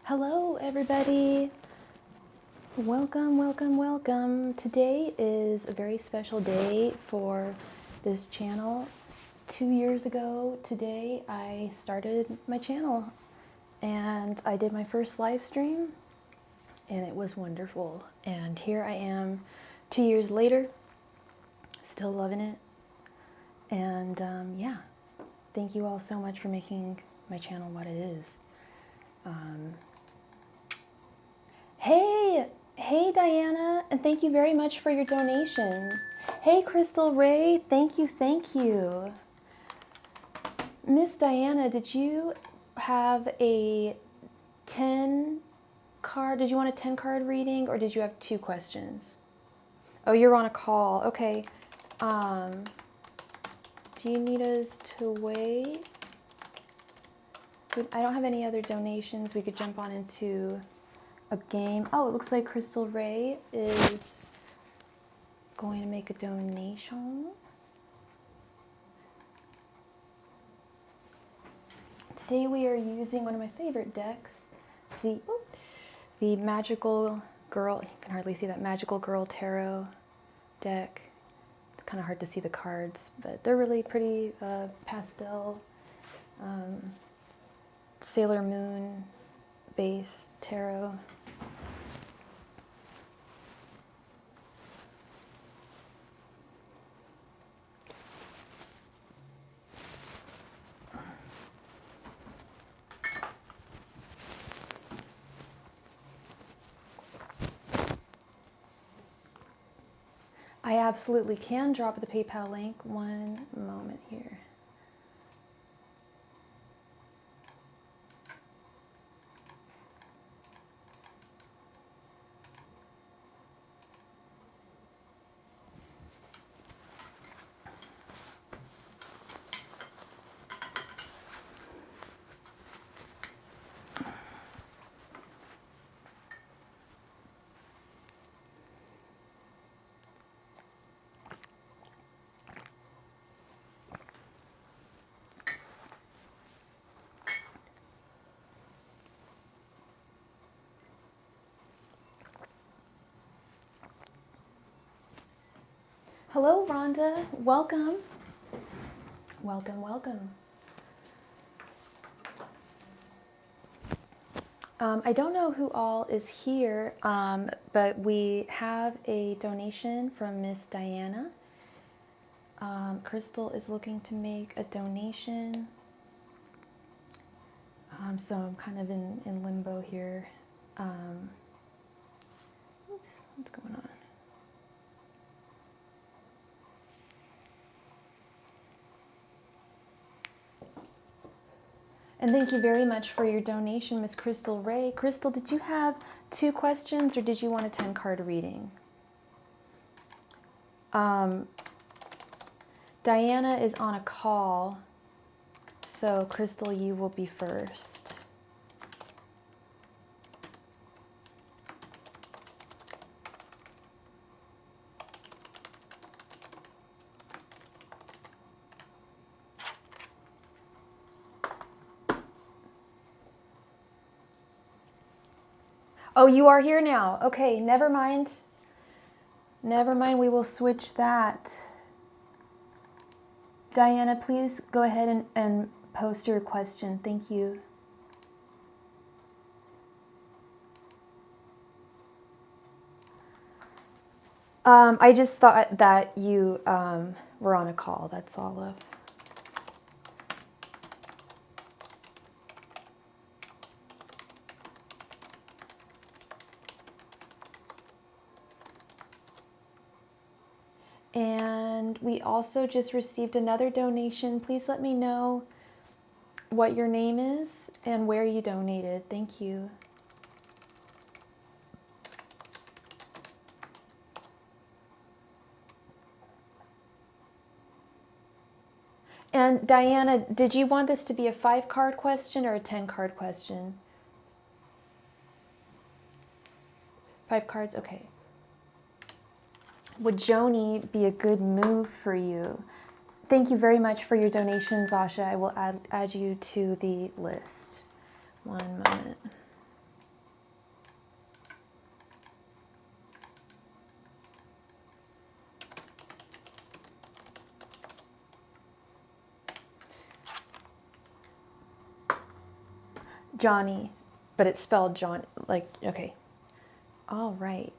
Hello everybody! Welcome, welcome, welcome. Today is a very special day for this channel. 2 years ago today I started my channel and I did my first live stream and it was wonderful. And here I am 2 years later, still loving it. And yeah, thank you all so much for making my channel what it is. Hey Diana, and thank you very much for your donation. Hey Crystal Ray, thank you. Miss Diana, did you have a 10 card, did you want a 10 card reading or did you have 2 questions? Oh, you're on a call, okay. Do you need us to wait? I don't have any other donations. We could jump on into a game. Oh, it looks like Crystal Ray is going to make a donation. Today we are using one of my favorite decks, the Magical Girl, you can hardly see that, Magical Girl Tarot deck. It's kind of hard to see the cards, but they're really pretty, pastel, Sailor Moon based tarot. I absolutely can drop the PayPal link. One moment here. Hello, Rhonda. Welcome. Welcome, welcome. I don't know who all is here, but we have a donation from Miss Diana. Crystal is looking to make a donation. So I'm kind of in limbo here. Oops, what's going on? And thank you very much for your donation, Miss Crystal Ray. Crystal, did you have 2 questions or did you want a 10 card reading? Diana is on a call, so Crystal, you will be first. Oh, you are here now. Okay, never mind. Never mind, we will switch that. Diana, please go ahead and post your question. Thank you. I just thought that you were on a call, that's all, love. And we also just received another donation. Please let me know what your name is and where you donated. Thank you. And Diana, did you want this to be a 5 card question or a 10 card question? 5 cards, okay. Would Joni be a good move for you? Thank you very much for your donation, Zasha. I will add you to the list. One moment. Johnny, but it's spelled John, like, okay. All right.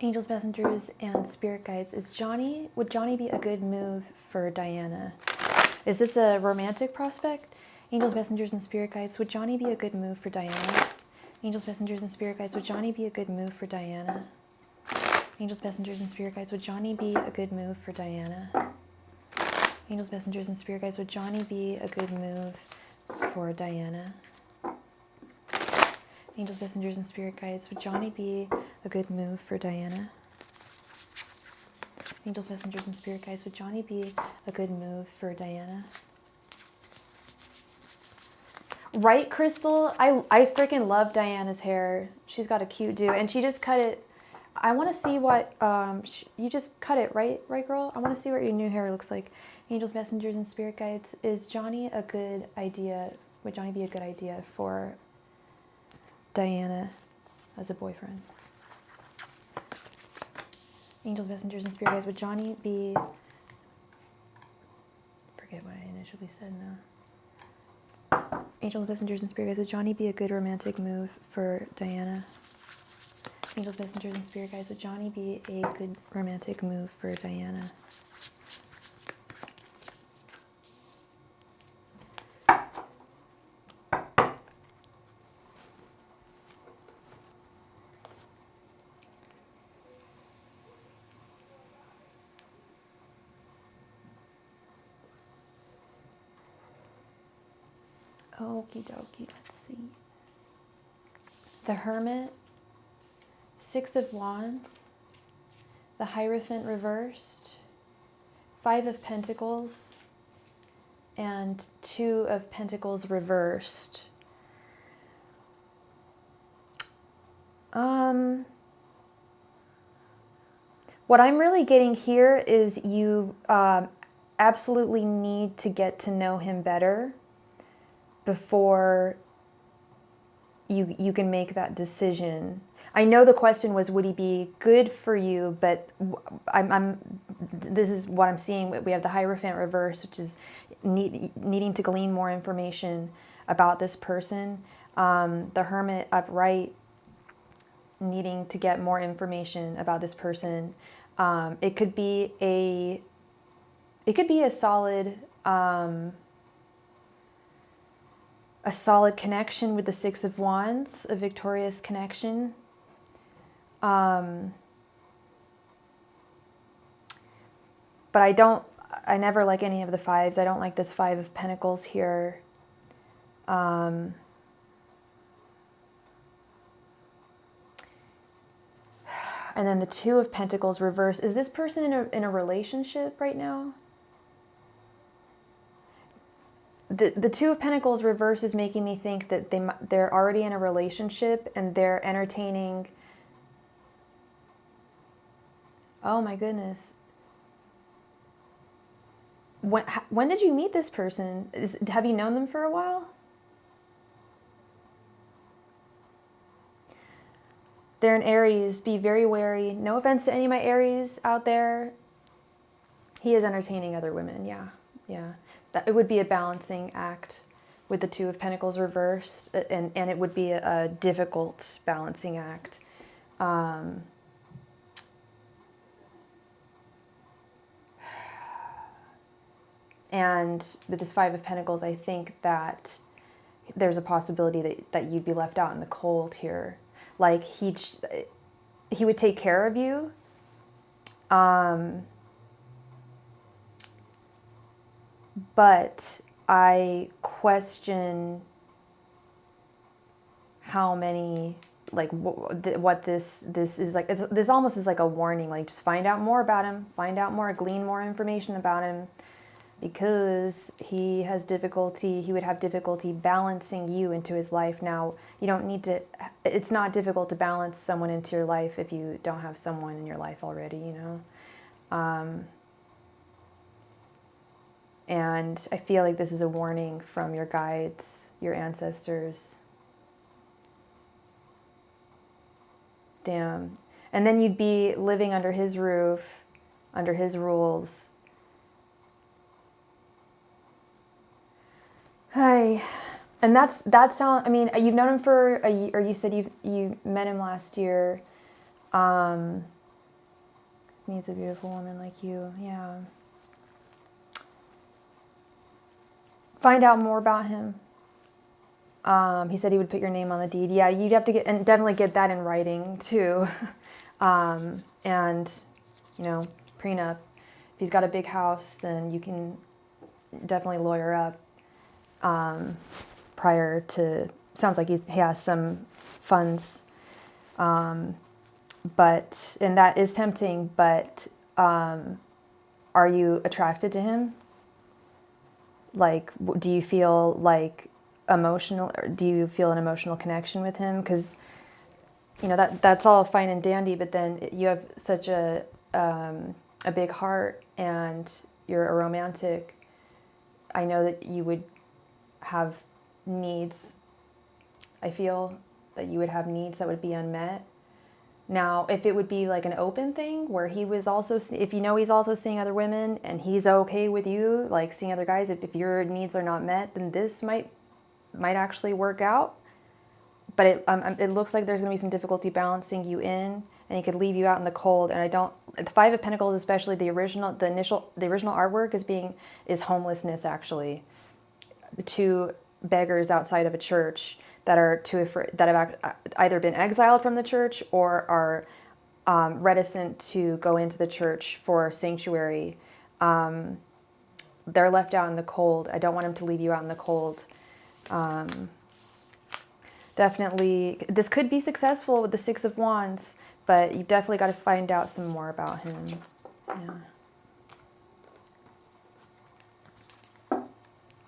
Angels, messengers, and spirit guides. Would Johnny be a good move for Diana? Is this a romantic prospect? Angels, messengers, and spirit guides. Would Johnny be a good move for Diana? Angels, messengers, and spirit guides. Would Johnny be a good move for Diana? Angels, messengers, and spirit guides. Would Johnny be a good move for Diana? Angels, messengers, and spirit guides. Would Johnny be a good move for Diana? Angels, messengers, and spirit guides. Would Johnny be a good move for Diana? Angels, messengers, and spirit guides. Would Johnny be a good move for Diana? Right, Crystal? I freaking love Diana's hair. She's got a cute do, and she just cut it. I want to see what, you just cut it, right, girl? I want to see what your new hair looks like. Angels, messengers, and spirit guides. Is Johnny a good idea? Would Johnny be a good idea for Diana as a boyfriend? Angels, messengers, and spirit guides. Would Johnny be... Forget what I initially said now. Angels, messengers, and spirit guides. Would Johnny be a good romantic move for Diana? Angels, messengers, and spirit guides. Would Johnny be a good romantic move for Diana? Okie dokie, let's see. The Hermit, Six of Wands, the Hierophant reversed, Five of Pentacles, and Two of Pentacles reversed. What I'm really getting here is you absolutely need to get to know him better before you can make that decision. I know the question was, would he be good for you? But this is what I'm seeing. We have the Hierophant reverse, which is needing to glean more information about this person. The Hermit upright, needing to get more information about this person. It could be a solid connection with the Six of Wands, a victorious connection. But I never like any of the fives. I don't like this Five of Pentacles here. And then the Two of Pentacles reverse. Is this person in a relationship right now? The Two of Pentacles reverse is making me think that they're already in a relationship and they're entertaining. Oh my goodness. When did you meet this person? Have you known them for a while? They're in Aries. Be very wary. No offense to any of my Aries out there. He is entertaining other women. Yeah. It would be a balancing act with the Two of Pentacles reversed, and it would be a difficult balancing act. And with this Five of Pentacles, I think that there's a possibility that you'd be left out in the cold here. Like he would take care of you. But I question how many, like what this is like. This almost is like a warning. Like, just find out more about him. Find out more. Glean more information about him, because he has difficulty. He would have difficulty balancing you into his life. Now, you don't need to. It's not difficult to balance someone into your life if you don't have someone in your life already. You know. And I feel like this is a warning from your guides, your ancestors. Damn. And then you'd be living under his roof, under his rules. Hi. And that sound. I mean, you've known him for a year, or you said you met him last year. Needs a beautiful woman like you. Yeah. Find out more about him. He said he would put your name on the deed. Yeah, you'd have to get, and definitely get that in writing too. And, prenup. If he's got a big house, then you can definitely lawyer up prior to, sounds like he has some funds. And that is tempting, but are you attracted to him? Like, do you feel like emotional, or do you feel an emotional connection with him? Because that's all fine and dandy, but then you have such a big heart and you're a romantic. I know that you would have needs. I feel that you would have needs that would be unmet. Now, if it would be like an open thing where he was also, if he's also seeing other women and he's okay with you, like seeing other guys, if your needs are not met, then this might actually work out. But it looks like there's going to be some difficulty balancing you in, and he could leave you out in the cold. And the Five of Pentacles, especially the original artwork is homelessness, actually. The two beggars outside of a church that are that have either been exiled from the church or are reticent to go into the church for sanctuary. They're left out in the cold. I don't want him to leave you out in the cold. Definitely, this could be successful with the Six of Wands, but you've definitely got to find out some more about him. Yeah.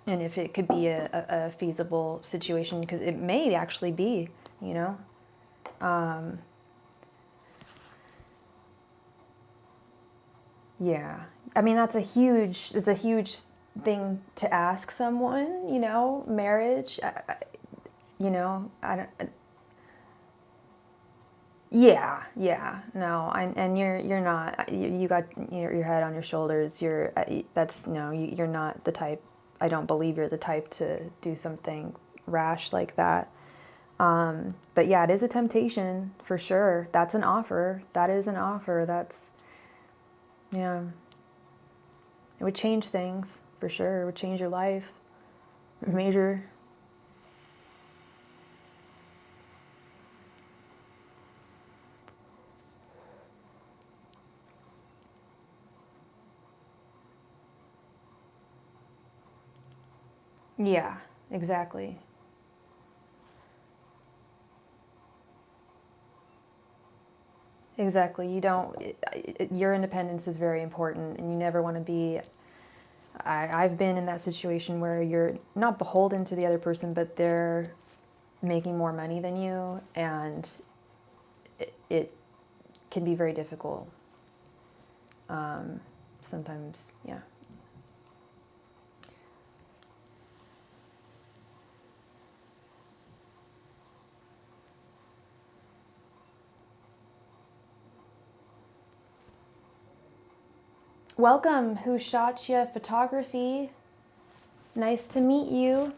And if it could be a feasible situation, because it may actually be, yeah. I mean, it's a huge thing to ask someone, marriage, I don't, yeah, no, and you're not, you got your head on your shoulders, you're not the type, I don't believe you're the type to do something rash like that. But yeah, it is a temptation for sure. That's an offer. That is an offer. Yeah. It would change things for sure. It would change your life. Major. Yeah, exactly. Exactly. Your independence is very important, and you never want to be, I've been in that situation where you're not beholden to the other person, but they're making more money than you, and it can be very difficult. Sometimes, yeah. Welcome, Hushatya Photography. Nice to meet you.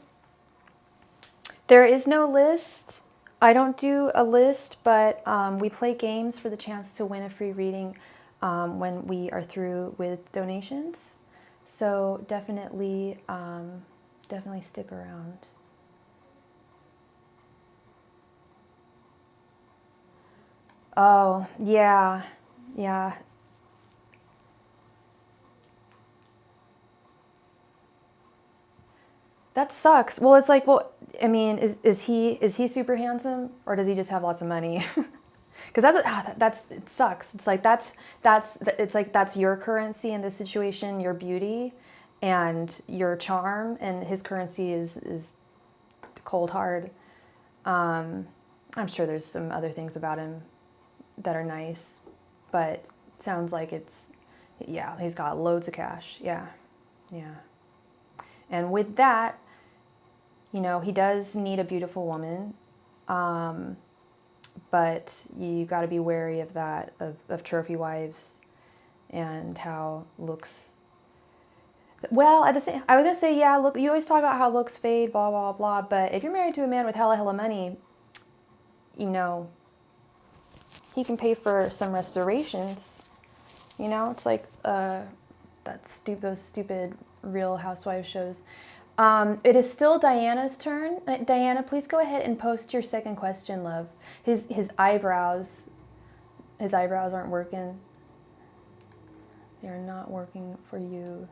There is no list. I don't do a list, but we play games for the chance to win a free reading when we are through with donations. So definitely stick around. Oh, yeah. That sucks. Well, it's like, I mean, is he super handsome, or does he just have lots of money? Because it sucks. It's like that's your currency in this situation, your beauty and your charm, and his currency is cold hard. I'm sure there's some other things about him that are nice, but sounds like he's got loads of cash. Yeah. And with that, he does need a beautiful woman, but you got to be wary of that, of trophy wives, and how looks Well, at the same, I was gonna say, yeah, look, you always talk about how looks fade, blah, blah, blah, but if you're married to a man with hella money, you know, he can pay for some restorations. You know, it's like those stupid Real Housewives shows. It is still Diana's turn. Diana, please go ahead and post your second question, love. His eyebrows aren't working. They're not working for you.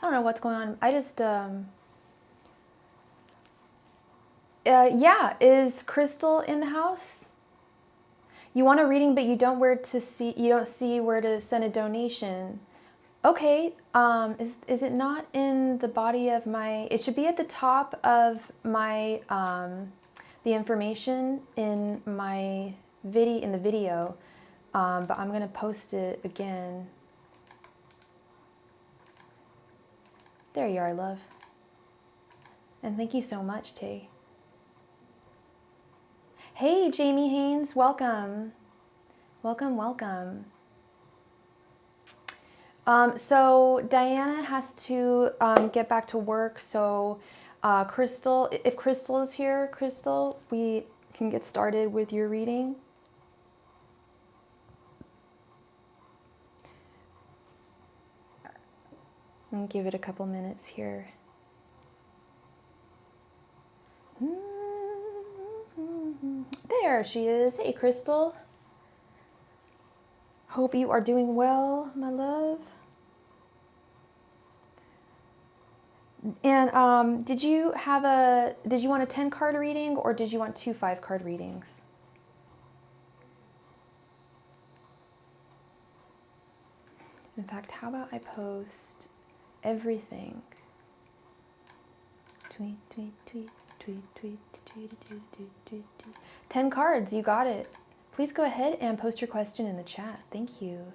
I don't know what's going on. I just, yeah, is Crystal in the house? You want a reading, but you don't see where to send a donation. Okay, is it not in the body of my, it should be at the top of my, the information in my video, but I'm gonna post it again. There you are, love. And thank you so much, Tay. Hey, Jamie Haynes, welcome. Welcome, welcome. So Diana has to get back to work, so Crystal, if Crystal is here, Crystal, we can get started with your reading. And give it a couple minutes here. There she is. Hey, Crystal. Hope you are doing well, my love. And did you want a 10-card reading, or did you want 2 5-card readings? In fact, how about I post everything? Tweet, tweet, tweet, tweet, tweet, tweet, tweet, tweet, tweet, tweet. 10 cards, you got it. Please go ahead and post your question in the chat. Thank you.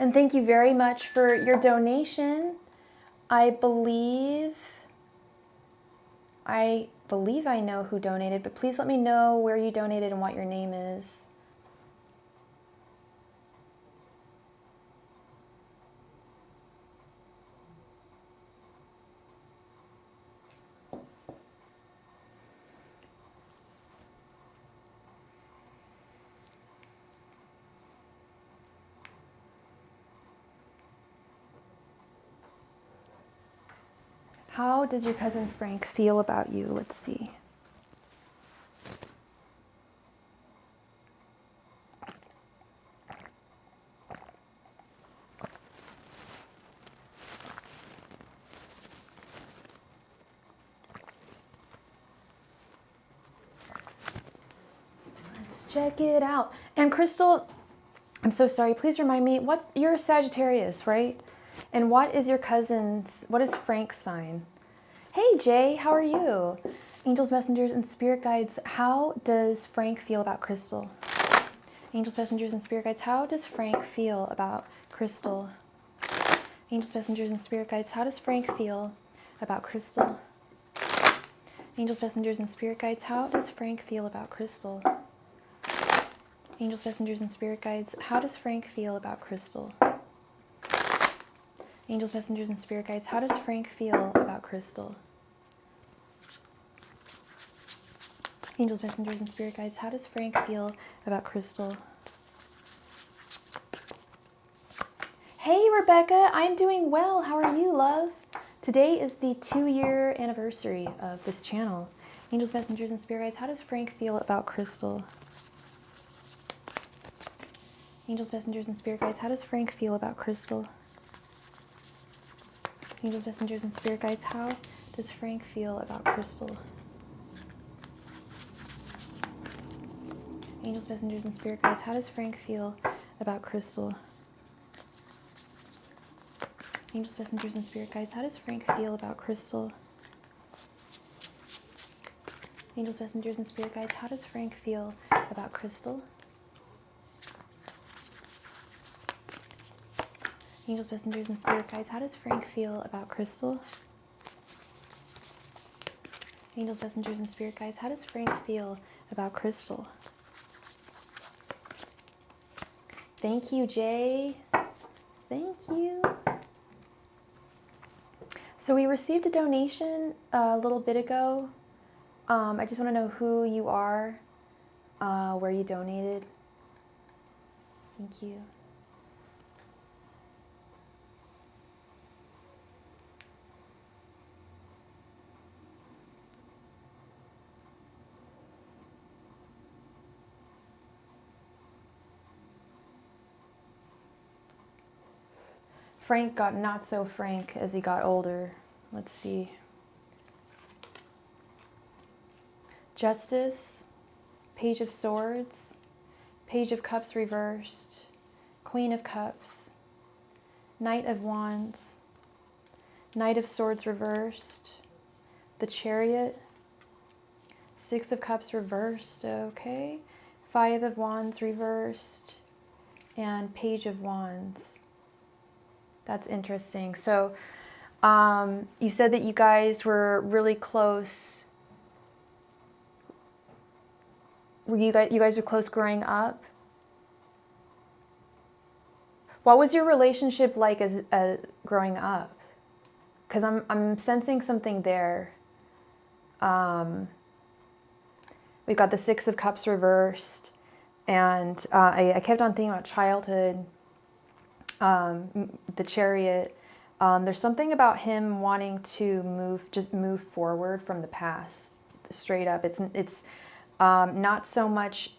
And thank you very much for your donation. I believe I know who donated, but please let me know where you donated and what your name is. How does your cousin Frank feel about you? Let's see. Let's check it out. And Crystal, I'm so sorry. Please remind me, you're a Sagittarius, right? And what is Frank's sign? Hey Jay, how are you? Angels, messengers, and spirit guides, how does Frank feel about Crystal? Angels, messengers, and spirit guides, how does Frank feel about Crystal? Angels, messengers, and spirit guides, how does Frank feel about Crystal? Angels, messengers, and spirit guides, how does Frank feel about Crystal? Angels, messengers, and spirit guides, how does Frank feel about Crystal? Angels, messengers, and spirit guides, how does Frank feel about Crystal? Angels, messengers, and spirit guides, how does Frank feel about Crystal? Hey Rebecca, I'm doing well. How are you, love? Today is the 2-year anniversary of this channel. Angels, messengers, and spirit guides, how does Frank feel about Crystal? Angels, messengers, and spirit guides, how does Frank feel about Crystal? Angels, messengers, and spirit guides, how does Frank feel about Crystal? Angels, messengers, and spirit guides, how does Frank feel about Crystal? Angels, messengers, and spirit guides, how does Frank feel about Crystal? Angels, messengers, and spirit guides, how does Frank feel about Crystal? Angels, messengers, and spirit guides, how does Frank feel about Crystal? Angels, messengers, and spirit guides, how does Frank feel about Crystal? Thank you, Jay. Thank you. So we received a donation a little bit ago. I just want to know who you are, where you donated. Thank you. Frank got not so Frank as he got older. Let's see. Justice, Page of Swords, Page of Cups reversed, Queen of Cups, Knight of Wands, Knight of Swords reversed, the Chariot, Six of Cups reversed, okay, Five of Wands reversed, and Page of Wands. That's interesting. So you said that you guys were really close. You guys were close growing up? What was your relationship like as growing up? Because I'm sensing something there. We've got the Six of Cups reversed, and I kept on thinking about childhood. The Chariot. There's something about him wanting to move forward from the past. Straight up, it's not so much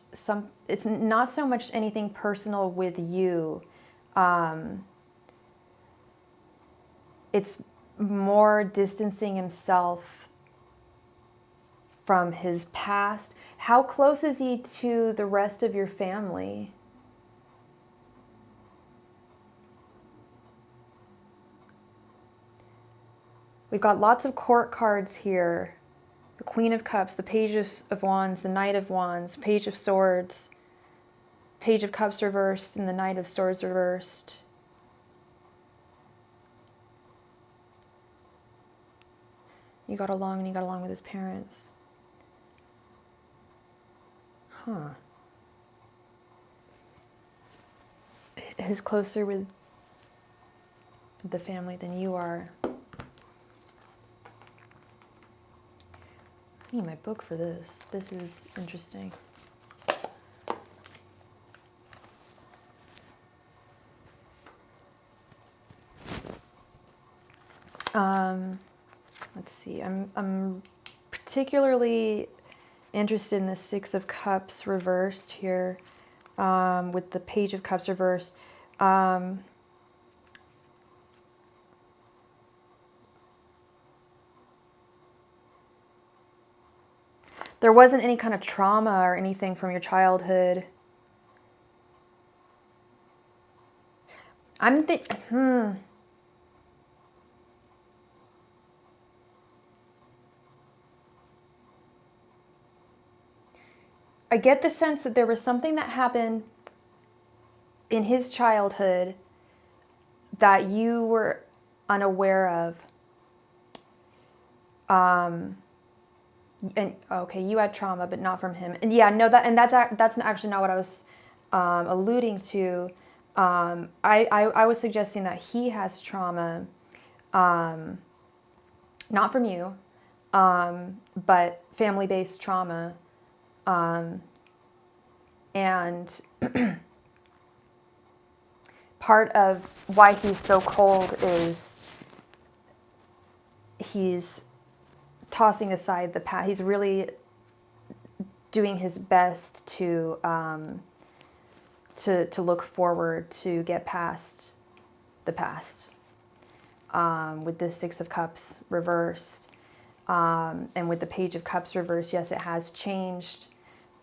it's not so much anything personal with you. It's more distancing himself from his past. How close is he to the rest of your family? We've got lots of court cards here. The Queen of Cups, the Page of Wands, the Knight of Wands, Page of Swords, Page of Cups reversed, and the Knight of Swords reversed. You got along, and he got along with his parents. Huh. He's closer with the family than you are. I need my book for this. This is interesting. Let's see. I'm particularly interested in the Six of Cups reversed here, with the Page of Cups reversed. There wasn't any kind of trauma or anything from your childhood. I get the sense that there was something that happened in his childhood that you were unaware of. And okay, you had trauma, but not from him. And yeah, no, that's actually not what I was alluding to. I was suggesting that he has trauma, not from you, but family-based trauma, and part of why he's so cold is he's tossing aside the past. He's really doing his best to look forward, to get past the past. With the Six of Cups reversed, and with the Page of Cups reversed, yes, it has changed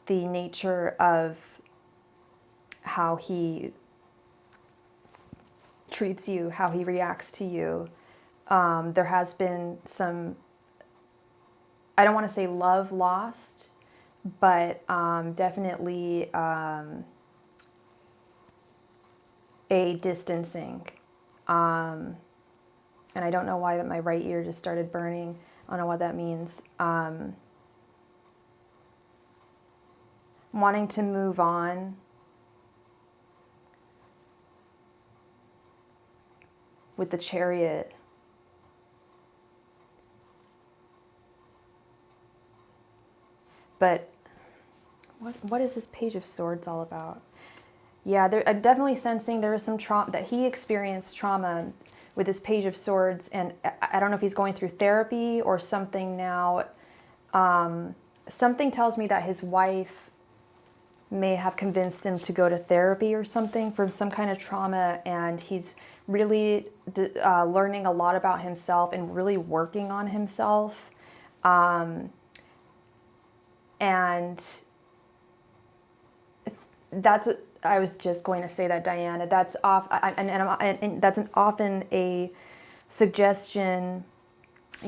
the nature of how he treats you, how he reacts to you. There has been some I don't want to say love lost, but definitely a distancing. And I don't know why, but my right ear just started burning. I don't know what that means. Wanting to move on with the Chariot. But what is this Page of Swords all about? Yeah, I'm definitely sensing there is some trauma, that he experienced trauma with this Page of Swords, and I don't know if he's going through therapy or something now. Something tells me that his wife may have convinced him to go to therapy or something from some kind of trauma, and he's really learning a lot about himself and really working on himself. And that's, I was just going to say that, Diana, that's off, and that's often a suggestion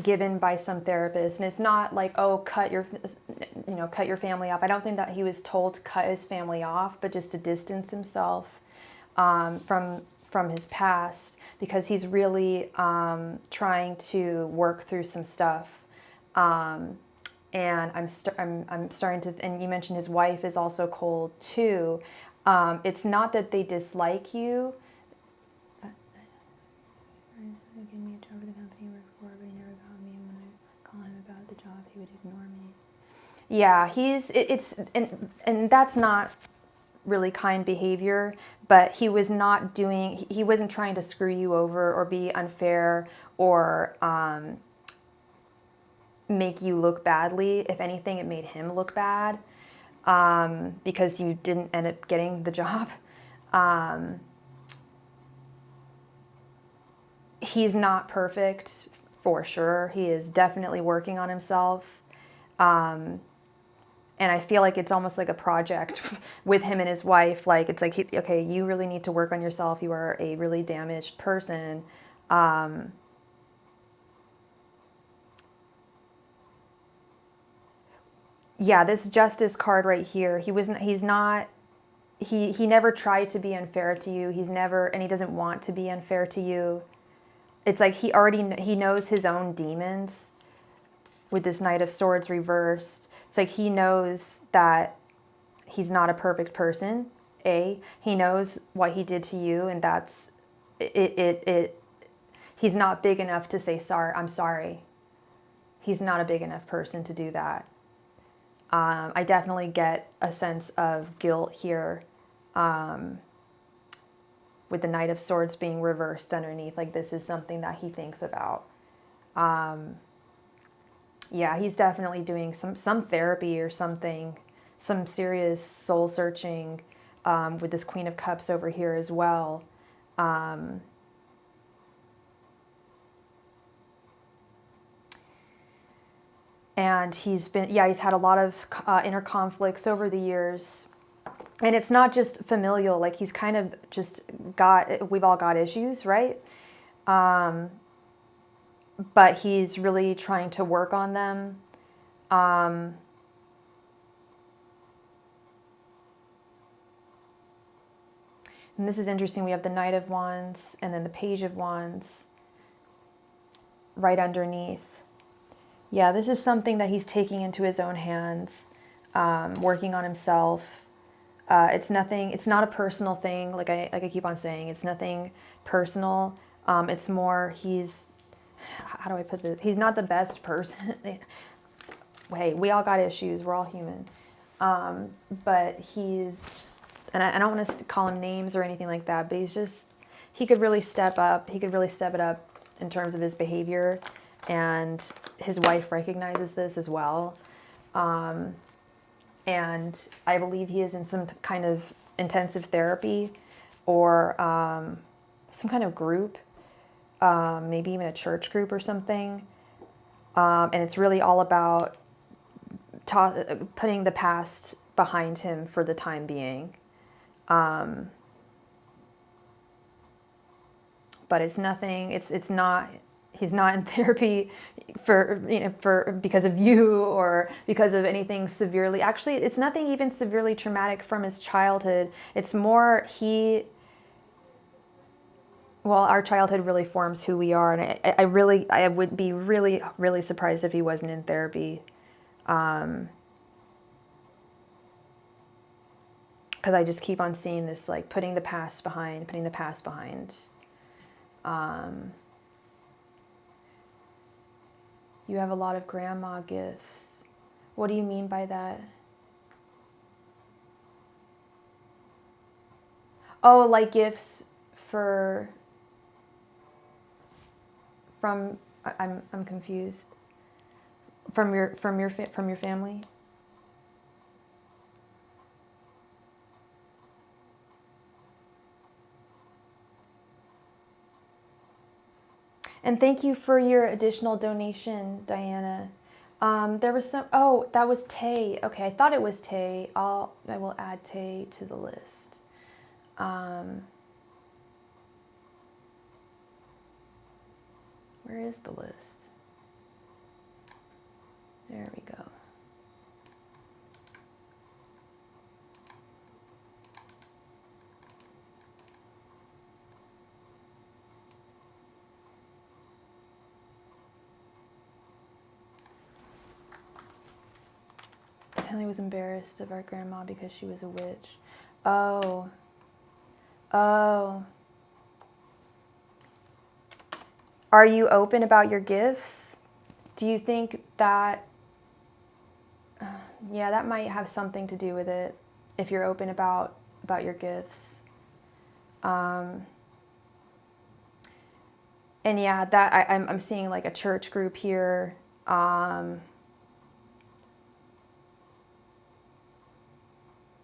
given by some therapists, and it's not like, oh, cut your family off. I don't think that he was told to cut his family off, but just to distance himself from his past, because he's really trying to work through some stuff. And I'm starting to, and you mentioned his wife is also cold too. It's not that they dislike you. Give me a job at the company I work for, but he never got me. When I call him about the job, he would ignore me. Yeah, and that's not really kind behavior, but he wasn't trying to screw you over or be unfair or make you look badly. If anything, it made him look bad because you didn't end up getting the job. He's not perfect, for sure. He is definitely working on himself. And I feel like it's almost like a project with him and his wife. Like, it's like, okay, you really need to work on yourself. You are a really damaged person. Yeah, this Justice card right here, he never tried to be unfair to you. And he doesn't want to be unfair to you. It's like he knows his own demons with this Knight of Swords reversed. It's like he knows that he's not a perfect person. He knows what he did to you, and that's it. He's not big enough to say sorry. I'm sorry. He's not a big enough person to do that. I definitely get a sense of guilt here. With the Knight of Swords being reversed underneath, like this is something that he thinks about. Yeah, he's definitely doing some therapy or something, some serious soul searching with this Queen of Cups over here as well. And he's had a lot of inner conflicts over the years. And it's not just familial, like he's kind of just we've all got issues, right? But he's really trying to work on them. And this is interesting. We have the Knight of Wands and then the Page of Wands right underneath. Yeah, this is something that he's taking into his own hands, working on himself. It's not a personal thing, like I keep on saying. It's nothing personal. It's more, how do I put this? He's not the best person. Hey, we all got issues. We're all human. But and I don't want to call him names or anything like that, but he could really step up. He could really step it up in terms of his behavior. And his wife recognizes this as well. And I believe he is in some kind of intensive therapy or some kind of group, maybe even a church group or something. And it's really all about putting the past behind him for the time being. But it's nothing, it's not, he's not in therapy for, because of you or because of anything severely. Actually, it's nothing even severely traumatic from his childhood. It's more our childhood really forms who we are. And I would be really, really surprised if he wasn't in therapy. Because I just keep on seeing this, like, putting the past behind. You have a lot of grandma gifts. What do you mean by that? Oh, like gifts from I'm confused. From your family? And thank you for your additional donation, Diana. There was some. Oh, that was Tay. Okay, I thought it was Tay. I will add Tay to the list. Where is the list? There we go. Kelly was embarrassed of our grandma because she was a witch. Oh. Are you open about your gifts? Do you think that, yeah, that might have something to do with it, if you're open about your gifts. And yeah, that I'm seeing like a church group here.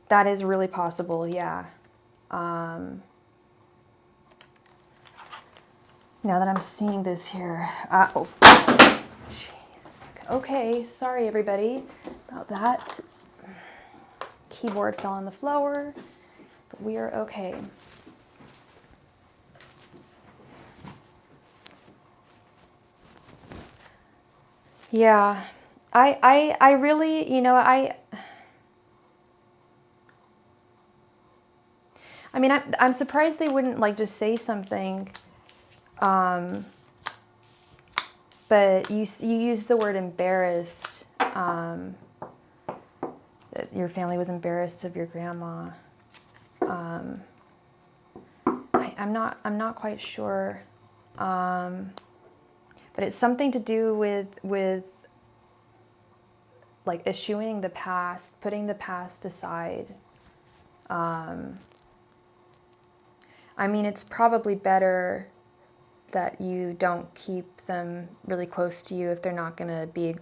That is really possible, yeah. Now that I'm seeing this here. Oh, jeez. Okay, sorry everybody about that. Keyboard fell on the floor, but we are okay. Yeah, I really, I mean, I'm surprised they wouldn't like just say something. But you used the word embarrassed. That your family was embarrassed of your grandma. I'm not quite sure. But it's something to do with like eschewing the past, putting the past aside. I mean, it's probably better that you don't keep them really close to you if they're not going to be,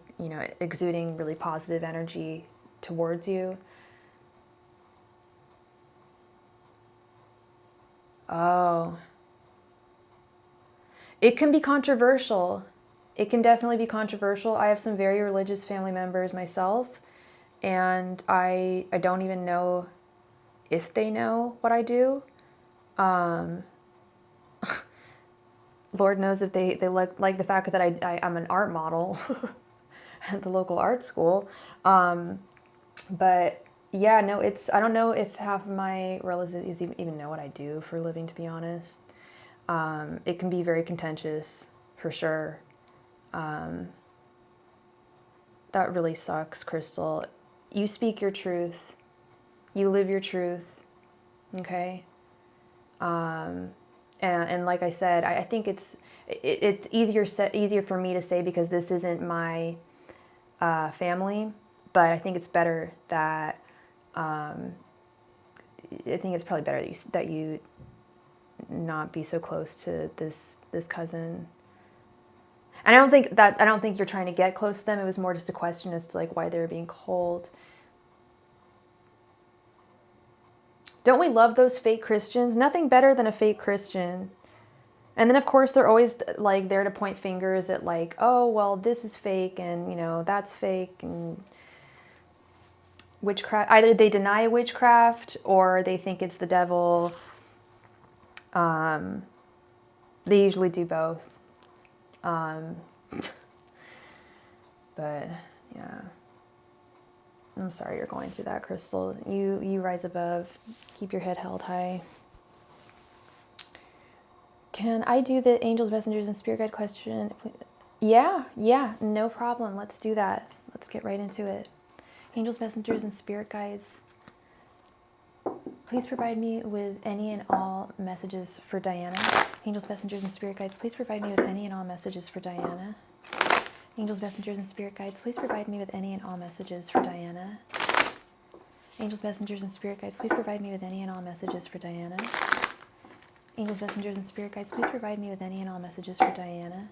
exuding really positive energy towards you. Oh. It can be controversial. It can definitely be controversial. I have some very religious family members myself, and I don't even know if they know what I do. Lord knows if they like the fact that I'm an art model at the local art school. But yeah, no, I don't know if half of my relatives even know what I do for a living, to be honest. It can be very contentious, for sure. That really sucks, Crystal. You speak your truth. You live your truth. Okay? And like I said, I think it's easier for me to say because this isn't my family, but I think it's better that I think it's probably better that you not be so close to this cousin. And I don't think you're trying to get close to them. It was more just a question as to like why they were being cold. Don't we love those fake Christians? Nothing better than a fake Christian. And then of course they're always like there to point fingers at like, oh, well, this is fake and that's fake and witchcraft. Either they deny witchcraft or they think it's the devil. They usually do both. But yeah, I'm sorry you're going through that, Crystal. You rise above. Keep your head held high. Can I do the angels, messengers, and spirit guide question? Yeah, no problem. Let's do that. Let's get right into it. Angels, messengers, and spirit guides, please provide me with any and all messages for Diana. Angels, messengers, and spirit guides, please provide me with any and all messages for Diana. Angels, messengers, and spirit guides, please provide me with any and all messages for Diana. Angels, messengers, and spirit guides, please provide me with any and all messages for Diana. Angels, messengers, and spirit guides, please provide me with any and all messages for Diana.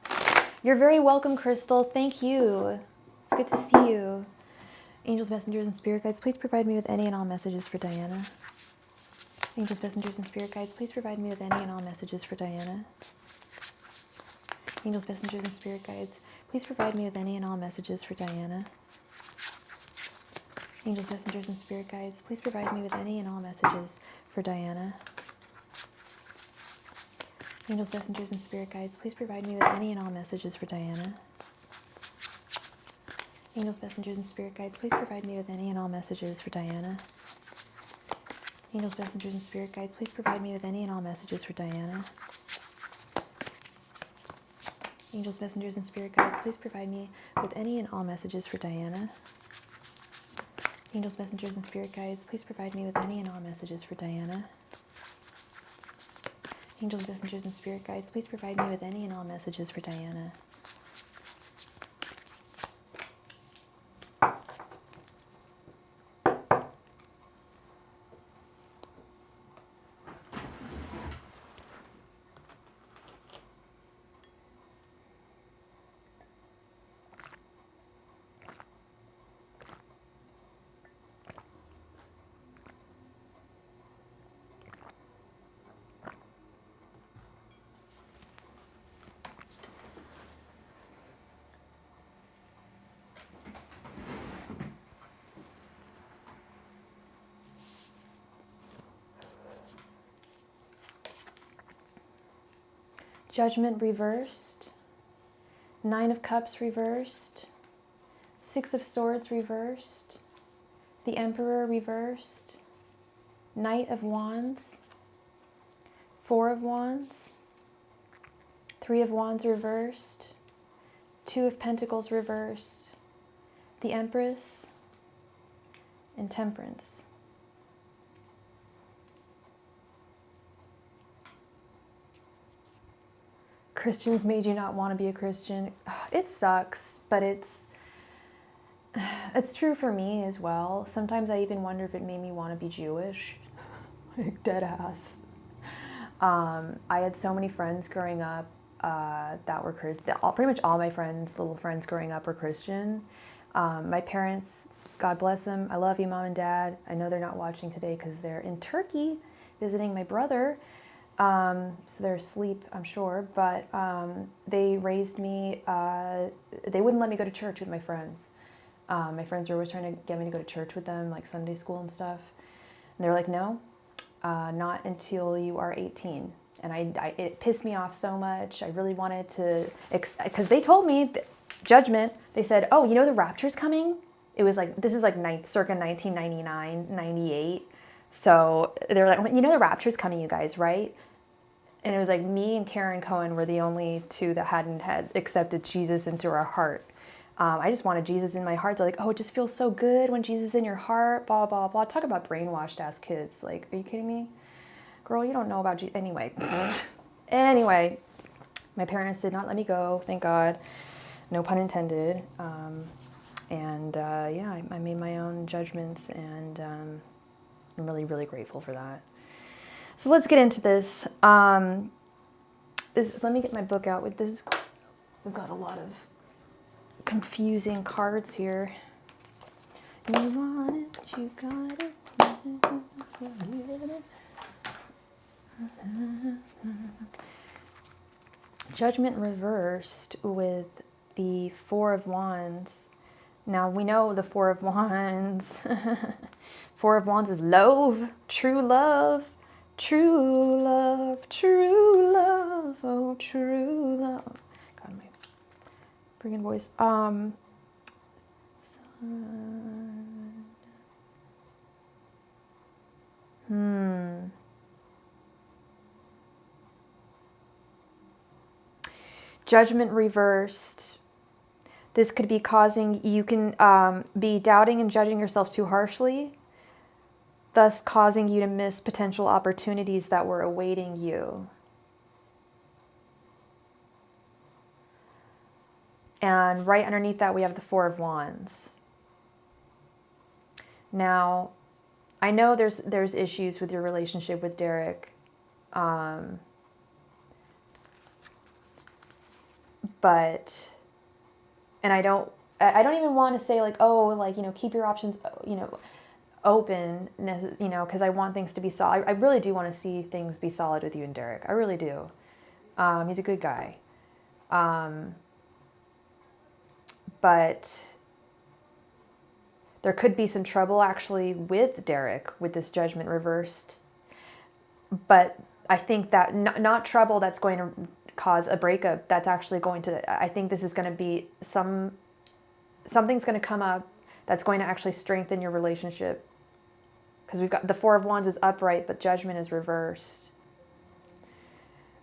You're very welcome, Crystal. Thank you. It's good to see you. Angels, messengers, and spirit guides, please provide me with any and all messages for Diana. Angels, messengers, and spirit guides, please provide me with any and all messages for Diana. Angels, messengers, and spirit guides, please provide me with any and all messages for Diana. Angels, messengers, and spirit guides, please provide me with any and all messages for Diana. Angels, messengers, and spirit guides, please provide me with any and all messages for Diana. Angels, messengers, and spirit guides, please provide me with any and all messages for Diana. Angels, messengers, and spirit guides, please provide me with any and all messages for Diana. Angels, messengers, and spirit guides, please provide me with any and all messages for Diana. Angels, messengers, and spirit guides, please provide me with any and all messages for Diana. Angels, messengers, and spirit guides, please provide me with any and all messages for Diana. Judgment reversed, 9 of Cups reversed, 6 of Swords reversed, the Emperor reversed, Knight of Wands, 4 of Wands, 3 of Wands reversed, 2 of Pentacles reversed, the Empress, and Temperance. Christians made you not want to be a Christian. It sucks, but it's true for me as well. Sometimes I even wonder if it made me want to be Jewish. Like, dead ass. I had so many friends growing up that were Christian. Pretty much all my friends, little friends growing up, were Christian. My parents, God bless them. I love you, Mom and Dad. I know they're not watching today because they're in Turkey visiting my brother. So they're asleep, I'm sure, but they raised me, they wouldn't let me go to church with my friends. My friends were always trying to get me to go to church with them, like Sunday school and stuff. And they were like, no, not until you are 18. And it pissed me off so much. I really wanted to, because they told me, judgment, they said, oh, you know the rapture's coming? It was like, this is like circa 1999, 98. So they were like, you know the rapture's coming, you guys, right? And it was like me and Karen Cohen were the only two that hadn't accepted Jesus into our heart. I just wanted Jesus in my heart. They're like, oh, it just feels so good when Jesus is in your heart, blah, blah, blah. Talk about brainwashed ass kids. Like, are you kidding me? Girl, you don't know about Jesus. Anyway. Anyway, my parents did not let me go, thank God. No pun intended. Yeah, I made my own judgments, and I'm really, really grateful for that. So let's get into this. Let me get my book out. With this, we've got a lot of confusing cards here. You want it, you got it. Judgment reversed with the 4 of Wands. Now we know the 4 of Wands. 4 of Wands is love, true love. True love, oh true love. God, my Bring in voice. Judgment reversed. This could be causing, you can be doubting and judging yourself too harshly, thus causing you to miss potential opportunities that were awaiting you. And right underneath that, we have the Four of Wands. Now, I know there's issues with your relationship with Derek, but, and I don't even want to say like, oh, like, you know, keep your options, you know, open, you know, because I want things to be solid. I really do want to see things be solid with you and Derek. I really do. He's a good guy. But there could be some trouble actually with Derek with this judgment reversed. But I think that not trouble that's going to cause a breakup. That's actually going to, I think this is going to be something's going to come up that's going to actually strengthen your relationship. Because we've got the Four of Wands is upright, but judgment is reversed.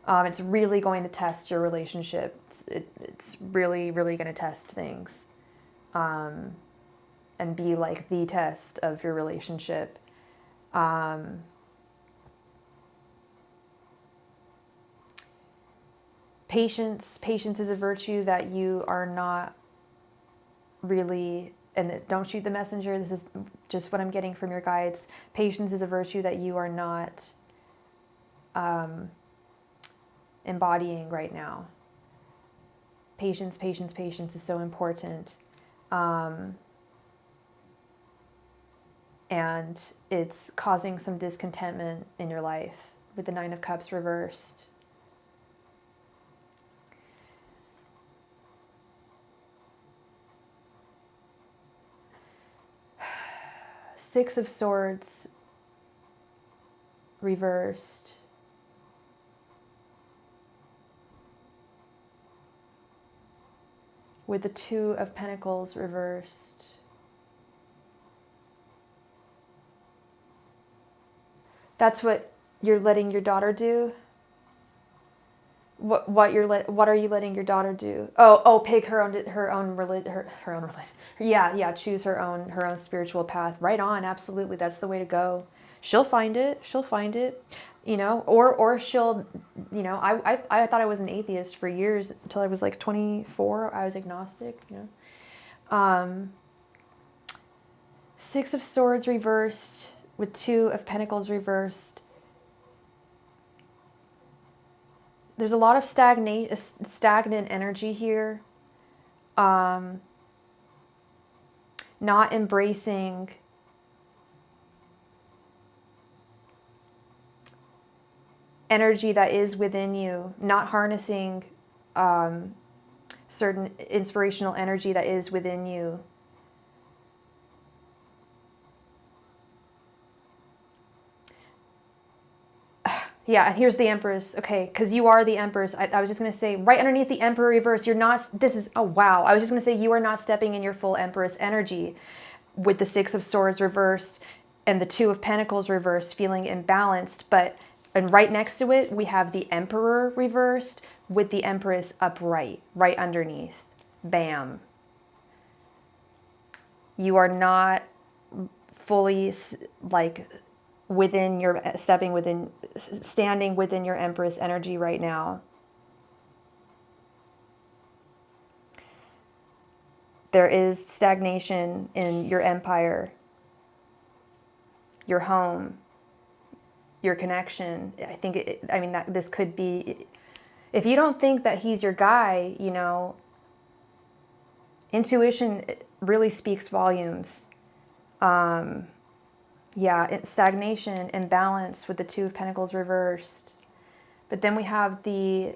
It's really going to test your relationship. It's really, really going to test things. And be like the test of your relationship. Patience is a virtue that you are not really, and don't shoot the messenger. This is just what I'm getting from your guides. Patience is a virtue that you are not embodying right now. Patience is so important. And it's causing some discontentment in your life with the Nine of Cups reversed. Six of Swords reversed. With the Two of Pentacles reversed. That's what you're letting your daughter do? What are you letting your daughter do? Pick her own religion. Yeah, choose her own spiritual path. Right on, absolutely. That's the way to go. She'll find it. You know, or she'll, you know, I thought I was an atheist for years until I was like 24. I was agnostic, you know. Six of Swords reversed with Two of Pentacles reversed. There's a lot of stagnant energy here. Not embracing energy that is within you, not harnessing certain inspirational energy that is within you. Yeah, and here's the Empress. Okay, because you are the Empress. I was just going to say, right underneath the Emperor reverse, you're not, oh wow. I was just going to say, you are not stepping in your full Empress energy with the Six of Swords reversed and the Two of Pentacles reversed, feeling imbalanced. And right next to it, we have the Emperor reversed with the Empress upright, right underneath. Bam. You are not fully like standing within your Empress energy right now. There is stagnation in your empire, your home, your connection. I think that this could be, if you don't think that he's your guy, you know, intuition really speaks volumes. Yeah, stagnation, imbalance with the Two of Pentacles reversed. But then we have the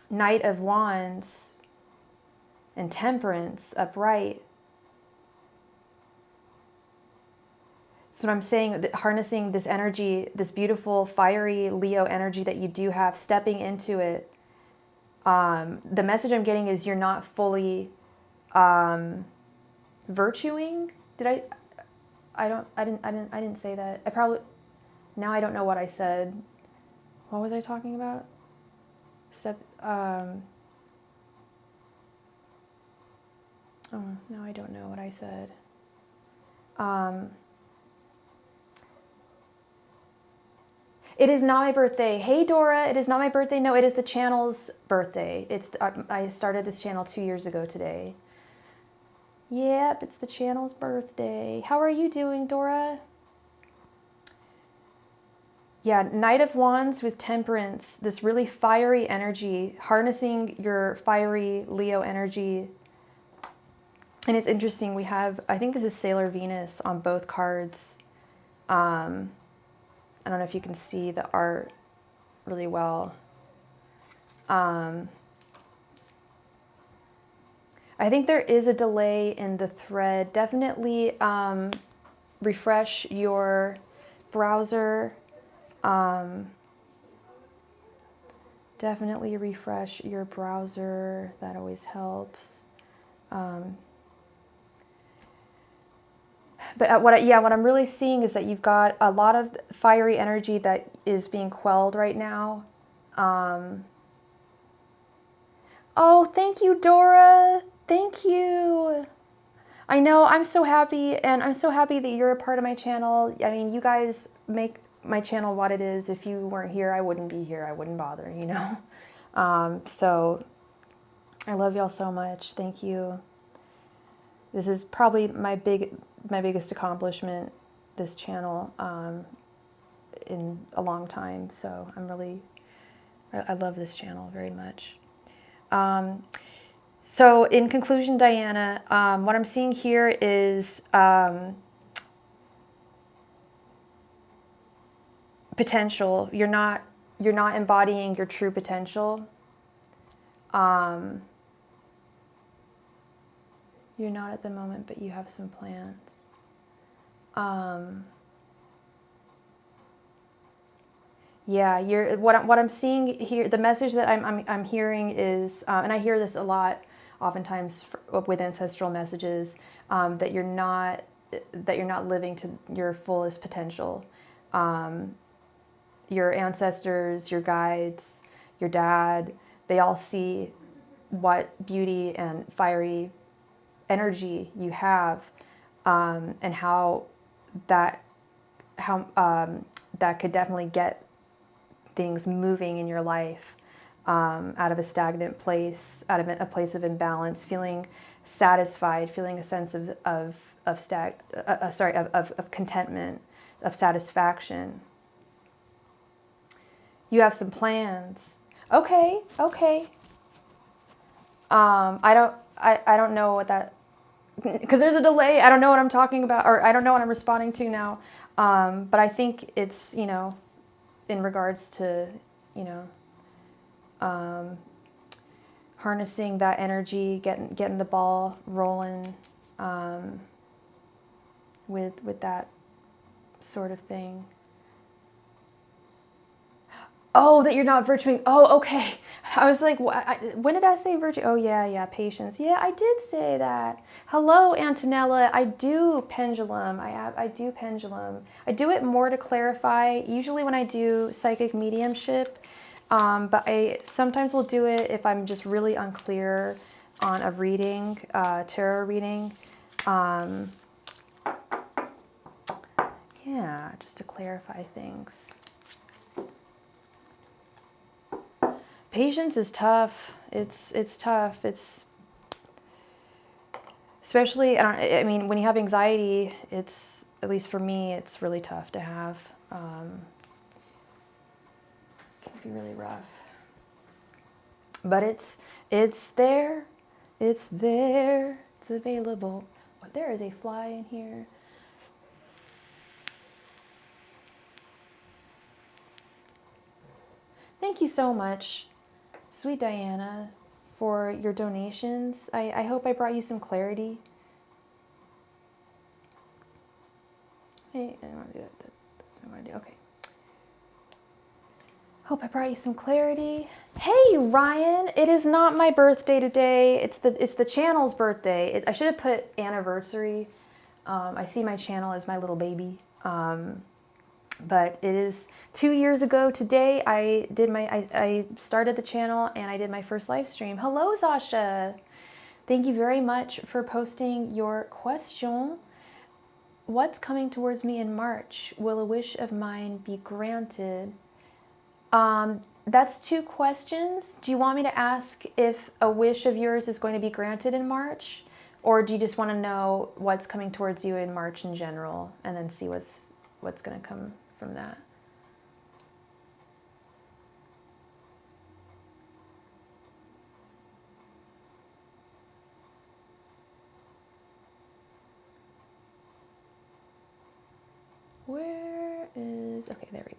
Knight of Wands and Temperance upright. So what I'm saying, that harnessing this energy, this beautiful, fiery Leo energy that you do have, stepping into it, The message I'm getting is you're not fully virtuing. I didn't say that. Now I don't know what I said. What was I talking about? Oh, no, I don't know what I said. It is not my birthday. Hey, Dora, it is not my birthday. No, it is the channel's birthday. I started this channel 2 years ago today. Yep, it's the channel's birthday. How are you doing, Dora? Yeah, Knight of Wands with Temperance, this really fiery energy, harnessing your fiery Leo energy. And it's interesting, we have, I think this is Sailor Venus on both cards. I don't know if you can see the art really well. I think there is a delay in the thread. Definitely refresh your browser. Definitely refresh your browser. That always helps. But what I'm really seeing is that you've got a lot of fiery energy that is being quelled right now. Oh, thank you, Dora. Thank you. I know, I'm so happy, and I'm so happy that you're a part of my channel. I mean, you guys make my channel what it is. If you weren't here, I wouldn't be here. I wouldn't bother, you know? So I love y'all so much. Thank you. This is probably my biggest accomplishment, this channel, in a long time. So I love this channel very much. So in conclusion, Diana, what I'm seeing here is potential. You're not embodying your true potential. You're not at the moment, but you have some plans. Yeah, what I'm seeing here, the message that I'm hearing is, and I hear this a lot, oftentimes with ancestral messages, that you're not living to your fullest potential. Your ancestors, your guides, your dad, they all see what beauty and fiery energy you have, and how that could definitely get things moving in your life, out of a stagnant place, out of a place of imbalance, feeling satisfied, feeling a sense of contentment, of satisfaction. You have some plans. Okay. I don't know what that, because there's a delay. I don't know what I'm talking about, or I don't know what I'm responding to now. But I think it's, in regards to, harnessing that energy, getting the ball rolling, with that sort of thing. Oh, that you're not virtuing. Oh, okay. I was like, when did I say virtue? Oh, yeah, patience. Yeah, I did say that. Hello, Antonella. I do pendulum. I do pendulum. I do it more to clarify, usually when I do psychic mediumship, but I sometimes will do it if I'm just really unclear on a reading, tarot reading. Yeah, just to clarify things. Patience is tough. It's tough. It's especially, I mean, when you have anxiety, it's, at least for me, it's really tough to have. It can be really rough. But it's there. It's there. It's available. Oh, there is a fly in here. Thank you so much, sweet Diana, for your donations. I hope I brought you some clarity. Hey, I don't want to do that. That's what I want to do. Okay. Hope I brought you some clarity. Hey Ryan, it is not my birthday today. It's the channel's birthday. I should have put anniversary. I see my channel as my little baby. But it is 2 years ago today. I started the channel and I did my first live stream. Hello Zasha. Thank you very much for posting your question. What's coming towards me in March? Will a wish of mine be granted? That's 2 questions. Do you want me to ask if a wish of yours is going to be granted in March? Or do you just want to know what's coming towards you in March in general and then see what's going to come from that? Where is, okay, there we go.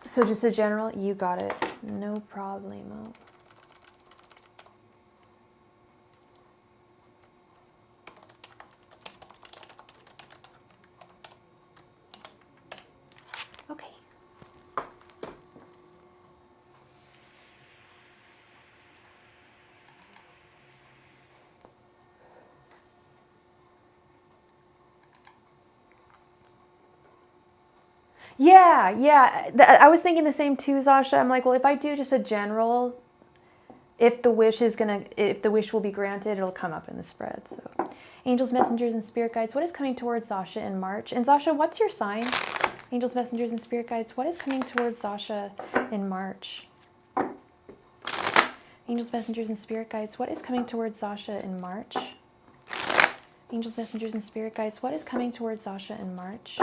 So just a general, you got it. No problemo. Okay. Yeah. I was thinking the same too, Zasha. I'm like, well, if I do just a general, if the wish will be granted, it'll come up in the spread. So, angels, messengers, and spirit guides, what is coming towards Zasha in March? And Zasha, what's your sign? Angels, messengers, and spirit guides, what is coming towards Zasha in March? Angels, messengers, and spirit guides, what is coming towards Zasha in March? Angels, messengers, and spirit guides, what is coming towards Zasha in March?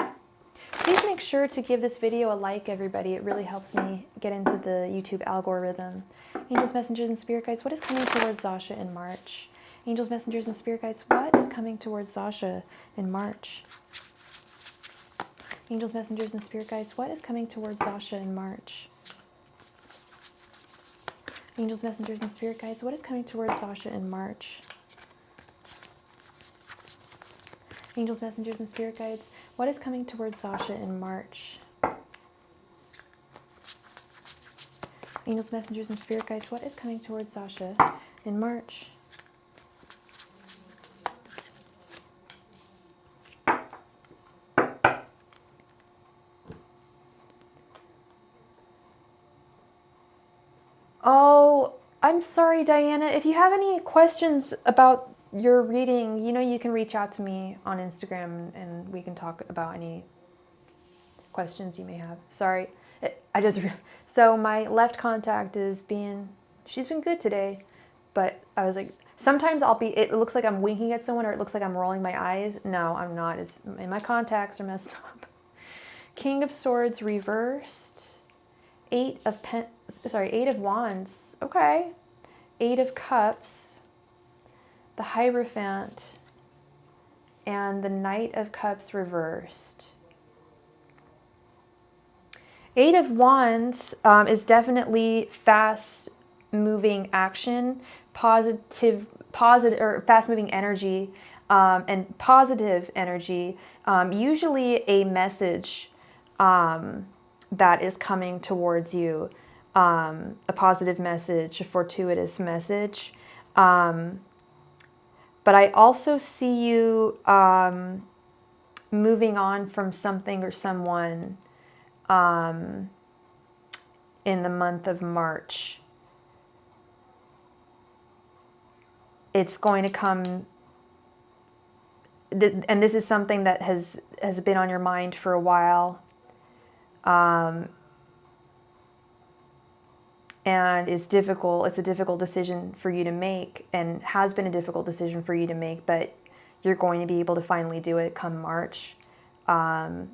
Please make sure to give this video a like, everybody. It really helps me get into the YouTube algorithm. Angels, messengers, and spirit guides, what is coming towards Zasha in March? Angels, messengers, and spirit guides, what is coming towards Zasha in March? Angels, messengers, and spirit guides, what is coming towards Zasha in March? Angels, messengers, and spirit guides, what is coming towards Zasha in March? Angels, messengers, and spirit guides, what is coming towards Zasha in March? Angels, messengers, and spirit guides, what is coming towards Zasha in March? Oh, I'm sorry, Diana. If you have any questions about your reading, you know, you can reach out to me on Instagram and we can talk about any questions you may have. Sorry. So my left contact she's been good today, but I was like, sometimes it looks like I'm winking at someone or it looks like I'm rolling my eyes. No, I'm not. My contacts are messed up. King of Swords reversed. 8 of Wands. Okay. 8 of Cups. The Hierophant. And the Knight of Cups reversed. 8 of Wands is definitely fast-moving action, fast-moving energy, and positive energy. Usually a message that is coming towards you, a positive message, a fortuitous message. But I also see you moving on from something or someone in the month of March. It's going to come, and this is something that has been on your mind for a while. And it's difficult. It's a difficult decision for you to make and has been a difficult decision for you to make, but you're going to be able to finally do it come March. I'm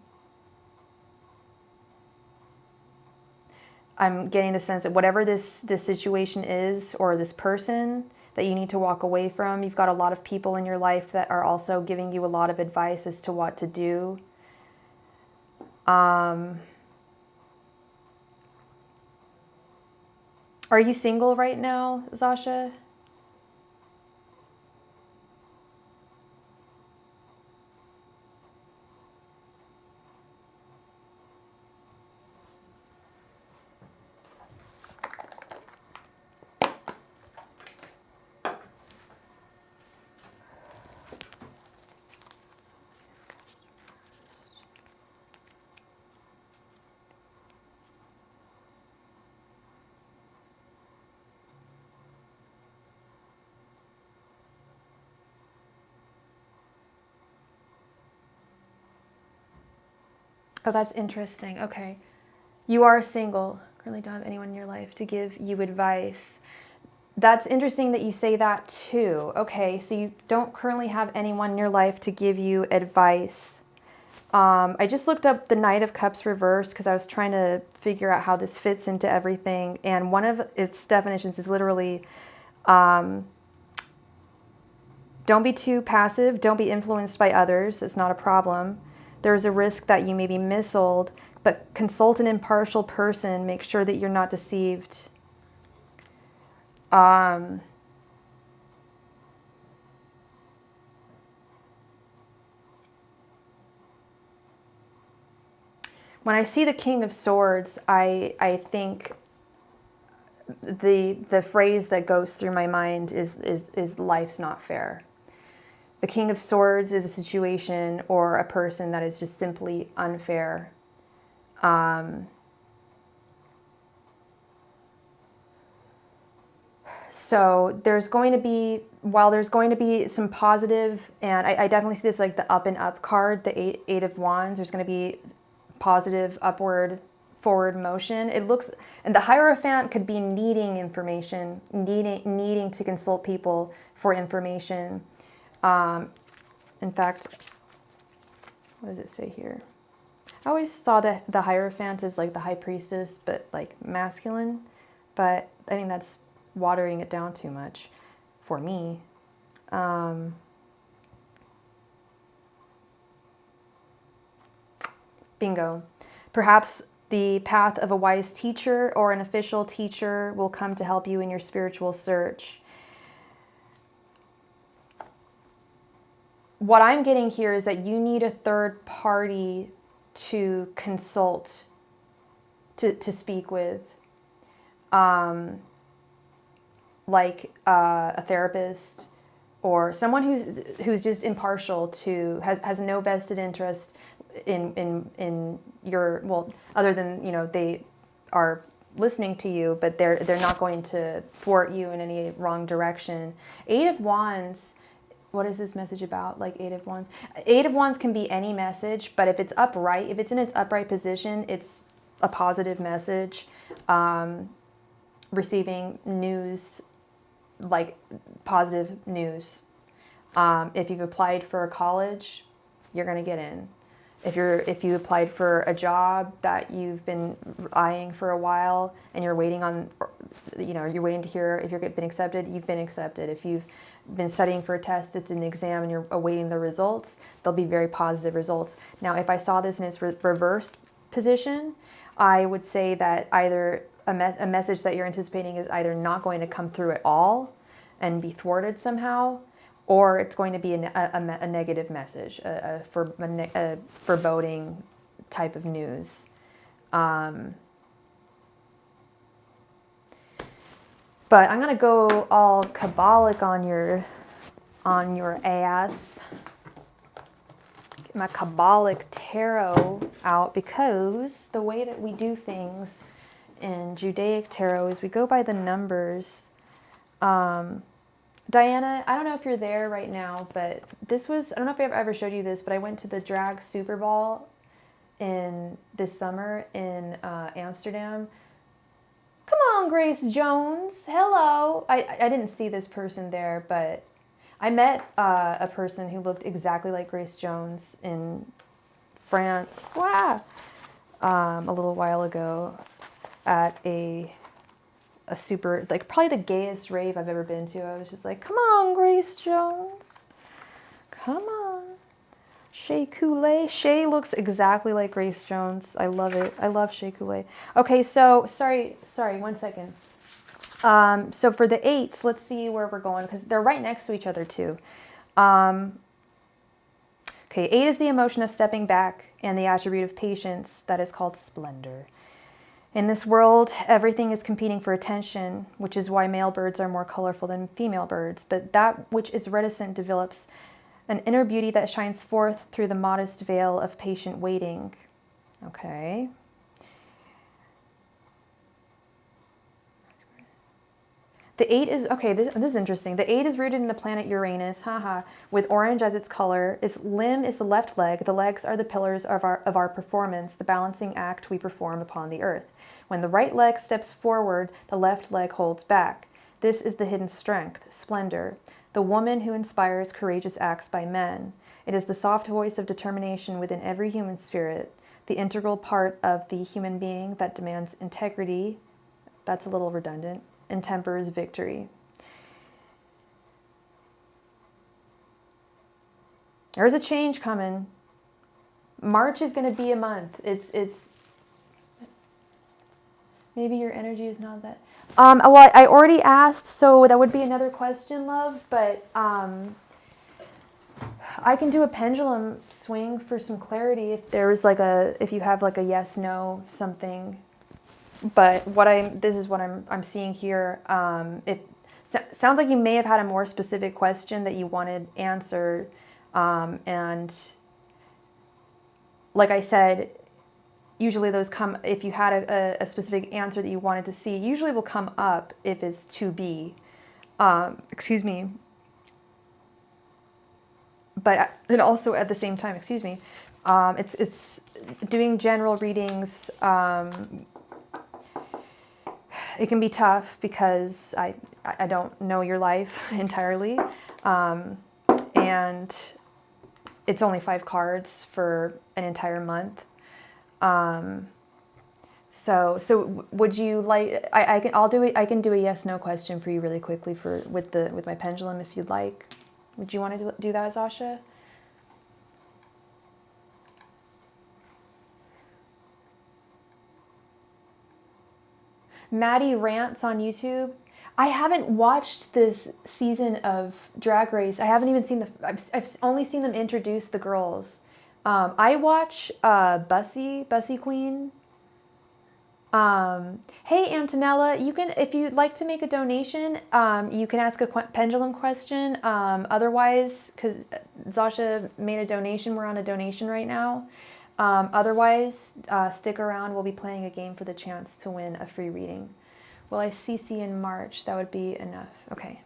getting the sense that whatever this situation is, or this person that you need to walk away from, you've got a lot of people in your life that are also giving you a lot of advice as to what to do. Are you single right now, Zasha? Oh, that's interesting. Okay. You are single. Currently don't have anyone in your life to give you advice. That's interesting that you say that too. Okay, so you don't currently have anyone in your life to give you advice. I just looked up the Knight of Cups reversed because I was trying to figure out how this fits into everything. And one of its definitions is literally, don't be too passive. Don't be influenced by others. That's not a problem. There's a risk that you may be missold, but consult an impartial person. Make sure that you're not deceived. When I see the King of Swords, I think the phrase that goes through my mind is life's not fair. The King of Swords is a situation or a person that is just simply unfair. So there's going to be, while there's going to be some positive, and I definitely see this like the up and up card, the eight of Wands, there's going to be positive upward forward motion. It looks, and the Hierophant could be needing information, needing to consult people for information. In fact, what does it say here? I always saw that the Hierophant as like the High Priestess, but like masculine, but I think that's watering it down too much for me. Bingo. Perhaps the path of a wise teacher or an official teacher will come to help you in your spiritual search. What I'm getting here is that you need a third party to consult, to speak with, like a therapist or someone who's just impartial, to has no vested interest in your, well, other than, you know, they are listening to you, but they're not going to thwart you in any wrong direction. Eight of Wands. What is this message about? Like Eight of Wands. Eight of Wands can be any message, but if it's upright, if it's in its upright position, it's a positive message. Receiving news, like positive news. If you've applied for a college, you're going to get in. If you applied for a job that you've been eyeing for a while and you're waiting on, you know, you're waiting to hear if you're been accepted, you've been accepted. If you've been studying for a test, it's an exam, and you're awaiting the results, there'll be very positive results. Now, if I saw this in its reversed position, I would say that either a message that you're anticipating is either not going to come through at all and be thwarted somehow, or it's going to be a negative message, a foreboding type of news. But I'm gonna go all Kabbalic on your ass. Get my Kabbalic tarot out, because the way that we do things in Judaic tarot is we go by the numbers. Diana, I don't know if you're there right now, but this was, I don't know if I've ever showed you this, but I went to the drag Super Ball this summer in Amsterdam. Come on, Grace Jones. Hello. I didn't see this person there, but I met a person who looked exactly like Grace Jones in France. Wow. A little while ago at a super, like probably the gayest rave I've ever been to. I was just like, come on, Grace Jones. Come on. Shea Coulee. Shea looks exactly like Grace Jones. I love it. I love Shea Coulee. Okay, so sorry, 1 second. So for the 8s, let's see where we're going, because they're right next to each other too. Okay, 8 is the emotion of stepping back and the attribute of patience that is called splendor. In this world, everything is competing for attention, which is why male birds are more colorful than female birds. But that which is reticent develops an inner beauty that shines forth through the modest veil of patient waiting. Okay. The 8 is, okay, this is interesting. The 8 is rooted in the planet Uranus, haha, with orange as its color. Its limb is the left leg. The legs are the pillars of our performance, the balancing act we perform upon the earth. When the right leg steps forward, the left leg holds back. This is the hidden strength, splendor, the woman who inspires courageous acts by men. It is the soft voice of determination within every human spirit, the integral part of the human being that demands integrity. That's a little redundant. And tempers victory. There's a change coming. March is going to be a month. It's maybe your energy is not that. Well, I already asked, so that would be another question, love. But I can do a pendulum swing for some clarity if there's like if you have like a yes, no, something. But this is what I'm seeing here. It sounds like you may have had a more specific question that you wanted answered. And like I said, usually those come, if you had a specific answer that you wanted to see, usually will come up if it's to be. Excuse me. But, and also at the same time, excuse me, it's doing general readings. It can be tough because I don't know your life entirely. And it's only 5 cards for an entire month. So would you like, I can do a yes, no question for you really quickly with my pendulum if you'd like. Would you want to do that, Sasha? Maddie Rants on YouTube. I haven't watched this season of Drag Race. I haven't even seen I've only seen them introduce the girls. I watch Bussy Queen. Hey Antonella, you can, if you'd like to make a donation, you can ask a pendulum question. Otherwise, because Zasha made a donation, we're on a donation right now. Otherwise, stick around. We'll be playing a game for the chance to win a free reading. Will I CC in March? That would be enough. Okay.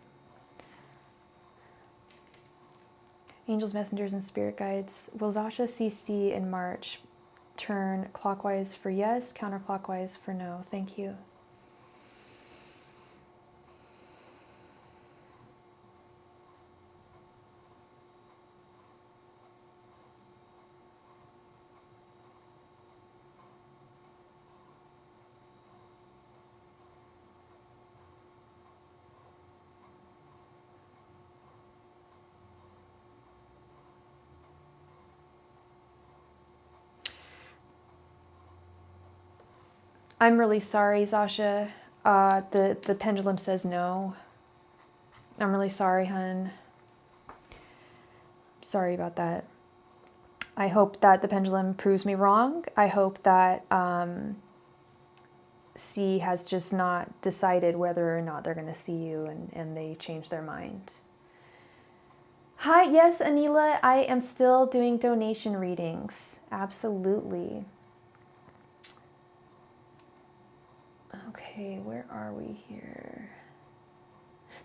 Angels, messengers, and spirit guides. Will Zasha CC in March? Turn clockwise for yes, counterclockwise for no. Thank you. I'm really sorry, Zasha. The pendulum says no. I'm really sorry, hun. Sorry about that. I hope that the pendulum proves me wrong. I hope that C has just not decided whether or not they're going to see you and they change their mind. Hi, yes, Anila, I am still doing donation readings. Absolutely. Okay, where are we here?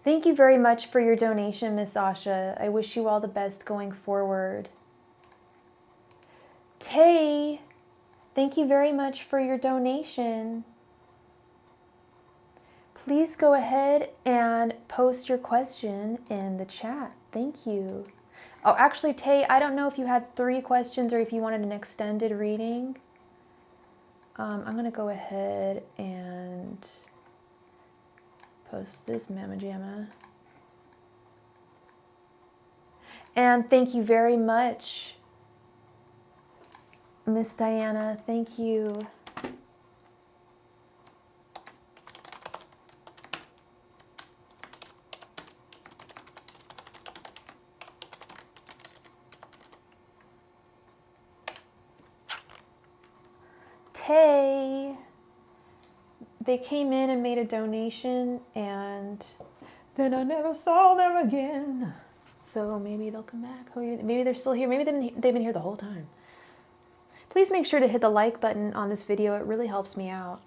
Thank you very much for your donation, Miss Asha. I wish you all the best going forward. Tay, thank you very much for your donation. Please go ahead and post your question in the chat. Thank you. Oh, actually, Tay, I don't know if you had 3 questions or if you wanted an extended reading. I'm going to go ahead and post this Mama Jamma. And thank you very much, Miss Diana. Thank you. Tay, they came in and made a donation, and then I never saw them again. So maybe they'll come back. Maybe they're still here. Maybe they've been here the whole time. Please make sure to hit the like button on this video. It really helps me out.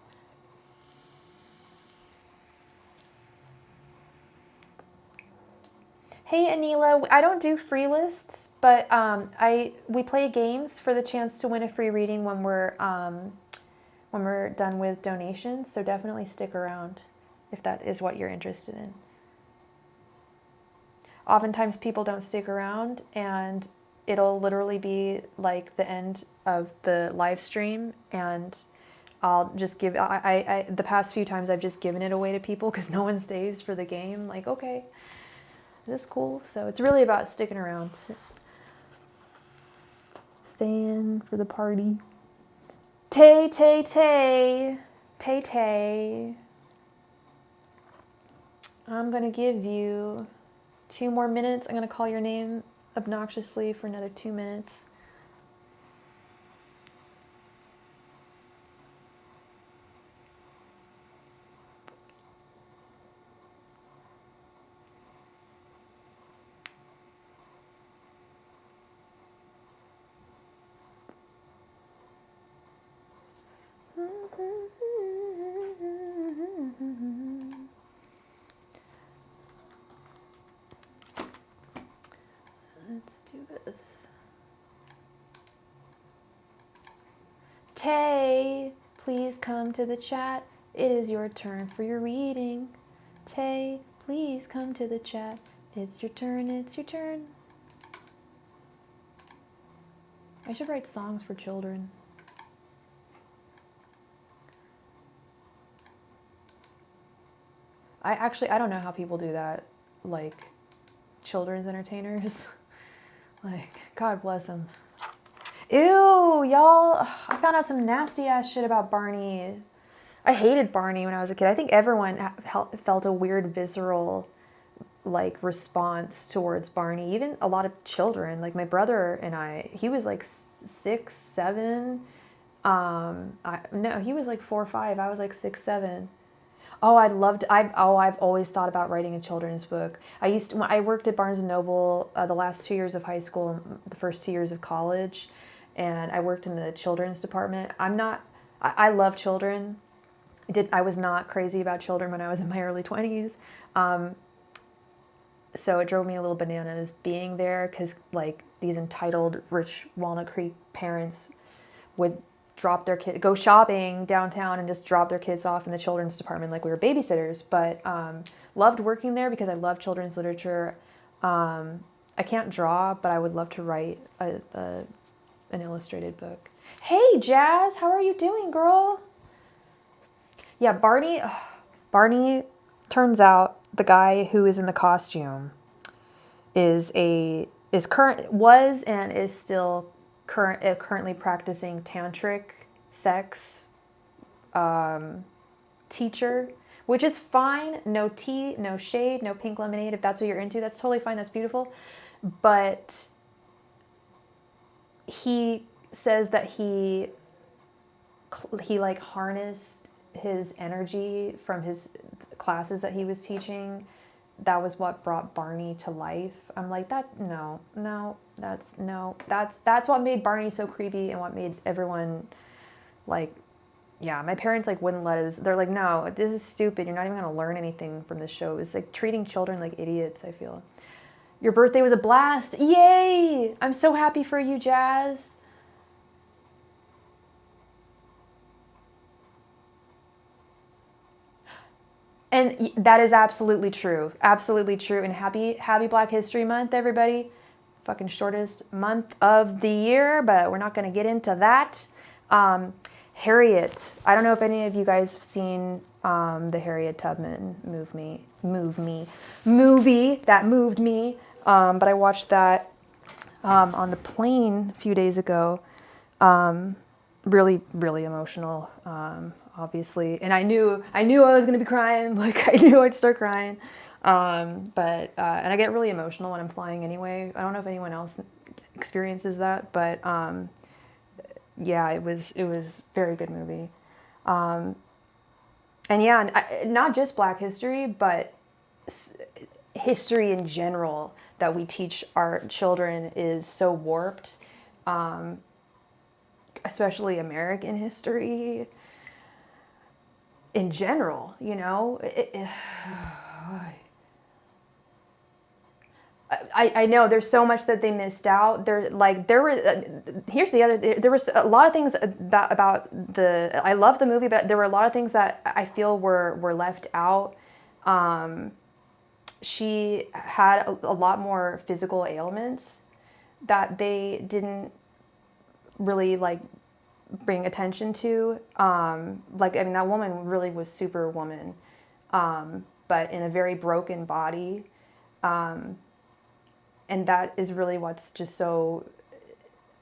Hey Anila, I don't do free lists, but we play games for the chance to win a free reading when we're done with donations. So definitely stick around if that is what you're interested in. Oftentimes people don't stick around, and it'll literally be like the end of the live stream, and I'll just give the past few times I've just given it away to people because no one stays for the game. Like, okay, this is cool. So it's really about sticking around, staying for the party. Tay. I'm gonna give you 2 more minutes. I'm gonna call your name obnoxiously for another 2 minutes. Let's do this. Tay, please come to the chat. It is your turn for your reading. Tay, please come to the chat. It's your turn, it's your turn. I should write songs for children. I don't know how people do that, like children's entertainers. Like, God bless them. Ew, y'all, I found out some nasty ass shit about Barney. I hated Barney when I was a kid. I think everyone felt a weird visceral like response towards Barney. Even a lot of children, like my brother and I, he was like 6, 7. No, he was like 4 or 5. I was like 6, 7. Oh, I've always thought about writing a children's book. I worked at Barnes & Noble the last 2 years of high school and the first 2 years of college, and I worked in the children's department. I love children. I was not crazy about children when I was in my early 20s. So it drove me a little bananas being there, because like these entitled rich Walnut Creek parents would drop their kid, go shopping downtown and just drop their kids off in the children's department like we were babysitters. But loved working there because I love children's literature. I can't draw, but I would love to write an illustrated book. Hey Jazz, how are you doing, girl? Yeah, Barney, turns out the guy who is in the costume was and is still currently practicing tantric sex teacher, which is fine. No tea, no shade, no pink lemonade. If that's what you're into, that's totally fine. That's beautiful. But he says that he like harnessed his energy from his classes that he was teaching. That was what brought Barney to life. I'm like, that's what made Barney so creepy and what made everyone like, yeah, my parents like wouldn't let us. They're like, no, this is stupid. You're not even gonna learn anything from this show. It's like treating children like idiots, I feel. Your birthday was a blast. Yay! I'm so happy for you, Jazz. And that is absolutely true. Absolutely true. And happy Black History Month, everybody. Fucking shortest month of the year, but we're not going to get into that. Harriet. I don't know if any of you guys have seen the Harriet Tubman movie that moved me. But I watched that on the plane a few days ago. Really, really emotional. Obviously, and I knew I was gonna be crying. Like I knew I'd start crying. And I get really emotional when I'm flying anyway. I don't know if anyone else experiences that, but yeah, it was a very good movie. Um, and yeah, not just Black history, but history in general that we teach our children is so warped, especially American history in general. You know, I know there's so much that they missed out. There were here's the other, there was a lot of things about the, I love the movie, but there were a lot of things that I feel were left out. She had a lot more physical ailments that they didn't really like bring attention to. Like, I mean, that woman really was Superwoman, but in a very broken body. And that is really what's just so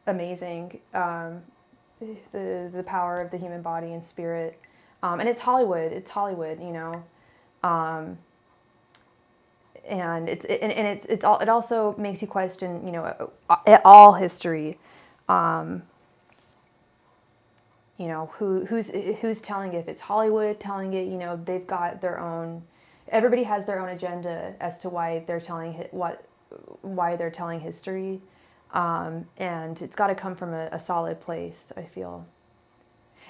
amazing. The power of the human body and spirit. And it's Hollywood. It's Hollywood, you know. And it's all, it also makes you question, you know, all history. You know, who's telling it? If it's Hollywood telling it, you know, they've got their own, everybody has their own agenda as to why they're telling why they're telling history. And it's got to come from a solid place, I feel.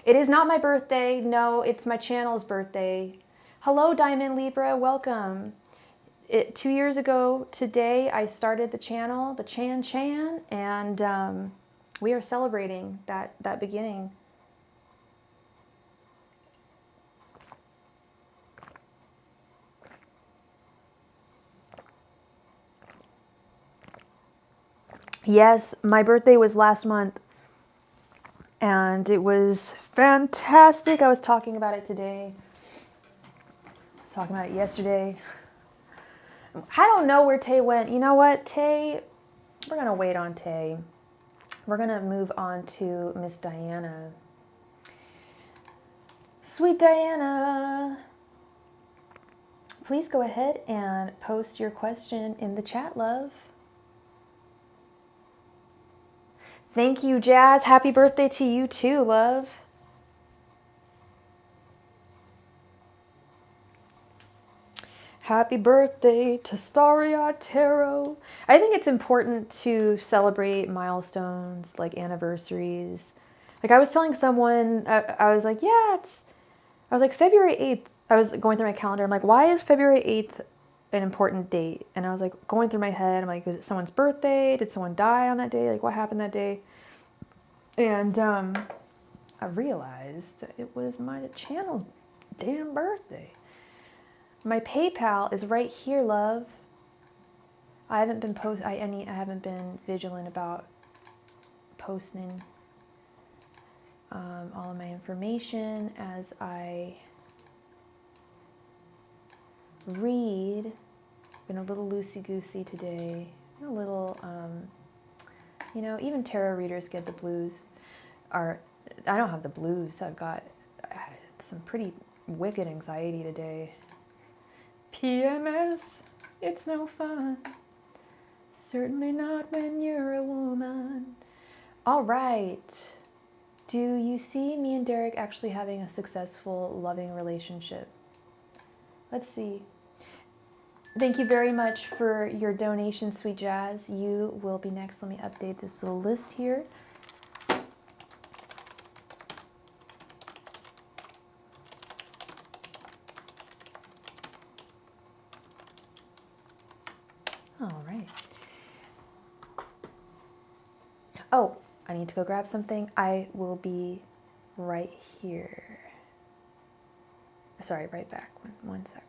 It is not my birthday. No, it's my channel's birthday. Hello, Diamond Libra. Welcome. 2 years ago today, I started the channel, the Chan Chan, and we are celebrating that beginning. Yes, my birthday was last month, and it was fantastic. I was talking about it today. I was talking about it yesterday. I don't know where Tay went. You know what, Tay? We're going to wait on Tay. We're going to move on to Miss Diana. Sweet Diana. Please go ahead and post your question in the chat, love. Thank you, Jazz. Happy birthday to you too, love. Happy birthday to Starry Tarot. I think it's important to celebrate milestones like anniversaries. Like I was telling someone, I was like, yeah, I was like, February 8th. I was going through my calendar. I'm like, why is February 8th an important date? And I was like going through my head. I'm like, is it someone's birthday? Did someone die on that day? Like what happened that day? And I realized that it was my channel's damn birthday. My PayPal is right here, love. I haven't been vigilant about posting all of my information as I read. Been a little loosey-goosey today. A little, you know, even tarot readers get the blues. I don't have the blues. I had some pretty wicked anxiety today. PMS, it's no fun. Certainly not when you're a woman. All right. Do you see me and Derek actually having a successful, loving relationship? Let's see. Thank you very much for your donation, Sweet Jazz. You will be next. Let me update this little list here. All right. Oh, I need to go grab something. I will be right here. Sorry, right back. One sec.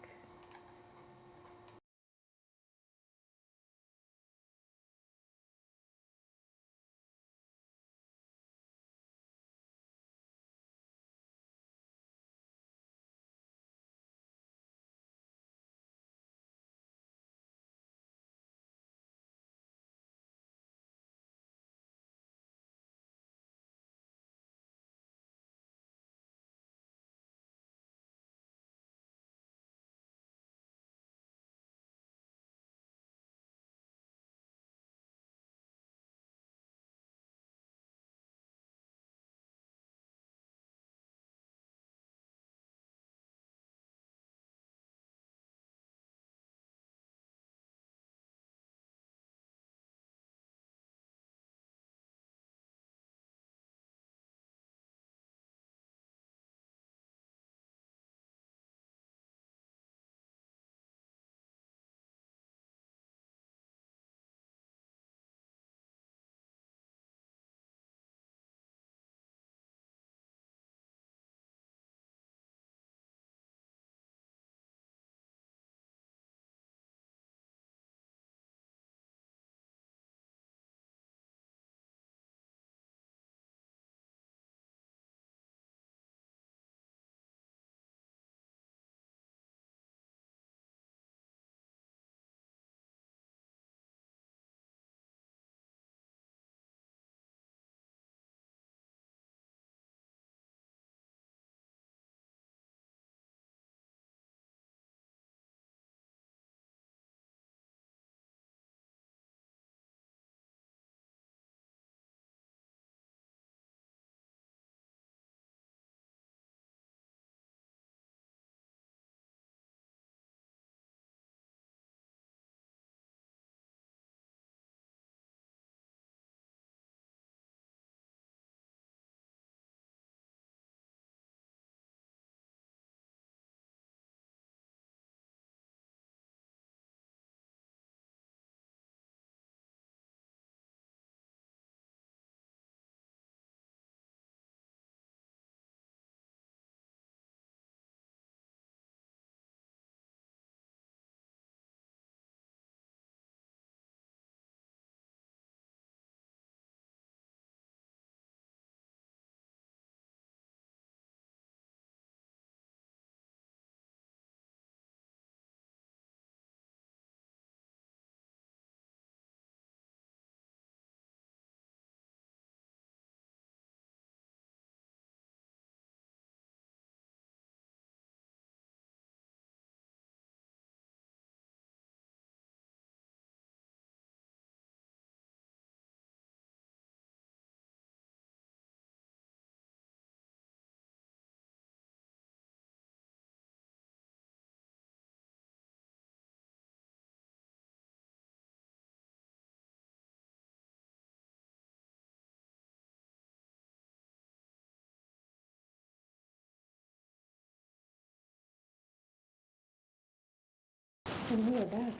And we are back.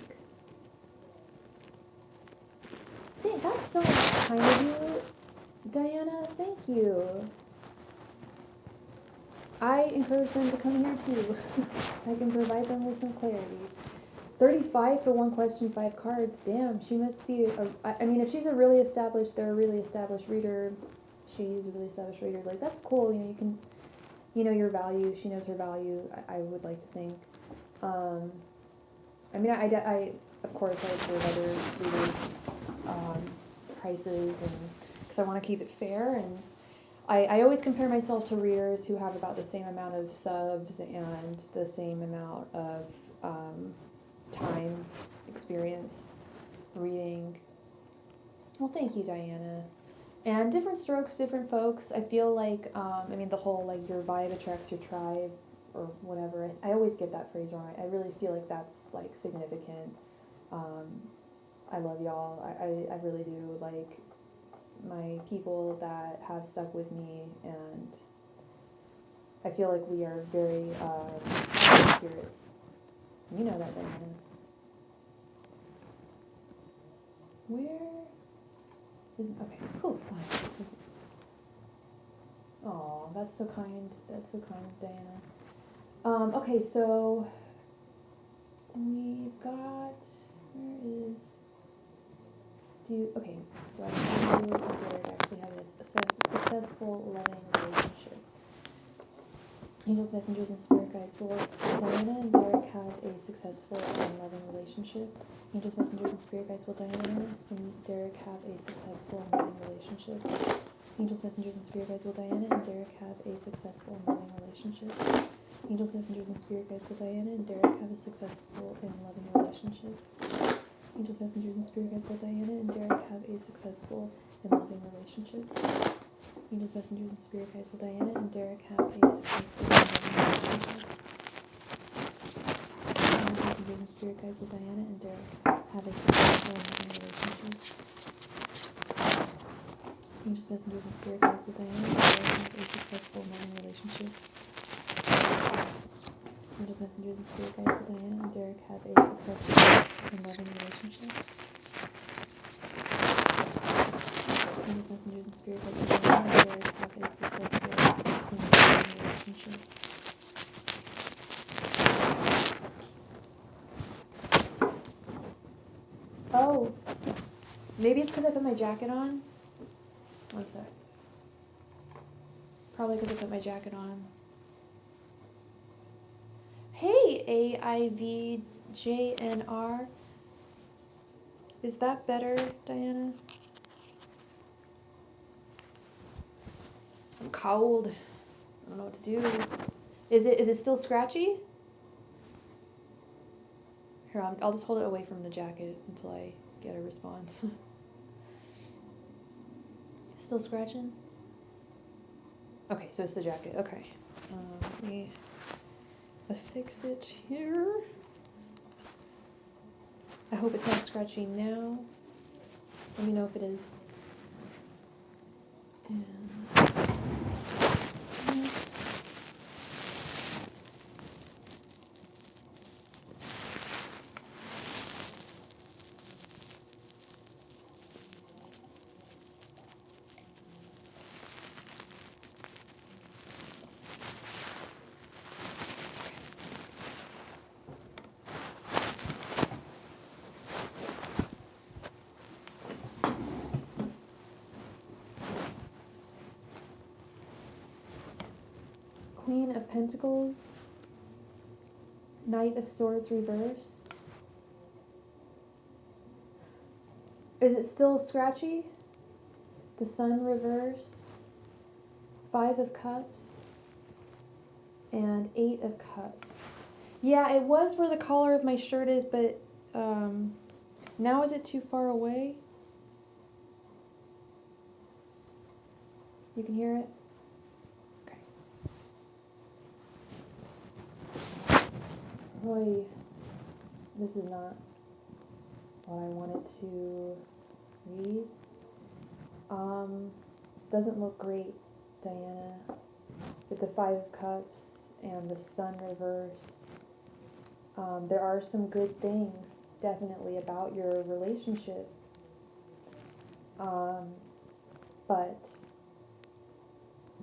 That's so kind of you, Diana. Thank you. I encourage them to come here too. I can provide them with some clarity. 35 for one question, 5 cards. Damn, she must be I mean, if she's a really established, they're a really established reader. She's a really established reader. Like, that's cool. You know, you can, you know your value. She knows her value. I would like to think. I mean, I of course, I observe other readers' prices, and because I want to keep it fair, and I always compare myself to readers who have about the same amount of subs and the same amount of time, experience, reading. Well, thank you, Diana. And different strokes, different folks. I feel like, I mean, the whole, like, your vibe attracts your tribe, or whatever. I always get that phrase wrong. I really feel like that's, like, significant. I love y'all. I really do. Like, my people that have stuck with me, and I feel like we are very spirits. You know that, Diana. Where is, okay, cool, fine. Oh, that's so kind. That's so kind, Diana. Okay, so we've got, where is, okay, do I have you, or Derek actually have a successful, loving relationship? Angels, messengers, and spirit guides, will Diana and Derek have a successful and loving relationship? Angels, messengers, and spirit guides, will Diana and Derek have a successful and loving relationship? Angels, messengers, and spirit guides, will Diana and Derek have a successful and loving relationship? Angels, messengers, and spirit guides, will Diana and Derek have a successful and loving relationship? Angels, messengers, and spirit guides, will Diana and Derek have a successful and loving relationship? Angels, messengers, and spirit guides, will Diana and Derek have a successful and loving relationship? Angels, messengers, and spirit guides, will Diana and Derek have a successful and loving relationship? Angels, messengers, and spirit guides, will Diana and Derek have a successful and loving relationship? Angels, messengers, and spirit guides, will Diana and Derek have a successful and loving relationship? Angels, messengers, and spirit guides, will Diana and Derek have a successful and loving relationship? Oh, maybe it's because I put my jacket on. One sec. Probably because I put my jacket on. Hey, AIVJNR. Is that better, Diana? I'm cold. I don't know what to do. Is it still scratchy? Here, I'll just hold it away from the jacket until I get a response. Still scratching? Okay, so it's the jacket. Okay. Let me affix it here. I hope it's not scratchy now. Let me know if it is. And this. Queen of Pentacles, Knight of Swords reversed. Is it still scratchy? The Sun reversed, 5 of Cups, and 8 of Cups. Yeah, it was where the collar of my shirt is, but now is it too far away? You can hear it? Boy, this is not what I wanted to read. Doesn't look great, Diana, with the 5 of Cups and the Sun reversed. There are some good things definitely about your relationship. But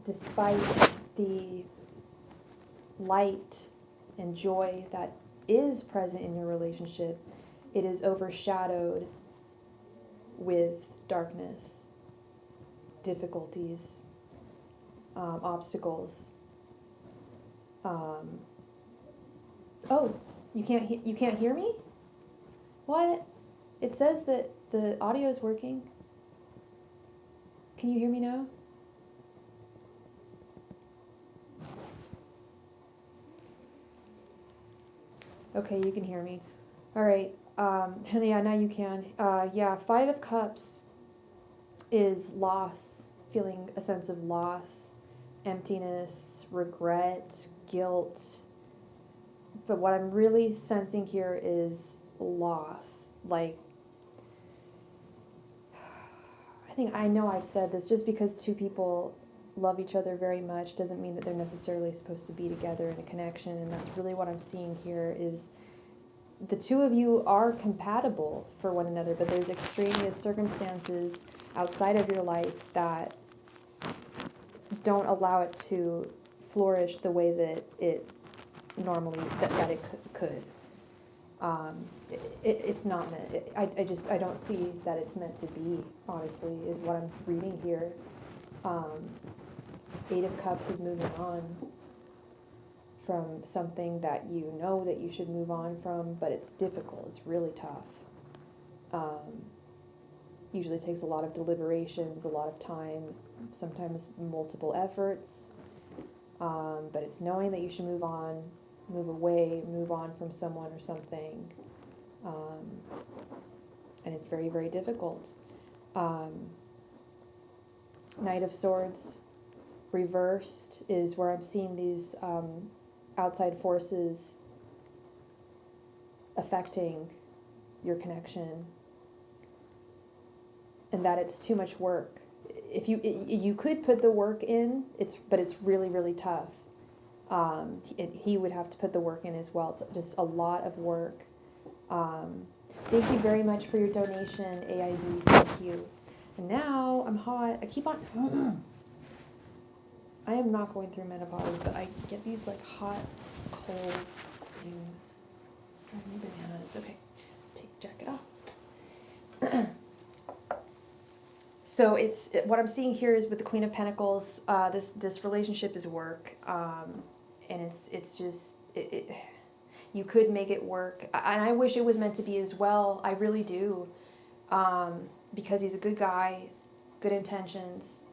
despite the light and joy that is present in your relationship, it is overshadowed with darkness, difficulties, obstacles. Oh, you can't hear me? What? It says that the audio is working. Can you hear me now? Okay, you can hear me. All right. Yeah, now you can. Yeah, 5 of Cups is loss, feeling a sense of loss, emptiness, regret, guilt. But what I'm really sensing here is loss. Like, I know I've said this, just because two people love each other very much doesn't mean that they're necessarily supposed to be together in a connection, and that's really what I'm seeing here is the two of you are compatible for one another, but there's extraneous circumstances outside of your life that don't allow it to flourish the way that it normally, that it could. It's not meant, I don't see that it's meant to be, honestly, is what I'm reading here. 8 of Cups is moving on from something that you know that you should move on from, but it's difficult, it's really tough. Usually takes a lot of deliberations, a lot of time, sometimes multiple efforts, but it's knowing that you should move on, move away, move on from someone or something, and it's very, very difficult. Knight of Swords reversed is where I'm seeing these outside forces affecting your connection, and that it's too much work. If you could put the work in, but it's really, really tough. He would have to put the work in as well. It's just a lot of work. Thank you very much for your donation, AIB. Thank you. And now I'm hot. I keep on. I am not going through menopause, but I get these like hot, cold things. Drive me bananas. Okay, take the jacket off. So what I'm seeing here is with the Queen of Pentacles. This relationship is work, and it's just you could make it work, and I wish it was meant to be as well. I really do, because he's a good guy, good intentions.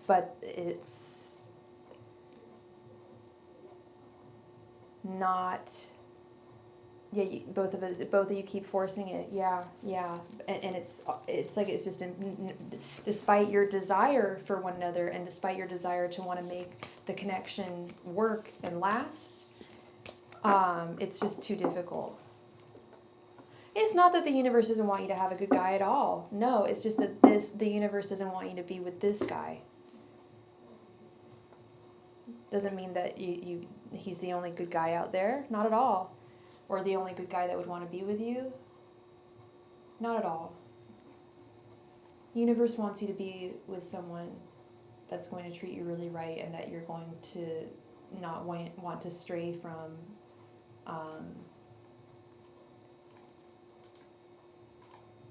But it's not, yeah, both of you keep forcing it, yeah, and it's like, it's just, despite your desire for one another, and despite your desire to want to make the connection work and last, it's just too difficult. It's not that the universe doesn't want you to have a good guy at all, no, it's just that the universe doesn't want you to be with this guy. Doesn't mean that he's the only good guy out there. Not at all. Or the only good guy that would want to be with you. Not at all. The universe wants you to be with someone that's going to treat you really right, and that you're going to not want to stray from.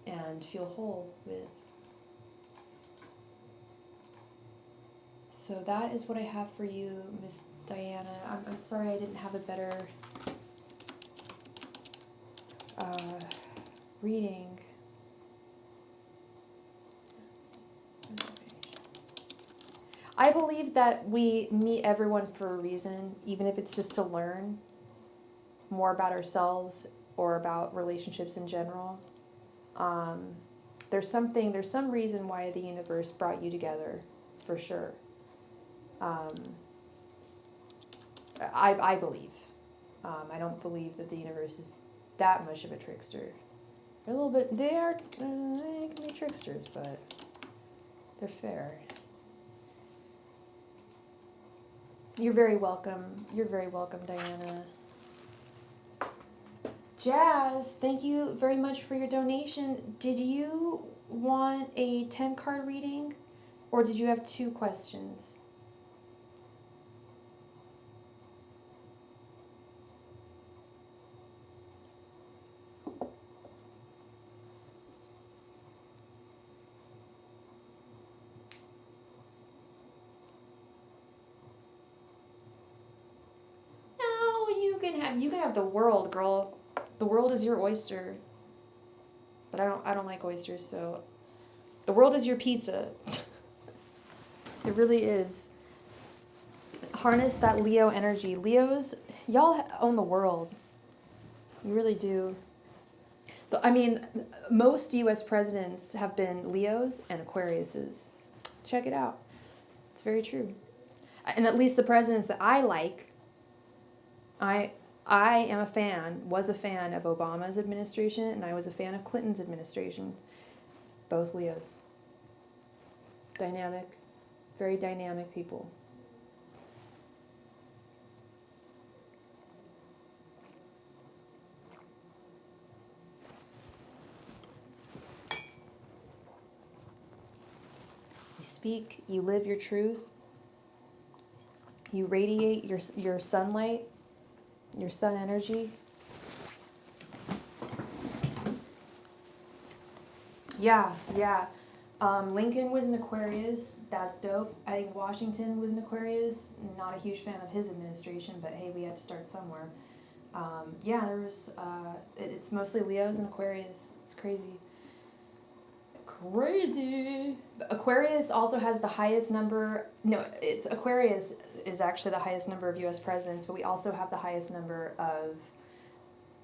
And feel whole with. So that is what I have for you, Miss Diana. I'm sorry I didn't have a better reading. I believe that we meet everyone for a reason, even if it's just to learn more about ourselves or about relationships in general. There's some reason why the universe brought you together, for sure. I believe. I don't believe that the universe is that much of a trickster. They're a little bit, they can be tricksters, but they're fair. You're very welcome. You're very welcome, Diana. Jazz, thank you very much for your donation. Did you want a 10-card reading, or did you have 2 questions? No, you can have the world, girl. The world is your oyster. But I don't like oysters, so the world is your pizza. It really is. Harness that Leo energy. Leos, y'all own the world. You really do. I mean, most U.S. presidents have been Leos and Aquariuses. Check it out. It's very true. And at least the presidents that I like, I am a fan, was a fan of Obama's administration, and I was a fan of Clinton's administration. Both Leos. Dynamic, very dynamic people. You speak, you live your truth, you radiate your sunlight, your sun energy. Yeah. Lincoln was an Aquarius. That's dope. I think Washington was an Aquarius. Not a huge fan of his administration, but hey, we had to start somewhere. Yeah, there was. It's mostly Leos and Aquarius. It's crazy. Aquarius also has the highest number. No, it's Aquarius is actually the highest number of U.S. presidents, but we also have the highest number of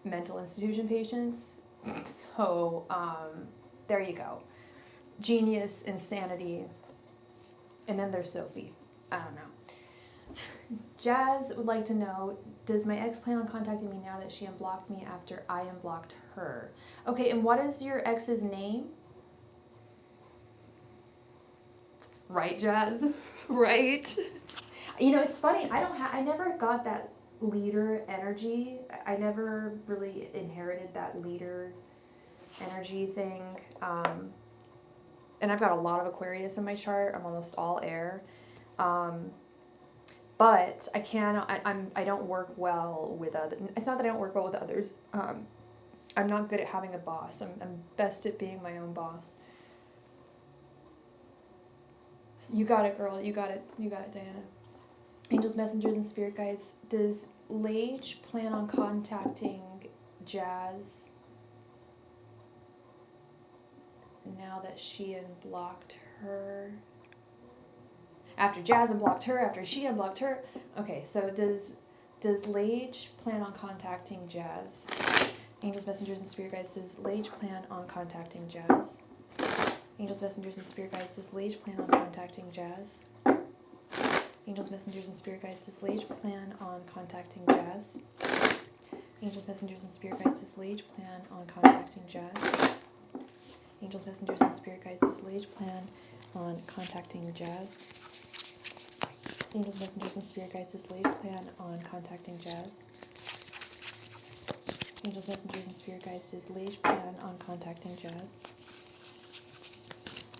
mental institution patients. So there you go. Genius, insanity, and then there's Sophie. I don't know. Jazz would like to know, does my ex plan on contacting me now that she unblocked me after I unblocked her? Okay, and what is your ex's name? Right, Jazz? Right? You know, it's funny, I never got that leader energy. I never really inherited that leader energy thing. And I've got a lot of Aquarius in my chart. I'm almost all air. But I don't work well with others. It's not that I don't work well with others. I'm not good at having a boss. I'm best at being my own boss. You got it, girl. You got it, Diana. Angels, messengers, and spirit guides. Does Lage plan on contacting Jazz now that she unblocked her? After Jazz unblocked her, after she unblocked her. Okay, so does Lage plan on contacting Jazz? Angels, messengers, and spirit guides. Does Lage plan on contacting Jazz? Angels, messengers, and spirit guides. Does Lage plan on contacting Jazz? Angels, messengers, and spirit guides. Does Lage plan on contacting Jazz? Angels, messengers, and spirit guides. Does Lage plan on contacting Jazz? Angels, messengers, and spirit guides. Does Lage plan on contacting Jazz? Angels, messengers, and spirit guides. Does Lage plan on contacting Jazz? Angels, messengers, and spirit guides. Does Lage plan on contacting Jazz?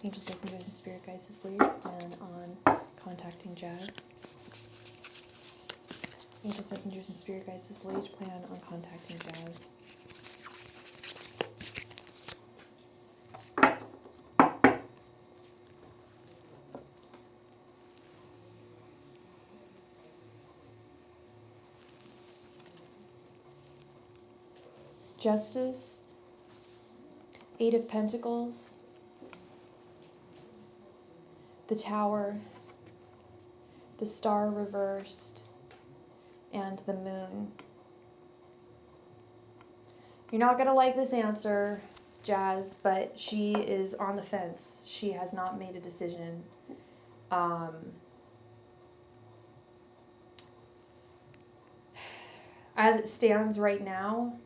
Angels, messengers, and spirit guides. Does Lage plan on contacting Jazz? Angels, messengers, and spirit guides. Does Lage plan on contacting Jazz? Justice, 8 of Pentacles, the Tower, the Star reversed, and the Moon. You're not going to like this answer, Jazz, but she is on the fence. She has not made a decision. As it stands right now,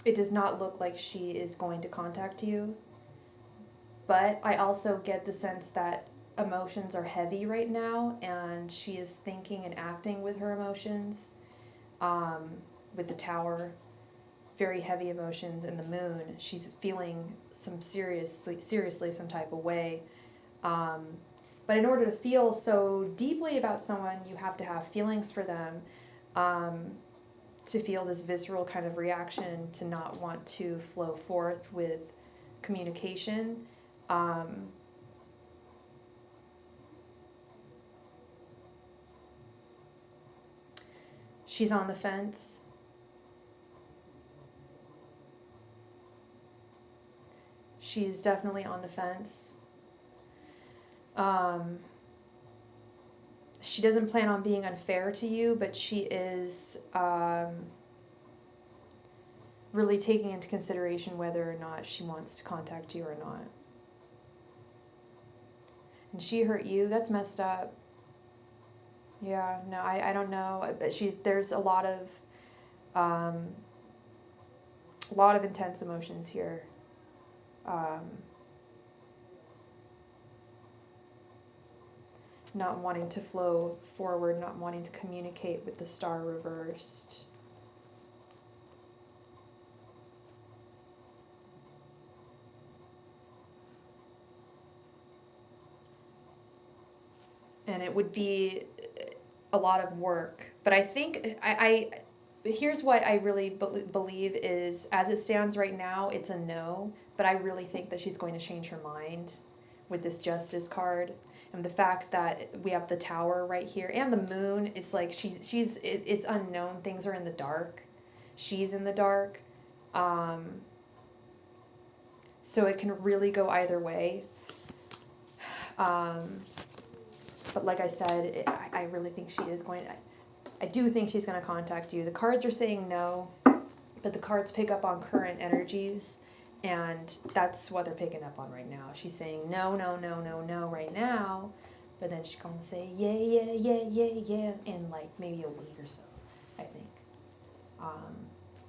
it does not look like she is going to contact you. But I also get the sense that emotions are heavy right now, and she is thinking and acting with her emotions, with the Tower, very heavy emotions, and the Moon. She's feeling seriously some type of way. But in order to feel so deeply about someone, you have to have feelings for them, to feel this visceral kind of reaction, to not want to flow forth with communication. She's on the fence. She's definitely on the fence. She doesn't plan on being unfair to you, but she is really taking into consideration whether or not she wants to contact you or not. And she hurt you. That's messed up. Yeah, no, I don't know. But there's a lot of intense emotions here. Not wanting to flow forward, not wanting to communicate with the star reversed. And it would be a lot of work. But I think, here's what I really believe is, as it stands right now, it's a no. But I really think that she's going to change her mind with this Justice card. And the fact that we have the Tower right here and the Moon, it's like it's unknown. Things are in the dark. She's in the dark. So it can really go either way. But like I said, I really think she is going to, I do think she's going to contact you. The cards are saying no, but the cards pick up on current energies, and that's what they're picking up on right now. She's saying no, no, no, no, no right now, but then she's going to say yeah, yeah, yeah, yeah, yeah in like maybe a week or so, I think.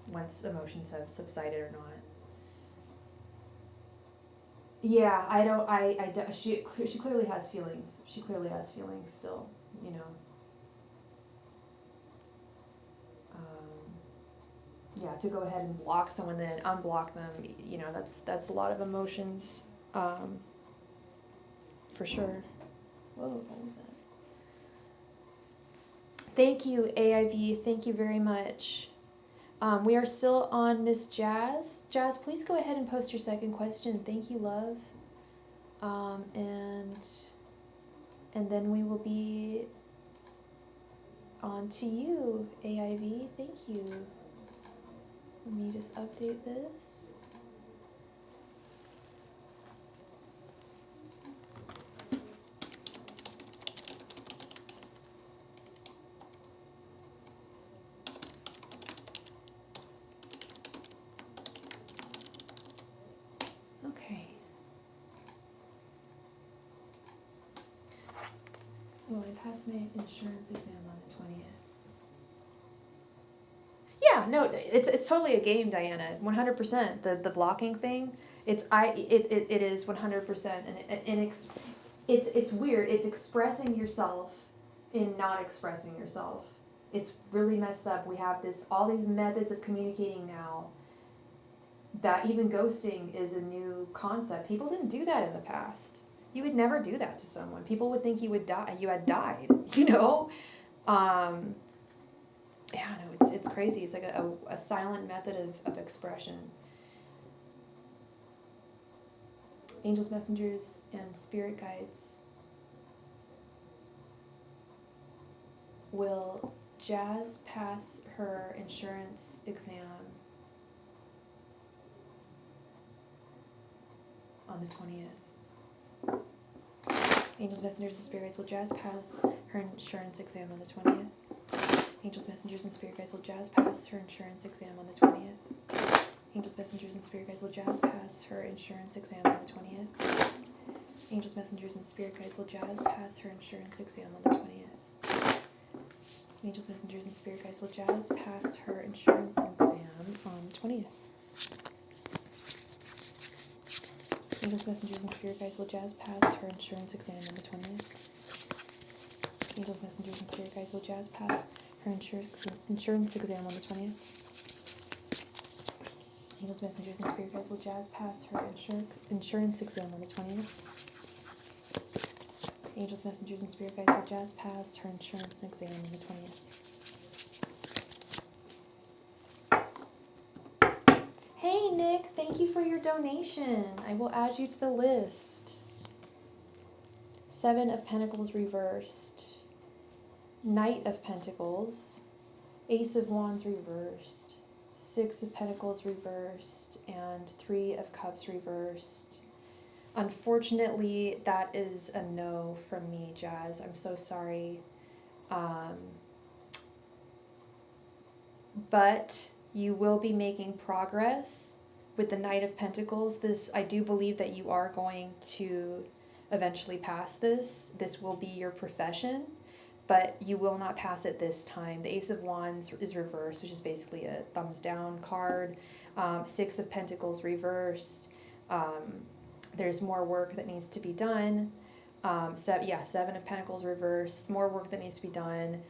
Once emotions have subsided or not. Yeah, she clearly has feelings. She clearly has feelings still, you know. Yeah, to go ahead and block someone, then unblock them, you know, that's a lot of emotions, for sure. Whoa, what was that? Thank you, AIV. Thank you very much. We are still on Miss Jazz. Jazz, please go ahead and post your second question. Thank you, love. And then we will be on to you, AIV. Thank you. Let me just update this. Okay. Well, I passed my insurance exam on the 20th. Yeah, no, it's totally a game, Diana. 100%. The blocking thing, it is 100%, and it's weird. It's expressing yourself in not expressing yourself. It's really messed up. We have all these methods of communicating now. That even ghosting is a new concept. People didn't do that in the past. You would never do that to someone. People would think you had died, you know? Yeah, no, it's crazy. It's like a silent method of expression. Angels, messengers, and spirit guides. Will Jazz pass her insurance exam on the 20th? Angels, messengers, and spirit guides. Will Jazz pass her insurance exam on the 20th? Angels, messengers, and spirit guides. Will Jazz pass her insurance exam on the 20th? Angels, messengers, and spirit guides. Will Jazz pass her insurance exam on the 20th? Angels, messengers, and spirit guides. Will Jazz pass her insurance exam on the 20th? Angels, messengers, and spirit guides. Will Jazz pass her insurance exam on the 20th? Angels, messengers, and spirit guides, will Jazz pass her insurance exam on the 20th? Angels, messengers, and spirit guides, will Jazz pass her insurance exam on the 20th? Angels, messengers, and spirit guides, will Jazz pass her insurance exam on the 20th? Angels, messengers, and spirit guides, will Jazz pass her insurance exam on the 20th? Hey Nick, thank you for your donation. I will add you to the list. 7 of Pentacles reversed. Knight of Pentacles. Ace of Wands reversed. 6 of Pentacles reversed. And 3 of Cups reversed. Unfortunately, that is a no from me, Jazz. I'm so sorry. But you will be making progress with the Knight of Pentacles. This, I do believe that you are going to eventually pass this. This will be your profession, but you will not pass it this time. The Ace of Wands is reversed, which is basically a thumbs down card. 6 of Pentacles reversed. There's more work that needs to be done. 7 of Pentacles reversed. More work that needs to be done.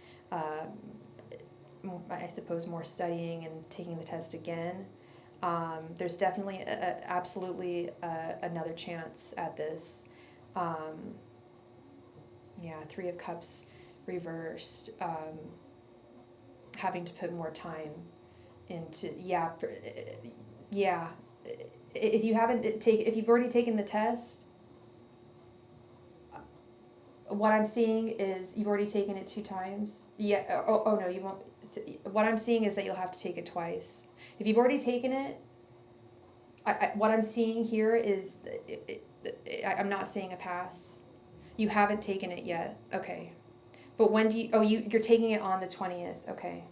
I suppose more studying and taking the test again. There's definitely absolutely another chance at this. 3 of Cups reversed. Having to put more time into, if you've already taken the test, what I'm seeing is you've already taken it 2 times. Oh no, you won't. What I'm seeing is that you'll have to take it twice. If you've already taken it, what I'm seeing here is, I'm not seeing a pass. You haven't taken it yet. Okay. But when do you, you're taking it on the 20th. Okay.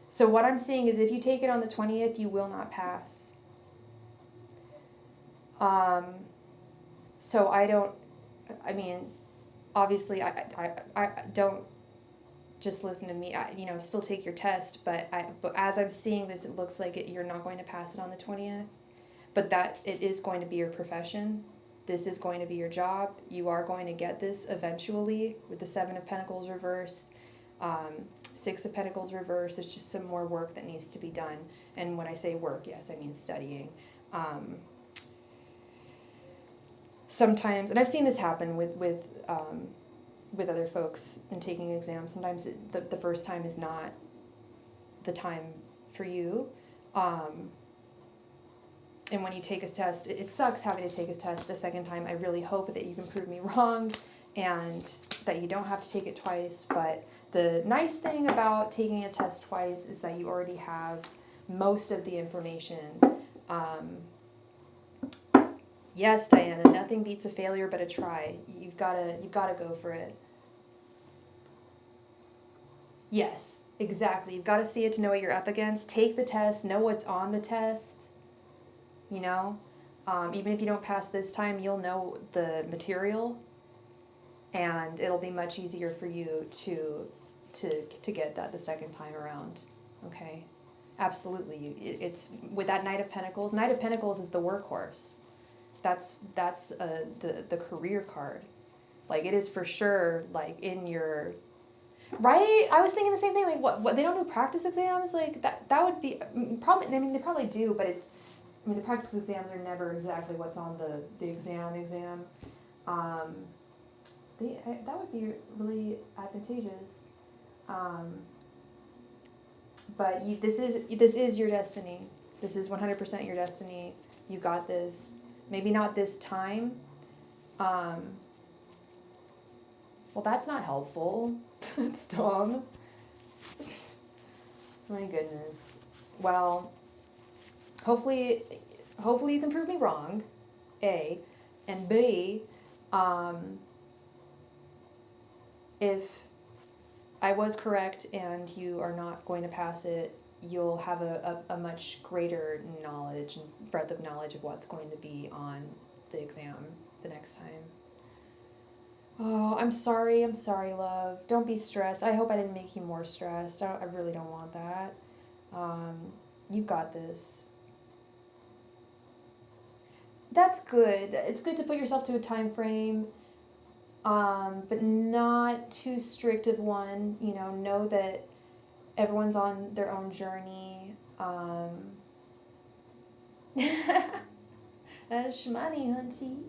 So what I'm seeing is if you take it on the 20th, you will not pass. So obviously I don't just listen to me, still take your test, but as I'm seeing this, it looks like you're not going to pass it on the 20th, but that it is going to be your profession. This is going to be your job. You are going to get this eventually with the 7 of Pentacles reversed, 6 of Pentacles reversed. It's just some more work that needs to be done. And when I say work, yes, I mean studying. Sometimes, and I've seen this happen with other folks in taking exams. Sometimes the first time is not the time for you. And when you take a test, it sucks having to take a test a second time. I really hope that you can prove me wrong and that you don't have to take it twice. But the nice thing about taking a test twice is that you already have most of the information. Yes, Diana, nothing beats a failure but a try. You've gotta go for it. Yes, exactly. You've got to see it to know what you're up against. Take the test, know what's on the test. Even if you don't pass this time, you'll know the material, and it'll be much easier for you to get that the second time around. Okay, absolutely. It's with that Knight of Pentacles. Knight of Pentacles is the workhorse. That's the career card. Like, it is for sure, like, in your, right? I was thinking the same thing. Like, what they don't do practice exams? Like, that would be probably. I mean, they probably do, but it's. I mean, the practice exams are never exactly what's on the exam. That would be really advantageous. But this is your destiny. This is 100% your destiny. You got this. Maybe not this time. Well, that's not helpful. That's dumb. My goodness. Well, hopefully you can prove me wrong, A. And B, if I was correct and you are not going to pass it, you'll have a much greater knowledge and breadth of knowledge of what's going to be on the exam the next time. Oh, I'm sorry, love. Don't be stressed. I hope I didn't make you more stressed. I really don't want that. You've got this. that's good. It's good to put yourself to a time frame, but not too strict of one. You know that everyone's on their own journey. That's money, hunty.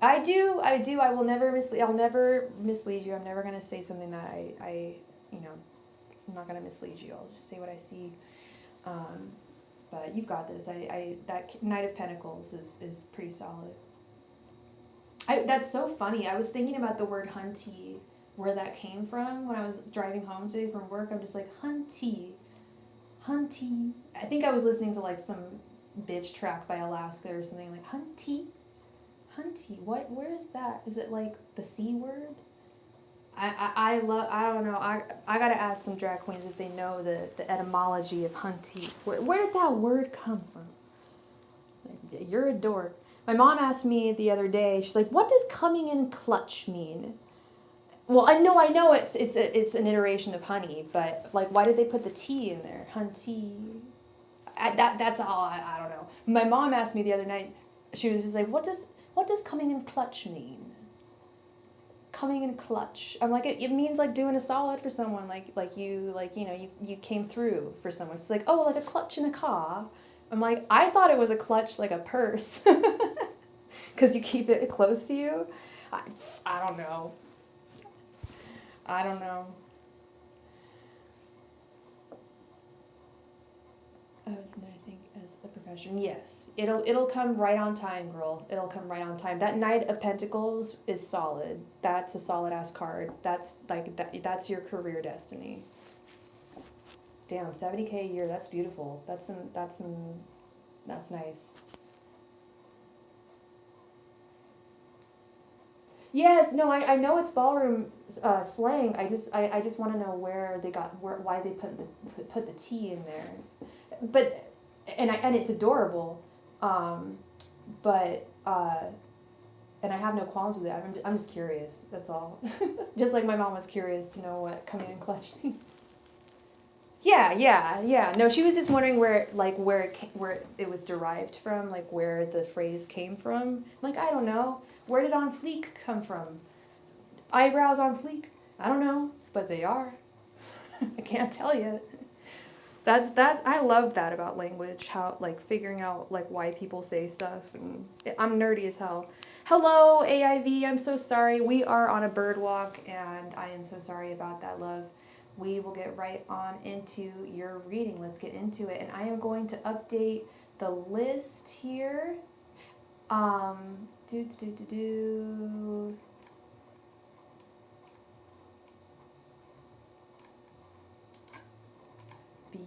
I do. I will never mislead. I'll never mislead you. I'm never gonna say something that I'm not gonna mislead you. I'll just say what I see. But you've got this. That Knight of Pentacles is pretty solid. That's so funny. I was thinking about the word hunty, where that came from when I was driving home today from work. I'm just like, hunty. I think I was listening to like some bitch track by Alaska or something, like hunty. Where is that? Is it like the C word? I don't know. I gotta ask some drag queens if they know the etymology of hunty. Where did that word come from? Like, you're a dork. My mom asked me the other day, she's like, what does coming in clutch mean? Well, I know it's an iteration of honey, but like, why did they put the T in there? Hunty. That's all. I don't know. My mom asked me the other night, she was just like, what does coming in clutch mean? Coming in clutch. I'm like, it means like doing a solid for someone, like you came through for someone. It's like, oh, like a clutch in a car. I'm like, I thought it was a clutch like a purse, because you keep it close to you. I don't know. Oh, I think as a profession, yes, it'll come right on time, girl. It'll come right on time. That Knight of Pentacles is solid. That's a solid ass card. That's like that's your career destiny. Damn, 70K a year. That's beautiful. That's nice. Yes, no, I know it's ballroom slang. I just want to know why they put the T in there. But and it's adorable, but and I have no qualms with it. I'm just curious. That's all. Just like my mom was curious to know what coming in clutch means. Yeah. No, she was just wondering where it was derived from, like where the phrase came from. I'm like, I don't know. Where did on fleek come from? Eyebrows on fleek? I don't know, but they are. I can't tell you. I love that about language, how like figuring out like why people say stuff, and I'm nerdy as hell. Hello AIV, I'm so sorry. We are on a bird walk and I am so sorry about that, love. We will get right on into your reading. Let's get into it. And I am going to update the list here.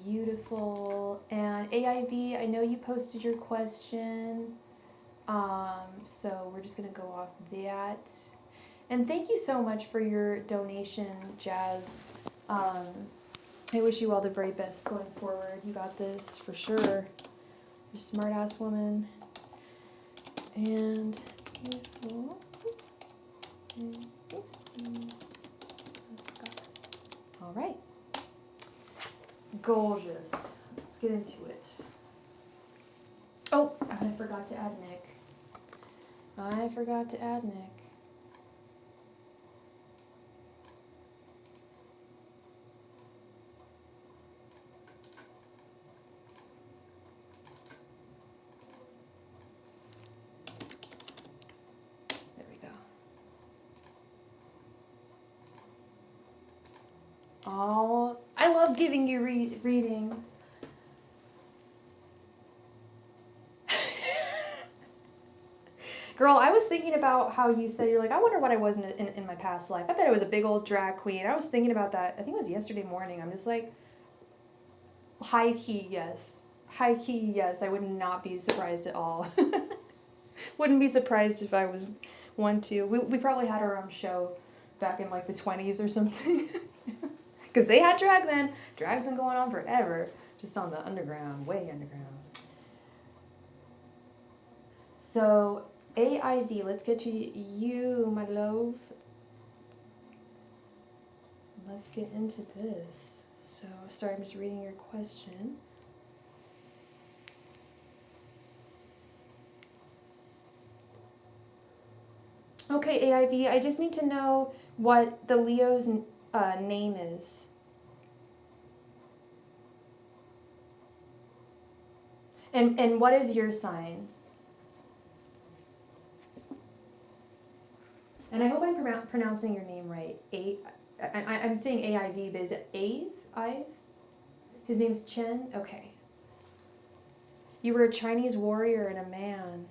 Beautiful. And AIV, I know you posted your question. So we're just going to go off that. And thank you so much for your donation, Jazz. I wish you all the very best going forward. You got this for sure. You're a smart ass woman. And beautiful. All right. Gorgeous. Let's get into it. Oh, and I forgot to add Nick. There we go. Oh, I love giving you readings. Girl, I was thinking about how you said, you're like, I wonder what I was in my past life. I bet I was a big old drag queen. I was thinking about that. I think it was yesterday morning. I'm just like, high key, yes. High key, yes. I would not be surprised at all. Wouldn't be surprised if I was one too. We probably had our own show back in like the 20s or something. Because they had drag then. Drag's been going on forever. Just on the underground, way underground. So, AIV, let's get to you, my love. Let's get into this. So, sorry, I'm just reading your question. Okay, AIV, I just need to know what the Leo's name is. And what is your sign? And I hope I'm pronouncing your name right. I'm saying AIV, but is it Ave? Ive? His name's Chen? Okay. You were a Chinese warrior and a man.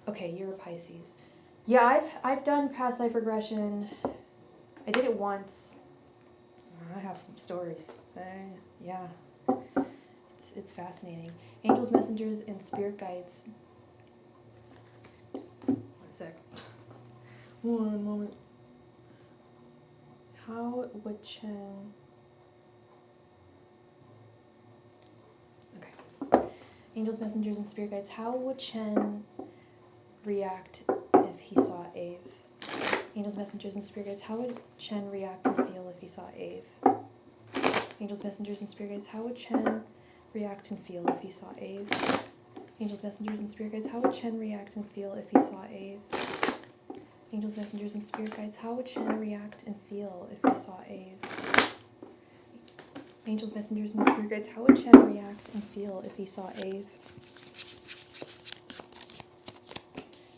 Okay, you're a Pisces. Yeah, I've done past life regression. I did it once. I have some stories. Yeah. It's fascinating. Angels, messengers, and spirit guides. 1 sec. One moment. How would Chen... Okay. Angels, messengers, and spirit guides. How would Chen react if he saw Ave? Angels, messengers, and spirit guides. How would Chen react and feel if he saw Ave? Angels, messengers, and spirit guides. How would Chen react and feel if he saw Ave? Angels, messengers, and spirit guides. How would Chen react and feel if he saw Ave? Angels, messengers, and spirit guides. How would Chen react and feel if he saw Ave? Angels, messengers, and spirit guides. How would Chen react and feel if he saw Ave?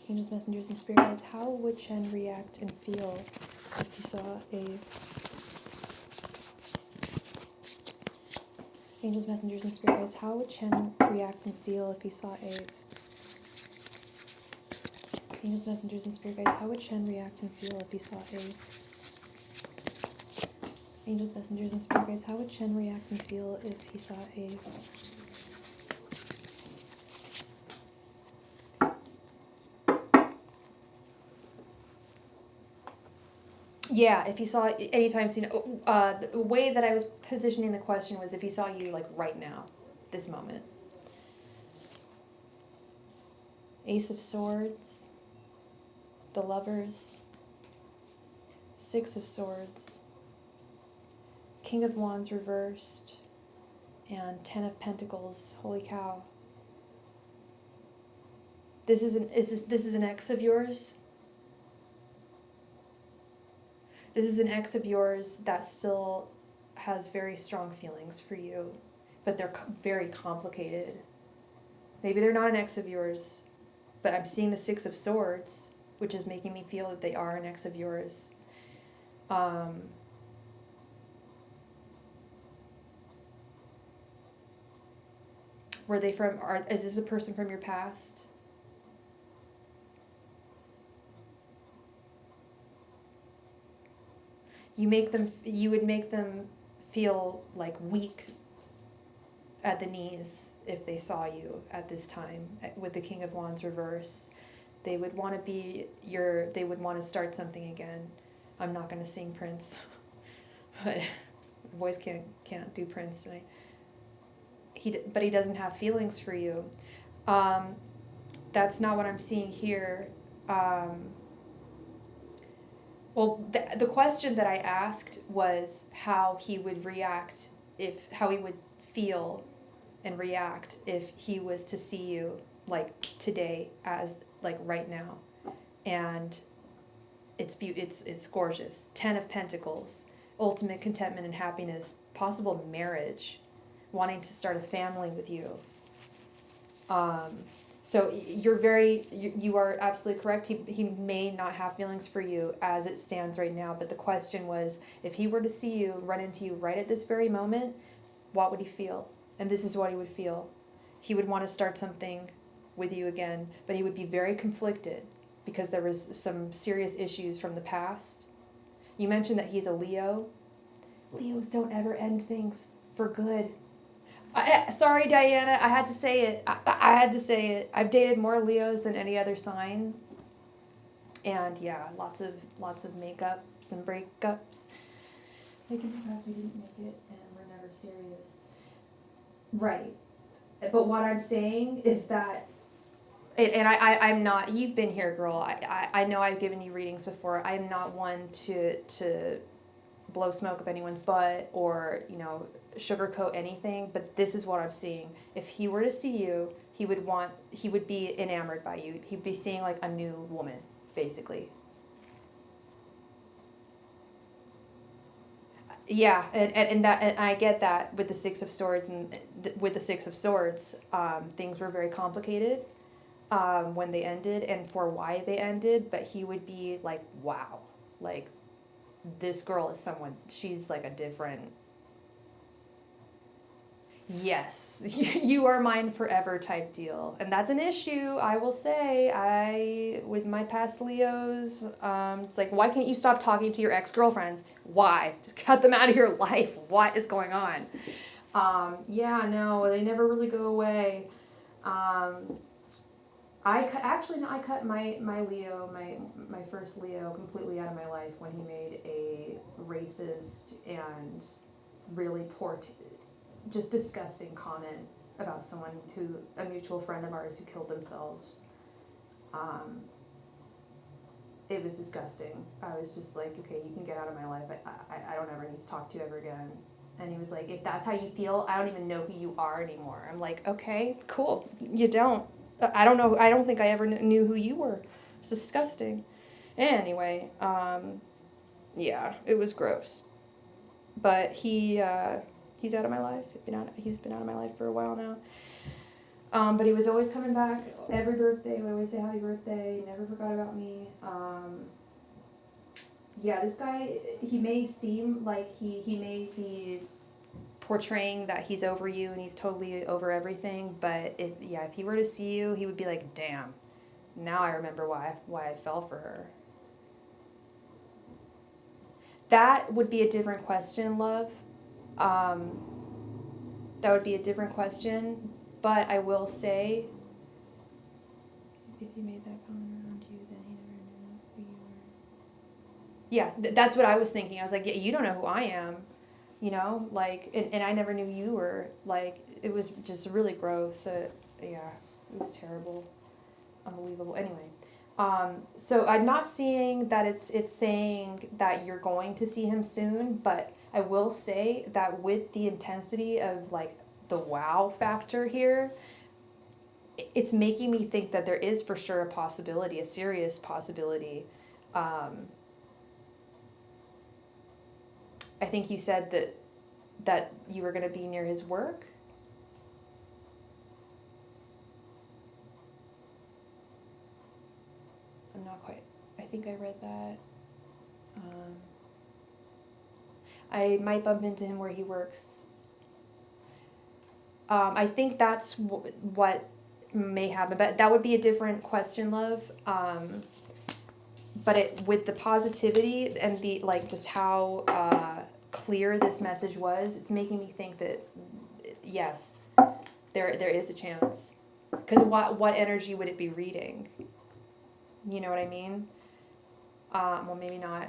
Angels, messengers, and spirit guides. How would Chen react and feel if he saw Ave? Angels, messengers, and spirit guides. How would Chen react and feel if he saw Ave? Angels, messengers, and spirit guides. How would Chen react and feel if he saw Ave? Angels, messengers, and spirit guides. How would Chen react and feel if he saw Ave? Yeah, if he saw anytime soon. The way that I was positioning the question was if he saw you like right now, this moment. Ace of Swords, the Lovers, 6 of Swords, King of Wands reversed, and 10 of Pentacles. Holy cow. This is an ex of yours? This is an ex of yours that still has very strong feelings for you, but they're very complicated. Maybe they're not an ex of yours, but I'm seeing the 6 of Swords, which is making me feel that they are an ex of yours. Were they from, is this a person from your past? You would make them feel like weak at the knees if they saw you at this time with the King of Wands reverse. They would want to be they would want to start something again. I'm not going to sing Prince, but my voice can't do Prince tonight. But he doesn't have feelings for you. That's not what I'm seeing here. Well, the question that I asked was how he would react, how he would feel and react if he was to see you like today, as like right now, and it's gorgeous. 10 of Pentacles, ultimate contentment and happiness, possible marriage, wanting to start a family with you. So you are absolutely correct. He may not have feelings for you as it stands right now, but the question was, if he were to see you, run into you right at this very moment, what would he feel? And this is what he would feel. He would want to start something with you again, but he would be very conflicted because there was some serious issues from the past. You mentioned that he's a Leo. Leos don't ever end things for good. Sorry, Diana, I had to say it. I had to say it. I've dated more Leos than any other sign. And yeah, lots of makeups and breakups. Like in the past, we didn't make it and we're never serious. Right. But what I'm saying is that, and I'm not, you've been here, girl. I know I've given you readings before. I'm not one to blow smoke up anyone's butt or, sugarcoat anything, but this is what I'm seeing. If he were to see you, he would be enamored by you. He'd be seeing like a new woman, basically. Yeah, and I get that with the Six of Swords, and with the Six of Swords, things were very complicated when they ended and for why they ended, but he would be like, wow, like, this girl is someone, she's like a different, yes, you are mine forever type deal. And that's an issue, I will say. With my past Leos, it's like, why can't you stop talking to your ex-girlfriends? Why? Just cut them out of your life. What is going on? Yeah, no, they never really go away. I cut my Leo, my first Leo, completely out of my life when he made a racist and really poor, just disgusting comment about someone a mutual friend of ours who killed themselves. It was disgusting. I was just like, okay, you can get out of my life. I don't ever need to talk to you ever again. And he was like, if that's how you feel, I don't even know who you are anymore. I'm like, okay, cool. You don't. I don't know. I don't think I ever knew who you were. It's disgusting. Anyway, yeah, it was gross. But he's out of my life. He's been out of my life for a while now. But he was always coming back every birthday. He would always say happy birthday. Never forgot about me. Yeah, this guy, he may seem like he may be portraying that he's over you and he's totally over everything, but if he were to see you, he would be like, damn, now I remember why I fell for her. That would be a different question, love. That would be a different question, but I will say, if he made that comment around you, then he never knew who you were. Yeah, that's what I was thinking. I was like, yeah, you don't know who I am. You know, like, and I never knew you were, like, it was just really gross. Yeah, it was terrible. Unbelievable. Anyway, so I'm not seeing that it's saying that you're going to see him soon, but I will say that with the intensity of, like, the wow factor here, it's making me think that there is for sure a possibility, a serious possibility. I think you said that you were going to be near his work. I'm not quite. I think I read that. I might bump into him where he works. I think that's what may happen, but that would be a different question, love. But with the positivity and the, like, just how clear this message was, it's making me think that yes, there is a chance. Because what energy would it be reading? You know what I mean? Well, maybe not.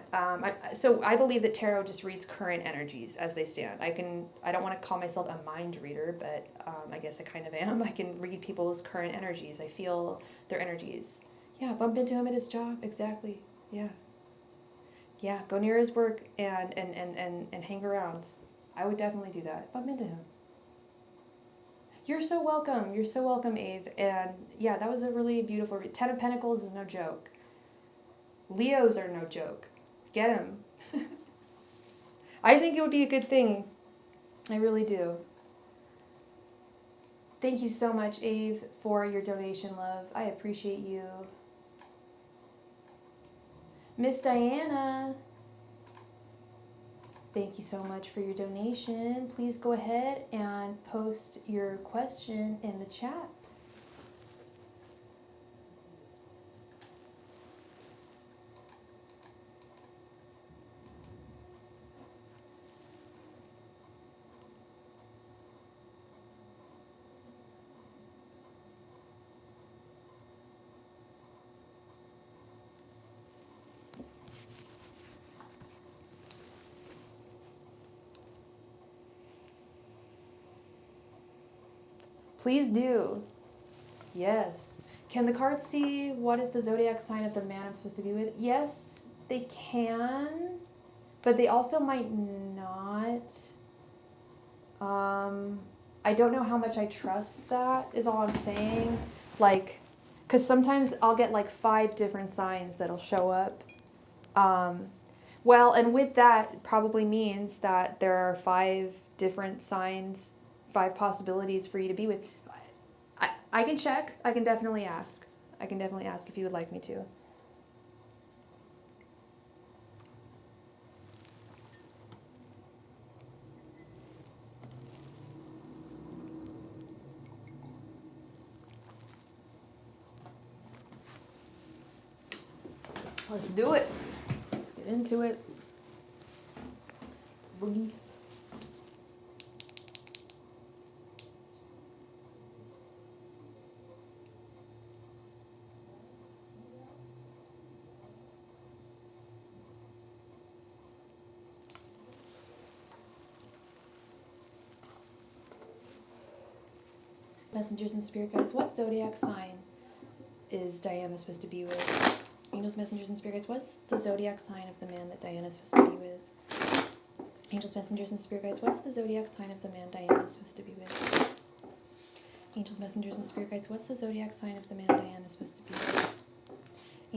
So I believe that tarot just reads current energies as they stand. I don't want to call myself a mind reader, but I guess I kind of am. I can read people's current energies. I feel their energies. Yeah, bump into him at his job. Exactly. Yeah. Yeah, go near his work and hang around. I would definitely do that. Bump into him. You're so welcome. You're so welcome, Ave. And yeah, that was a really beautiful read. 10 of Pentacles is no joke. Leos are no joke. Get him. I think it would be a good thing. I really do. Thank you so much, Ave, for your donation, love. I appreciate you. Miss Diana, thank you so much for your donation. Please go ahead and post your question in the chat. Please do. Yes. Can the cards see what is the zodiac sign of the man I'm supposed to be with? Yes, they can, but they also might not. I don't know how much I trust that, is all I'm saying. Like, Because sometimes I'll get like 5 different signs that'll show up. Well, and with that probably means that there are 5 different signs, 5 possibilities for you to be with. I can check. I can definitely ask. I can definitely ask if you would like me to. Let's do it. Let's get into it. Let's boogie. Messengers and spirit guides, what zodiac sign is Diana supposed to be with? Angels, messengers, and spirit guides, what's the zodiac sign of the man that Diana is supposed to be with? Angels, messengers, and spirit guides, what's the zodiac sign of the man Diana is supposed to be with? Angels, messengers, and spirit guides, what's the zodiac sign of the man Diana is supposed to be with?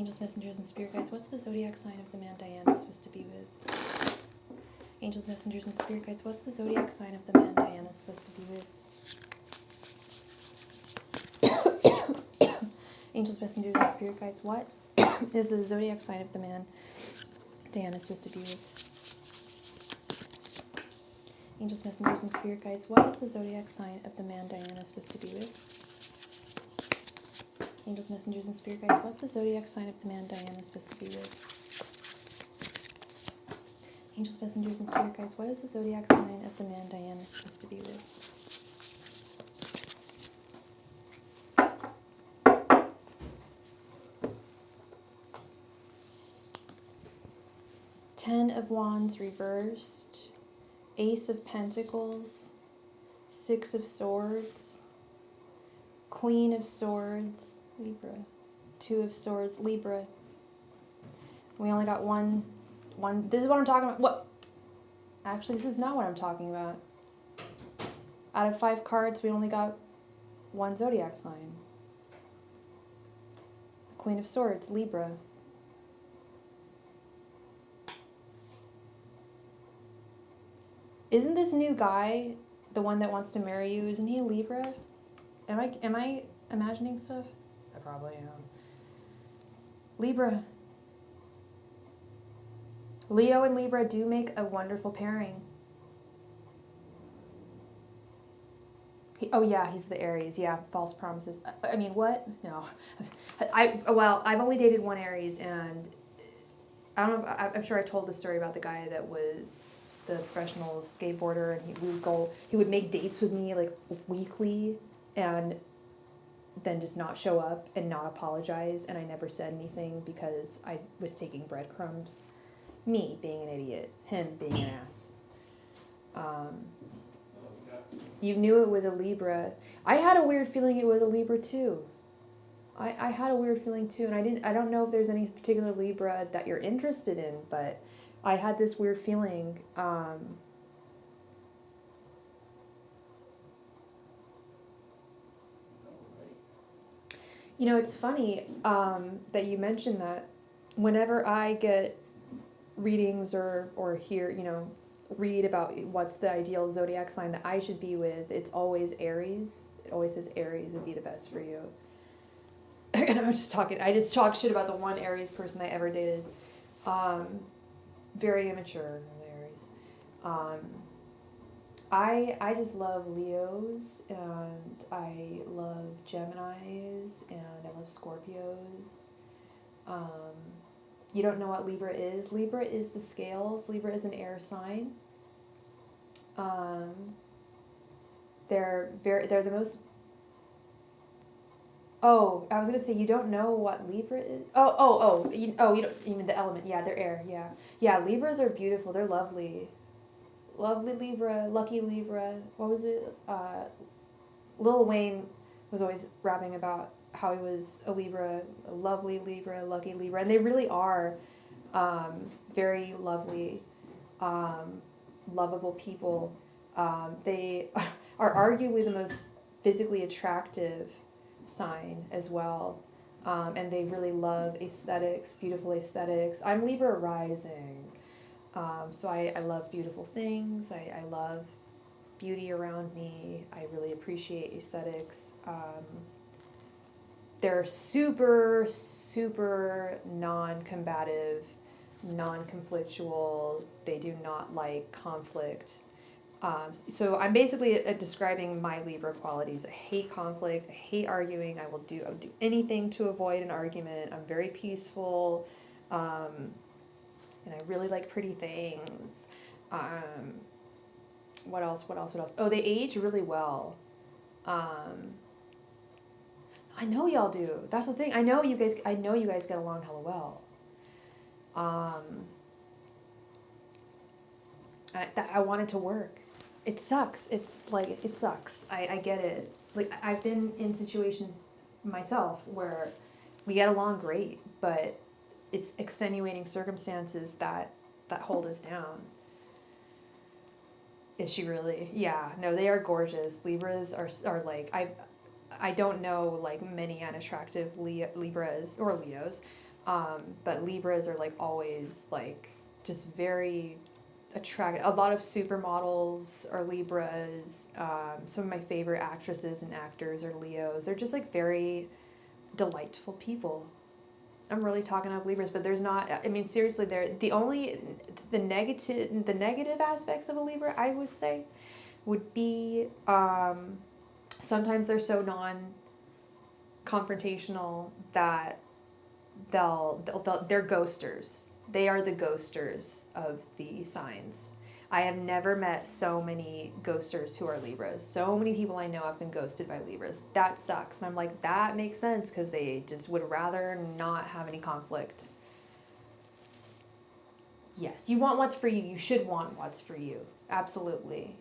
Angels, messengers, and spirit guides, what's the zodiac sign of the man Diana is supposed to be with? Angels, messengers, and spirit guides, what's the zodiac sign of the man Diana is supposed to be with? Angels, messengers, and spirit guides, what is the zodiac sign of the man Diana is supposed to be with? Angels, messengers, and spirit guides, what is the zodiac sign of the man Diana is supposed to be with? Angels, messengers, and spirit guides, what's the zodiac sign of the man Diana is supposed to be with? Angels, messengers, and spirit guides, what is the zodiac sign of the man Diana is supposed to be with? 10 of Wands reversed, Ace of Pentacles, 6 of Swords, Queen of Swords, Libra, 2 of Swords, Libra. We only got one, this is what I'm talking about. What? Actually, this is not what I'm talking about. Out of 5 cards, we only got 1 zodiac sign. Queen of Swords, Libra. Isn't this new guy the one that wants to marry you? Isn't he a Libra? Am I imagining stuff? I probably am. Libra. Leo and Libra do make a wonderful pairing. Oh yeah, he's the Aries. Yeah, false promises. I mean, what? No. I've only dated 1 Aries, and I don't know. I'm sure I told the story about the guy that was the professional skateboarder, and he would make dates with me like weekly, and then just not show up and not apologize, and I never said anything because I was taking breadcrumbs. Me being an idiot, him being an ass. You knew it was a Libra. I had a weird feeling it was a Libra too. I had a weird feeling too, and I don't know if there's any particular Libra that you're interested in, but I had this weird feeling. You know, it's funny that you mentioned that. Whenever I get readings or hear, read about what's the ideal zodiac sign that I should be with, it's always Aries. It always says Aries would be the best for you. And I just talk shit about the 1 Aries person I ever dated. Very immature, Aries. I just love Leos, and I love Geminis, and I love Scorpios. You don't know what Libra is? Libra is the scales. Libra is an air sign. They're the most. Oh, I was gonna say you don't know what Libra is. You don't. You mean the element? Yeah, they're air. Yeah. Libras are beautiful. They're lovely. Lovely Libra, lucky Libra. What was it? Lil Wayne was always rapping about how he was a Libra, a lovely Libra, lucky Libra, and they really are very lovely, lovable people. They are arguably the most physically attractive sign as well. And they really love aesthetics, beautiful aesthetics. I'm Libra rising, so I love beautiful things. I love beauty around me. I really appreciate aesthetics. They're super, super non-combative, non-conflictual. They do not like conflict. So I'm basically describing my Libra qualities. I hate conflict. I hate arguing. I would do anything to avoid an argument. I'm very peaceful, and I really like pretty things. What else? Oh, they age really well. I know y'all do. That's the thing. I know you guys get along hella well. I want it to work. It sucks. It's like, it sucks. I get it. Like, I've been in situations myself where we get along great, but it's extenuating circumstances that hold us down. Is she really? Yeah. No, they are gorgeous. Libras are like, I don't know like many unattractive Libras or Leos, but Libras are like always like just very attractive. A lot of supermodels are Libras. Some of my favorite actresses and actors are Leos. They're just like very delightful people. I'm really talking of Libras, but there's not. I mean, seriously, they're the negative aspects of a Libra, I would say, would be sometimes they're so non-confrontational that they're ghosters. They are the ghosters of the signs. I have never met so many ghosters who are Libras. So many people I know have been ghosted by Libras. That sucks. And I'm like, that makes sense because they just would rather not have any conflict. Yes, you want what's for you. You should want what's for you. Absolutely.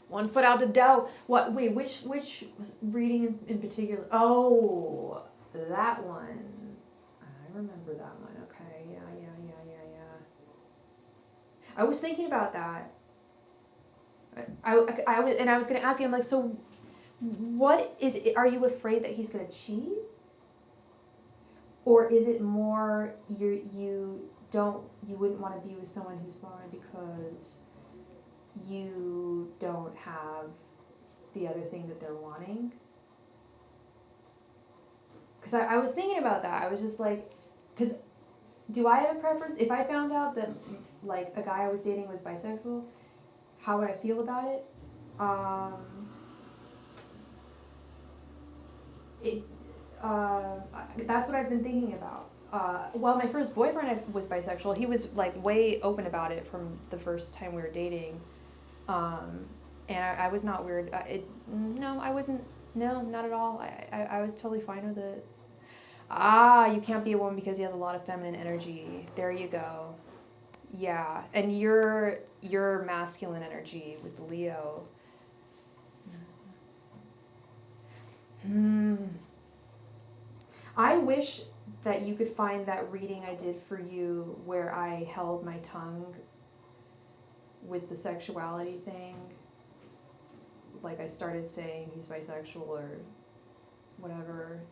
One foot out the door. What? Wait, which reading in particular? Oh, that one. I remember that one. Okay, yeah. I was thinking about that. I was gonna ask you. I'm like, so, what is it? Are you afraid that he's gonna cheat, or is it more you wouldn't want to be with someone who's born because you don't have the other thing that they're wanting? Because I was thinking about that. I was just like, because do I have a preference? If I found out that like a guy I was dating was bisexual, how would I feel about it? That's what I've been thinking about. Well, my first boyfriend was bisexual. He was like way open about it from the first time we were dating. And I was not weird. No, I wasn't. No, not at all. I was totally fine with it. You can't be a woman because you have a lot of feminine energy. There you go. Yeah, and your masculine energy with Leo. I wish that you could find that reading I did for you where I held my tongue with the sexuality thing. Like I started saying he's bisexual or whatever,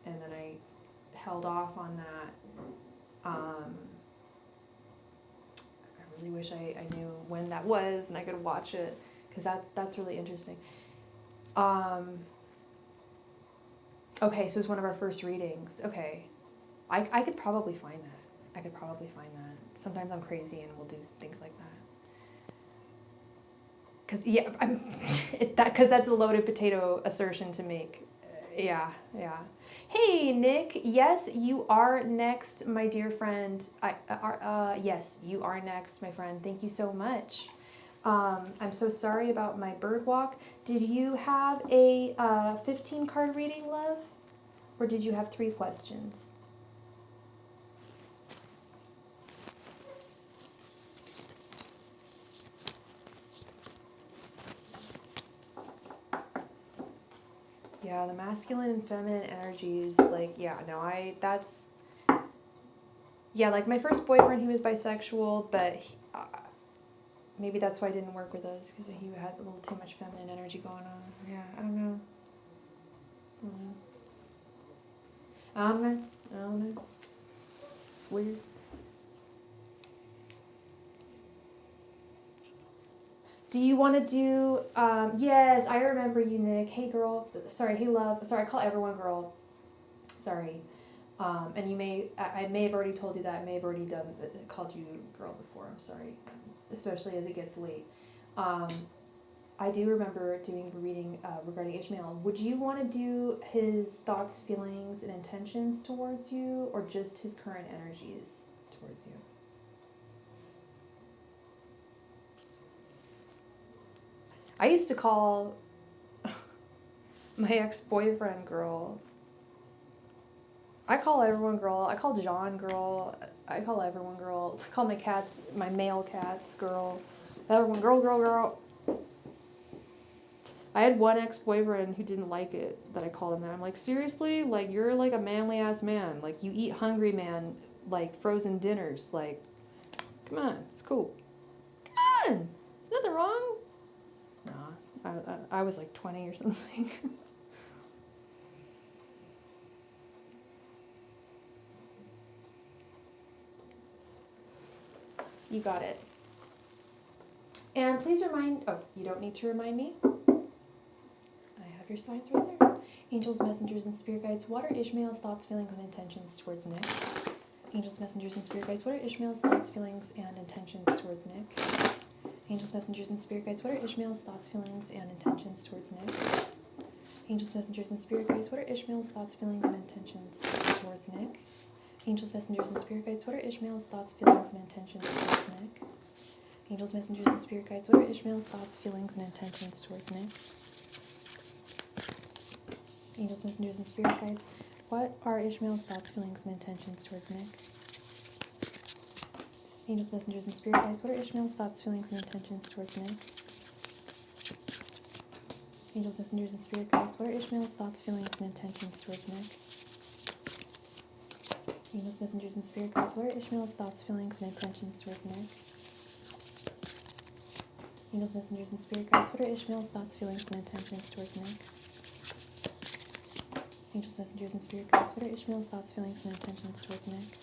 and then I held off on that. I really wish I knew when that was and I could watch it, because that's really interesting. Okay, so it's one of our first readings. Okay, I could probably find that. Sometimes I'm crazy and we'll do things like that. Because that's a loaded potato assertion to make. Yeah. Hey, Nick. Yes, you are next, my dear friend. Yes, you are next, my friend. Thank you so much. I'm so sorry about my bird walk. Did you have a 15-card reading, love? Or did you have 3 questions? Yeah, the masculine and feminine energies, like, yeah, no, like my first boyfriend, he was bisexual, but maybe that's why it didn't work with us, because he had a little too much feminine energy going on. Yeah, I don't know. I don't know. It's weird. Do you want to do, yes, I remember you, Nick. Hey, girl. Sorry, hey, love. Sorry, I call everyone girl. Sorry. And I may have already told you that. I may have already called you girl before. I'm sorry. Especially as it gets late. I do remember doing a reading regarding Ishmael. Would you want to do his thoughts, feelings, and intentions towards you, or just his current energies towards you? I used to call my ex-boyfriend girl. I call everyone girl. I call John girl. I call everyone girl. I call my male cats girl. Everyone girl. I had one ex-boyfriend who didn't like it that I called him that. I'm like, seriously? Like, you're like a manly ass man. Like, you eat hungry man, like, frozen dinners. Like, come on, it's cool. Come on, there's nothing wrong. Nah, I was like 20 or something. You got it. And please you don't need to remind me. I have your signs right there. Angels, messengers, and spirit guides, what are Ishmael's thoughts, feelings, and intentions towards Nick? Angels, messengers, and spirit guides, what are Ishmael's thoughts, feelings, and intentions towards Nick? Angels, messengers, and spirit guides, what are Ishmael's thoughts, feelings, and intentions towards Nick? Angels, messengers, and spirit guides, what are Ishmael's thoughts, feelings, and intentions towards Nick? Angels, messengers, and spirit guides, what are Ishmael's thoughts, feelings, and intentions towards Nick? Angels, messengers, and spirit guides, what are Ishmael's thoughts, feelings, and intentions towards Nick? Angels, messengers, and spirit guides, what are Ishmael's thoughts, feelings, and intentions towards Nick? Angels, messengers, and spirit guides, what are Ishmael's thoughts, feelings, and intentions towards Nick? Angels, messengers, and spirit guides, what are Ishmael's thoughts, feelings, and intentions towards Nick? Angels, messengers, and spirit guides, what are Ishmael's thoughts, feelings, and intentions towards Nick? Angels, messengers, and spirit guides, what are Ishmael's thoughts, feelings, and intentions towards Nick? Angels, messengers, and spirit guides, what are Ishmael's thoughts, feelings, and intentions towards Nick?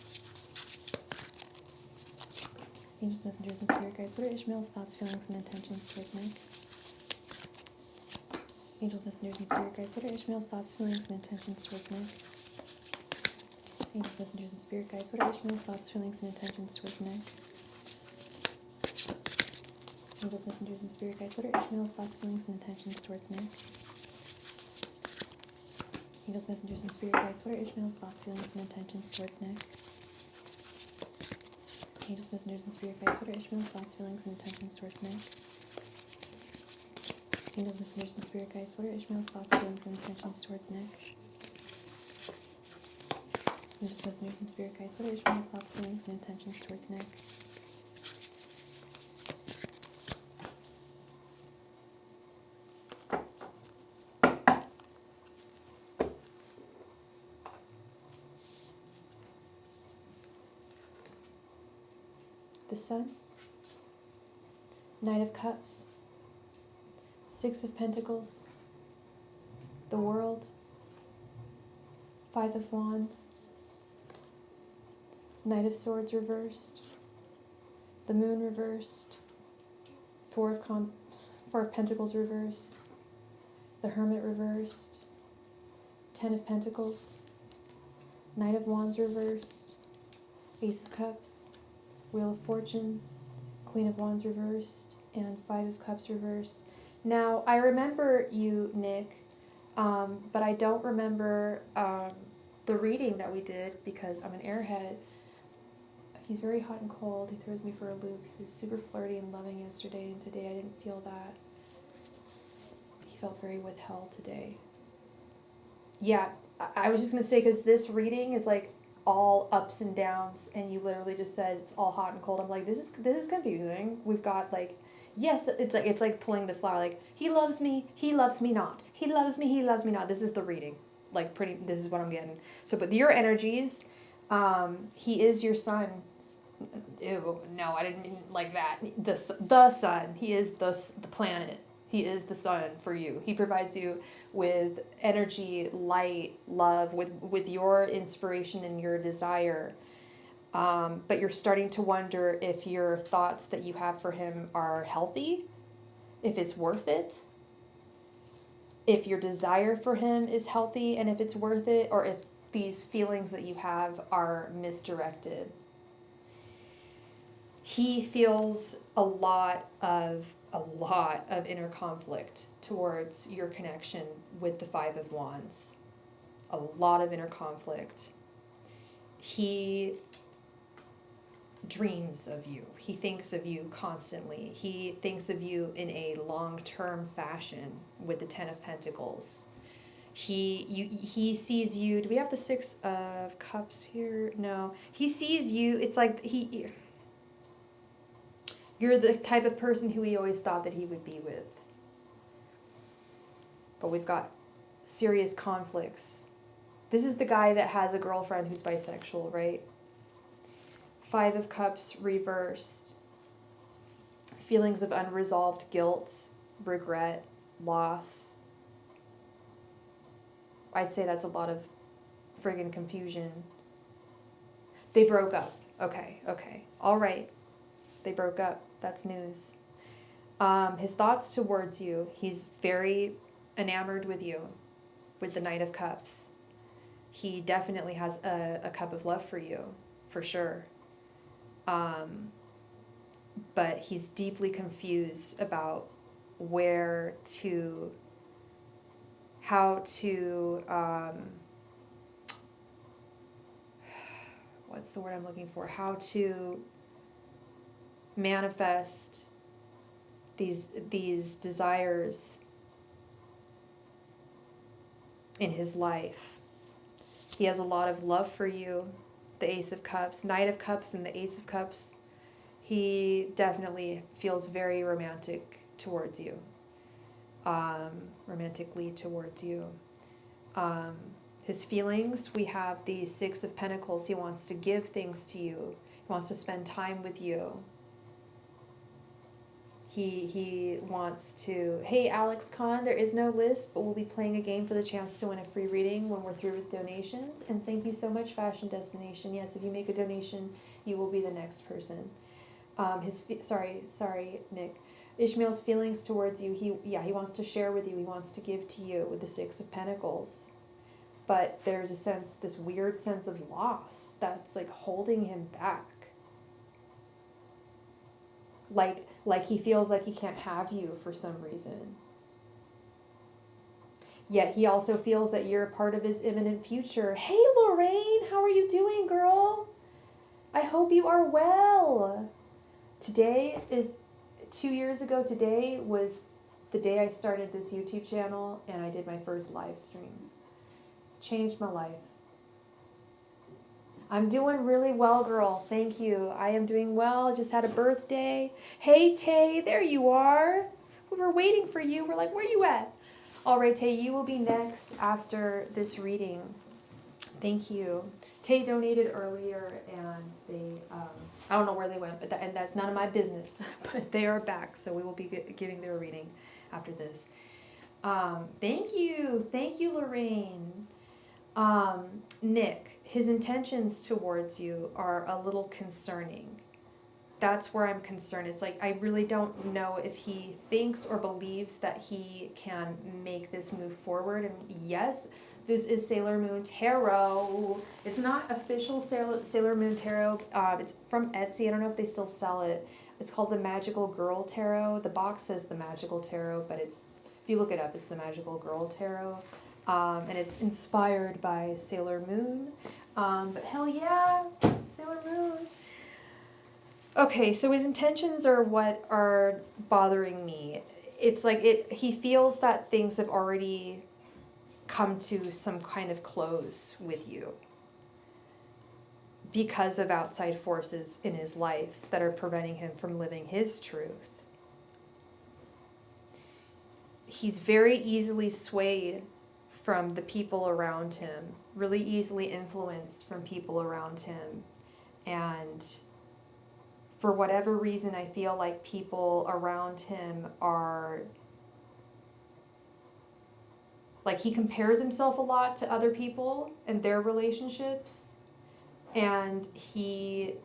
Angels, messengers, and spirit guides, what are Ishmael's thoughts, feelings, and intentions towards Nick? Angels, messengers, and spirit guides, what are Ishmael's thoughts, feelings, and intentions towards Nick? Angels, messengers, and spirit guides, what are Ishmael's thoughts, feelings, and intentions towards Nick? Angels, messengers, and spirit guides, what are Ishmael's thoughts, feelings, and intentions towards Nick? Angels, messengers, and spirit guides, what are Ishmael's thoughts, feelings, and intentions towards Nick? Angels, messengers, and spirit guides, what are Ishmael's thoughts, feelings, and intentions towards Nick? Angels, messengers, and spirit guides, what are Ishmael's thoughts, feelings, and intentions towards Nick? Angels, messengers, and spirit guides, what are Ishmael's thoughts, feelings, and intentions towards Nick? The Sun, Knight of Cups, Six of Pentacles, the World, Five of Wands, Knight of Swords reversed, the Moon reversed, Four of Pentacles reversed, the Hermit reversed, Ten of Pentacles, Knight of Wands reversed, Ace of Cups, Wheel of Fortune, Queen of Wands reversed, and Five of Cups reversed. Now, I remember you, Nick, but I don't remember the reading that we did because I'm an airhead. He's very hot and cold. He throws me for a loop. He was super flirty and loving yesterday, and today I didn't feel that. He felt very withheld today. Yeah, I was just going to say, because this reading is like all ups and downs, and you literally just said it's all hot and cold. I'm like, this is confusing. We've got like, yes, it's like pulling the flower, like he loves me not, he loves me not. This is the reading, this is what I'm getting. So but your energies, he is your sun, Ew, no, I didn't mean it like that. The sun. He is the planet. He is the sun for you. He provides you with energy, light, love, with your inspiration and your desire. But you're starting to wonder if your thoughts that you have for him are healthy, if it's worth it, if your desire for him is healthy and if it's worth it, or if these feelings that you have are misdirected. He feels a lot of inner conflict towards your connection with the Five of Wands. A lot of inner conflict. He dreams of you. He thinks of you constantly. He thinks of you in a long-term fashion with the Ten of Pentacles. He sees you. Do we have the Six of Cups here? No. He sees you. It's like you're the type of person who he always thought that he would be with. But we've got serious conflicts. This is the guy that has a girlfriend who's bisexual, right? Five of Cups reversed. Feelings of unresolved guilt, regret, loss. I'd say that's a lot of friggin' confusion. They broke up. Okay. All right. They broke up. That's news. His thoughts towards you, he's very enamored with you, with the Knight of Cups. He definitely has a cup of love for you, for sure. But he's deeply confused about how to, what's the word I'm looking for? How to manifest these desires in his life. He has a lot of love for you. The Ace of Cups, Knight of Cups, and the Ace of Cups. He definitely feels very romantic towards you. Romantically towards you. His feelings, we have the Six of Pentacles. He wants to give things to you. He wants to spend time with you. He wants to, hey, Alex Khan, there is no list, but we'll be playing a game for the chance to win a free reading when we're through with donations. And thank you so much, Fashion Destination. Yes, if you make a donation, you will be the next person. Sorry, Nick. Ishmael's feelings towards you, he wants to share with you. He wants to give to you with the Six of Pentacles. But there's this weird sense of loss that's like holding him back. Like he feels like he can't have you for some reason. Yet he also feels that you're a part of his imminent future. Hey, Lorraine, how are you doing, girl? I hope you are well. 2 years ago today was the day I started this YouTube channel and I did my first live stream. Changed my life. I'm doing really well, girl. Thank you. I am doing well. Just had a birthday. Hey, Tay, there you are. We were waiting for you. We're like, where you at? All right, Tay, you will be next after this reading. Thank you. Tay donated earlier, and they, I don't know where they went, but and that's none of my business. But they are back, so we will be giving their reading after this. Thank you, Lorraine. Nick, his intentions towards you are a little concerning. That's where I'm concerned. It's like I really don't know if he thinks or believes that he can make this move forward. And yes, this is Sailor Moon Tarot. It's not official Sailor Moon Tarot. It's from Etsy. I don't know if they still sell it. It's called the Magical Girl Tarot. The box says the Magical Tarot, but if you look it up, it's the Magical Girl Tarot. And it's inspired by Sailor Moon. But hell yeah, Sailor Moon. Okay, so his intentions are what are bothering me. It's like he feels that things have already come to some kind of close with you because of outside forces in his life that are preventing him from living his truth. He's very easily swayed from the people around him, really easily influenced from people around him. And for whatever reason, I feel like people around him are, like, he compares himself a lot to other people and their relationships, and he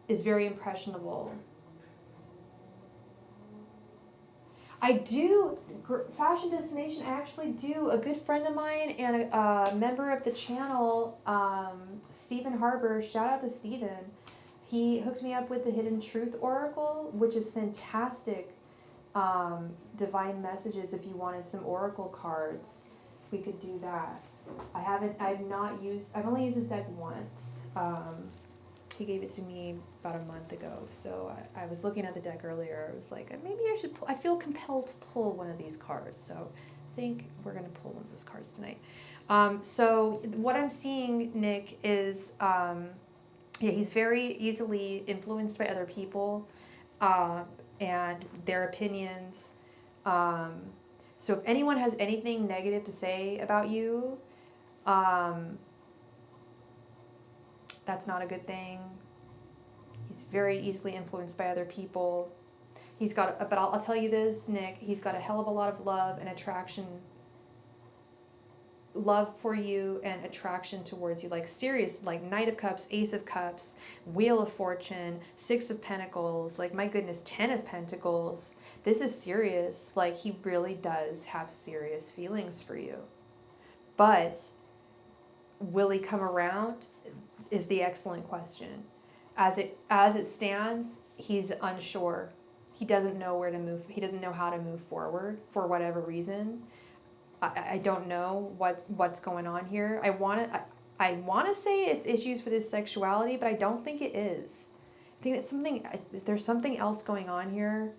is very impressionable. I do, Fashion Destination, I actually do. A good friend of mine and a member of the channel, Stephen Harbour, shout out to Stephen. He hooked me up with the Hidden Truth Oracle, which is fantastic. Divine messages, if you wanted some oracle cards, we could do that. I've only used this deck once. He gave it to me about a month ago, so I was looking at the deck earlier. I was like, maybe I should I feel compelled to pull one of these cards, so I think we're going to pull one of those cards tonight. So what I'm seeing, Nick, is he's very easily influenced by other people and their opinions. So if anyone has anything negative to say about you, that's not a good thing. He's very easily influenced by other people. He's got, but I'll tell you this, Nick, he's got a hell of a lot of love and attraction. Love for you and attraction towards you. Like serious, like Knight of Cups, Ace of Cups, Wheel of Fortune, Six of Pentacles, like my goodness, 10 of Pentacles. This is serious. Like he really does have serious feelings for you. But will he come around is the excellent question. As it stands, he's unsure. He doesn't know where to move. He doesn't know how to move forward for whatever reason. I don't know what's going on here. I want to say it's issues with his sexuality, but I don't think it is. I think it's there's something else going on here.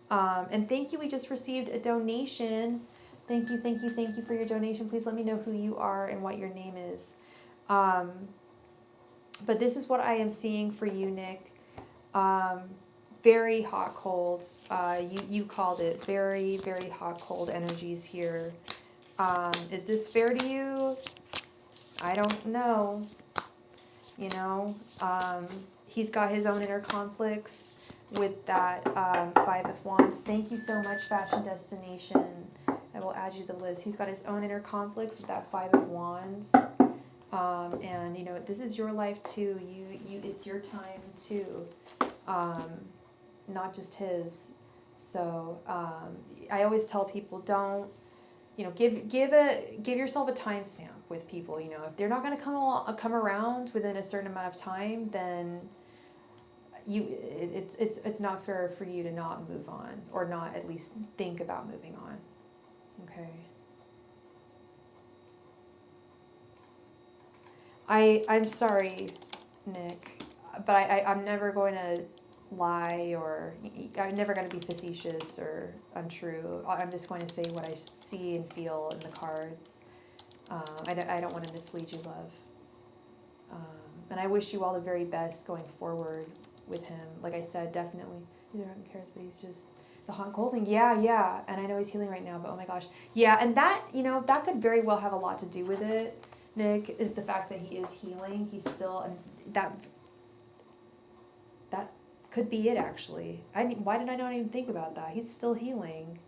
And thank you. We just received a donation. Thank you for your donation. Please let me know who you are and what your name is. But this is what I am seeing for you, Nick. Very hot, cold. You called it. Very, very hot, cold energies here. Is this fair to you? I don't know. You know, he's got his own inner conflicts with that Five of Wands. Thank you so much, Fashion Destination. I will add you to the list. He's got his own inner conflicts with that Five of Wands. And you know, this is your life too. It's your time too. Not just his. So I always tell people, don't, you know, give yourself a timestamp with people. You know, if they're not going to come around within a certain amount of time, then it's not fair for you to not move on, or not at least think about moving on. Okay. I'm sorry, Nick, but I'm never going to lie, or I'm never going to be facetious or untrue. I'm just going to say what I see and feel in the cards. I don't want to mislead you, love. And I wish you all the very best going forward with him. Like I said, definitely. Either who cares, but he's just the hot cold thing. Yeah. And I know he's healing right now, but oh my gosh. Yeah, and that, you know, that could very well have a lot to do with it, Nick, is the fact that he is healing. He's still, and that could be it, actually. Why did I not even think about that? He's still healing.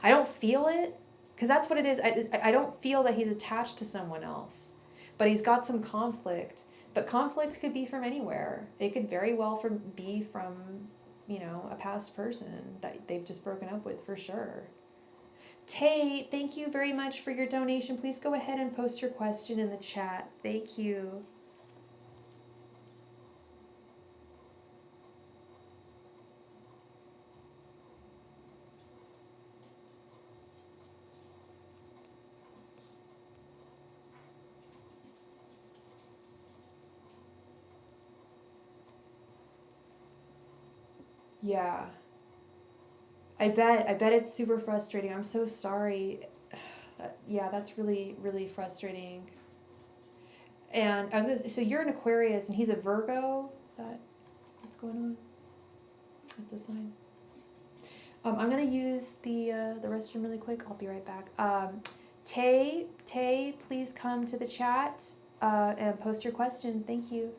I don't feel it, because that's what it is. I don't feel that he's attached to someone else, but he's got some conflict. But conflict could be from anywhere. It could very well be from, you know, a past person that they've just broken up with, for sure. Tay, thank you very much for your donation. Please go ahead and post your question in the chat. Thank you. Yeah. I bet it's super frustrating. I'm so sorry. Yeah, that's really, really frustrating. And I was gonna say, so you're an Aquarius and he's a Virgo? Is that what's going on? That's a sign. I'm gonna use the restroom really quick. I'll be right back. Tay, please come to the chat and post your question. Thank you.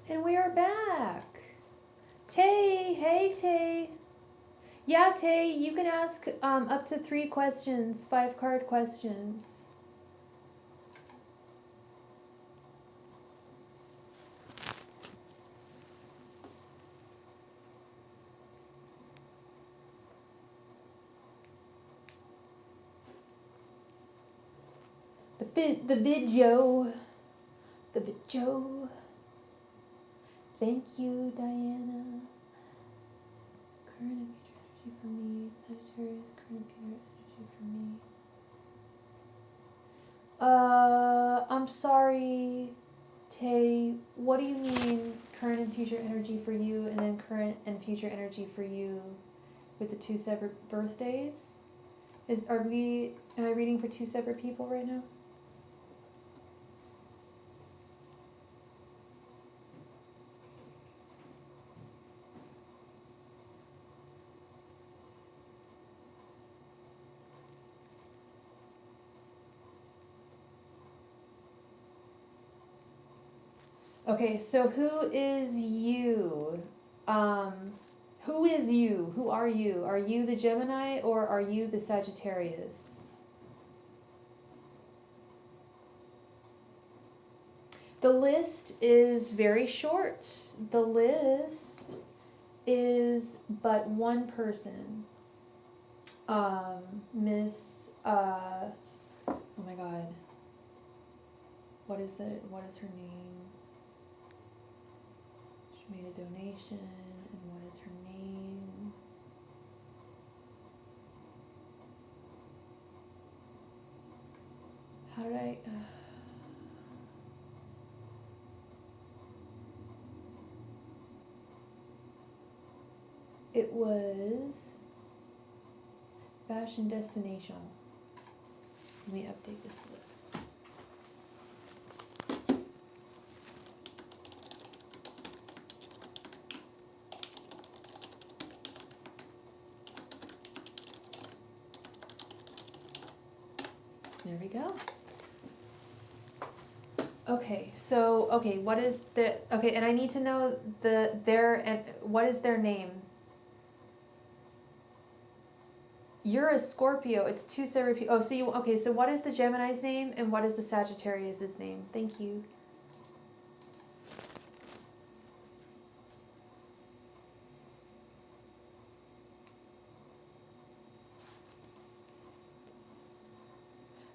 And we are back. Tay, hey Tay. Yeah, Tay, you can ask up to 3 questions, 5-card questions. The video. The video. Thank you, Diana. Current and future energy for me. Sagittarius, current and future energy for me. I'm sorry, Tay. What do you mean current and future energy for you, and then current and future energy for you with the 2 separate birthdays? Am I reading for 2 separate people right now? Okay, so who is you? Who is you? Who are you? Are you the Gemini or are you the Sagittarius? The list is very short. The list is but one person. Miss, oh my God. What is her name? She made a donation, and what is her name? How did I... It was Fashion Destination. Let me update this list. There we go. Okay, so, what is and I need to know what is their name? You're a Scorpio. It's 2 separate people. Oh, so what is the Gemini's name and what is the Sagittarius's name? Thank you.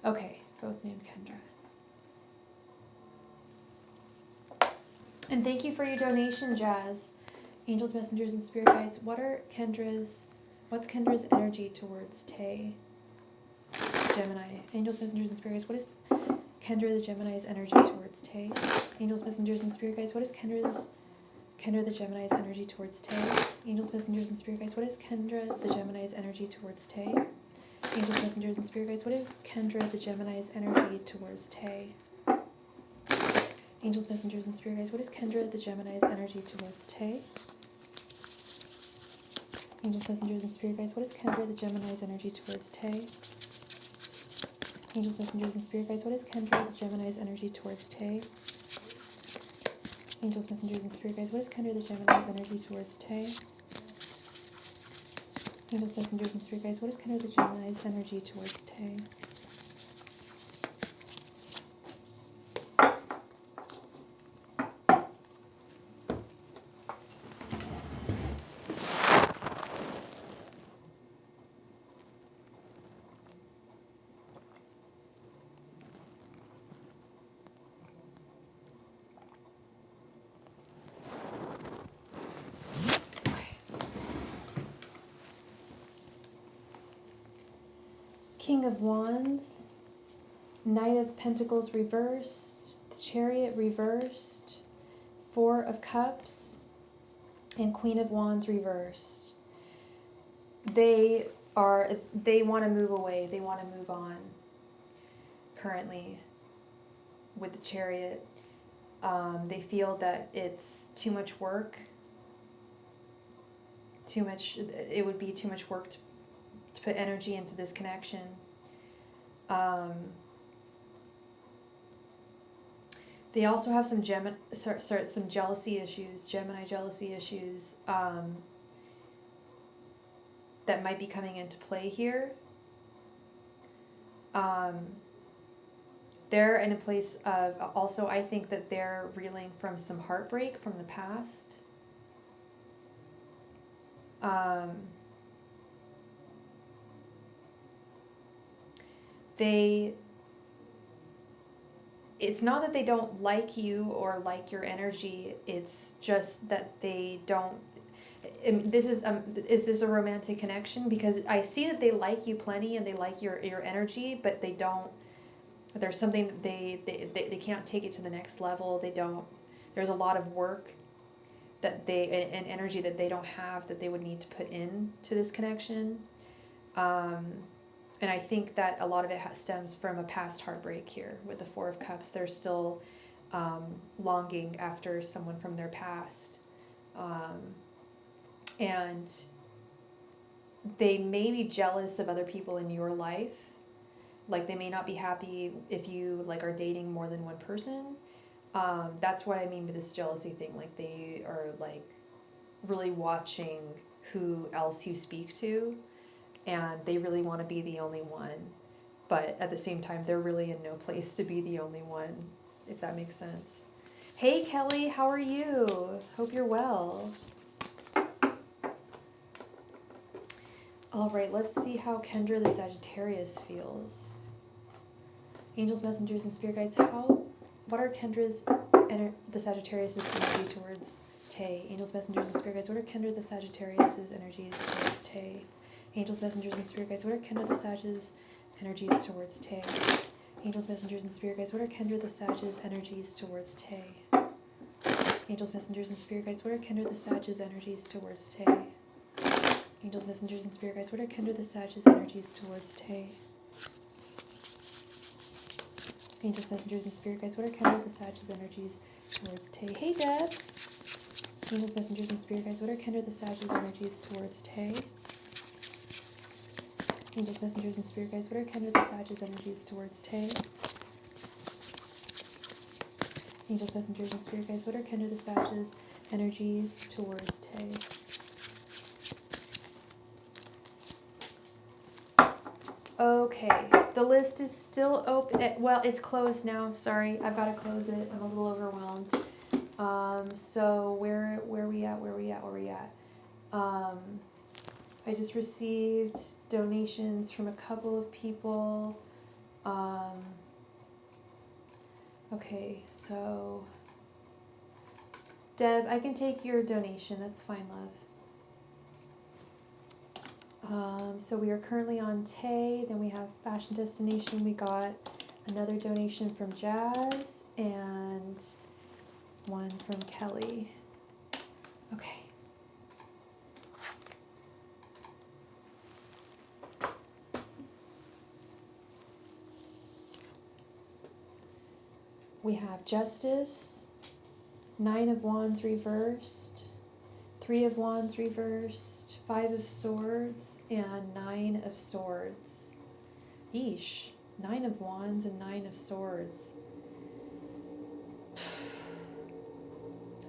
Okay, both named Kendra. And thank you for your donation, Jazz. Angels, messengers, and spirit guides. What's Kendra's energy towards Tay? Gemini. Angels, messengers, and spirit guides. What is Kendra the Gemini's energy towards Tay? Angels, messengers, and spirit guides. What is Kendra the Gemini's energy towards Tay? Angels, messengers, and spirit guides. What is Kendra the Gemini's energy towards Tay? Angels, messengers, and spirit guides. What is Kendra the Gemini's energy towards Tay? Angels, messengers, and spirit guides. What is Kendra the Gemini's energy towards Tay? Angels, messengers, and spirit guides. What is Kendra the Gemini's energy towards Tay? Angels, messengers, and spirit guides. What is Kendra the Gemini's energy towards Tay? Angels, messengers, and spirit guides. What is Kendra the Gemini's energy towards Tay? Angels, messengers, and spirit guides. What is Kendra the Gemini's energy towards Tay? King of Wands, Knight of Pentacles reversed, the Chariot reversed, 4 of Cups, and Queen of Wands reversed. They want to move away. They want to move on currently with the Chariot. They feel that it's too much work. It would be too much work to put energy into this They also have some some jealousy issues, Gemini jealousy issues, that might be coming into play here. They're in a place of, also I think that they're reeling from some heartbreak from the past. It's not that they don't like you or like your energy, it's just that they don't, this is this a romantic connection? Because I see that they like you plenty and they like your energy, but they don't, there's something that they can't take it to the next level. They don't, there's a lot of work that they, and energy that they don't have, that they would need to put in to this connection. And I think that a lot of it stems from a past heartbreak here with the Four of Cups. They're still longing after someone from their past. And they may be jealous of other people in your life. Like they may not be happy if you like are dating more than one person. That's what I mean by this jealousy thing. Like they are like really watching who else you speak to, and they really want to be the only one, but at the same time they're really in no place to be the only one, if that makes sense. Hey Kelly, how are you? Hope you're well. All right, let's see how Kendra the Sagittarius feels. Angels, messengers, and spirit guides, what are Kendra's the Sagittarius' energy towards Tay? Angels, messengers, and spirit guides, what are Kendra the Sagittarius' energies towards Tay? Angels, messengers, and spirit guides, what are Kendra the Sag's energies towards Tay? Angels, messengers, and spirit guides, what are Kendra the Sag's energies towards Tay? Angels, messengers, and spirit guides, what are Kendra the Sag's energies towards Tay? Angels, messengers, and spirit guides, what are Kendra the Sag's energies towards Tay? Angels, messengers, and spirit guides, what are Kendra the Sag's energies towards Tay? Hey Deb! Angels, messengers, and spirit guides, what are Kendra the Sag's energies towards Tay? Angels, messengers, and spirit guides, what are Kendra the Sag's energies towards Tay? Angels, messengers, and spirit guides, what are Kendra the Sag's energies towards Tay? Okay, the list is still open. Well, it's closed now. Sorry, I've got to close it. I'm a little overwhelmed. So where we at? I just received donations from a couple of people. Okay, so Deb, I can take your donation. That's fine, love. So we are currently on Tay. Then we have Fashion Destination. We got another donation from Jazz and one from Kelly. Okay. We have Justice, 9 of Wands reversed, 3 of Wands reversed, 5 of Swords, and 9 of Swords. Yeesh, 9 of Wands and 9 of Swords.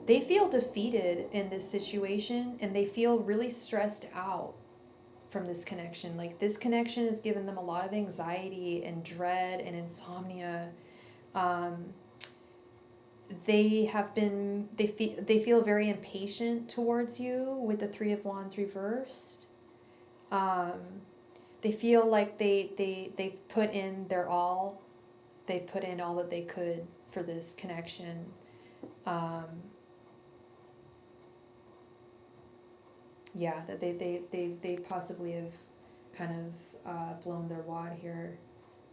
They feel defeated in this situation, and they feel really stressed out from this connection. Like this connection has given them a lot of anxiety and dread and insomnia. They feel very impatient towards you with the 3 of Wands reversed. They feel like they've put in their all. They've put in all that they could for this connection. Yeah, that they possibly have kind of blown their wad here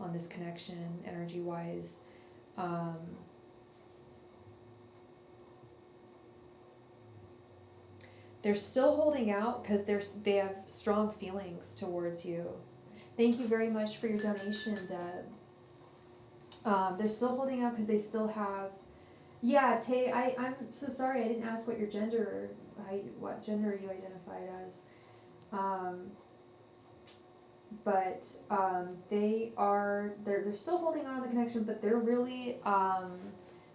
on this connection energy wise. They're still holding out because they have strong feelings towards you. Thank you very much for your donation, Deb. They're still holding out because they still have. Yeah, Tay, I'm so sorry I didn't ask what your gender, what gender you identified as. But they're still holding on to the connection, but they're really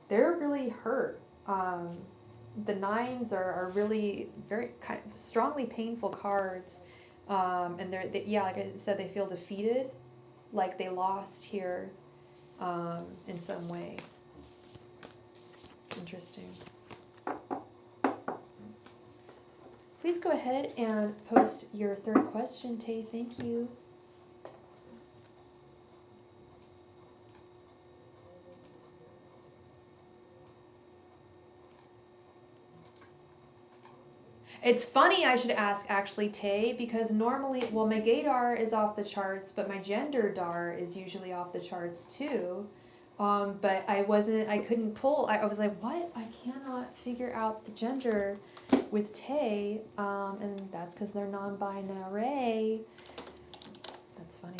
they're really hurt. The nines are really very kind of strongly painful cards, and yeah, like I said, they feel defeated, like they lost here, in some way. Interesting. Please go ahead and post your third question, Tay. Thank you. It's funny I should ask, actually, Tay, because normally, well, my gaydar is off the charts, but my gender dar is usually off the charts too. But I couldn't pull. I was like, what? I cannot figure out the gender with Tay, and that's because they're non-binary. That's funny.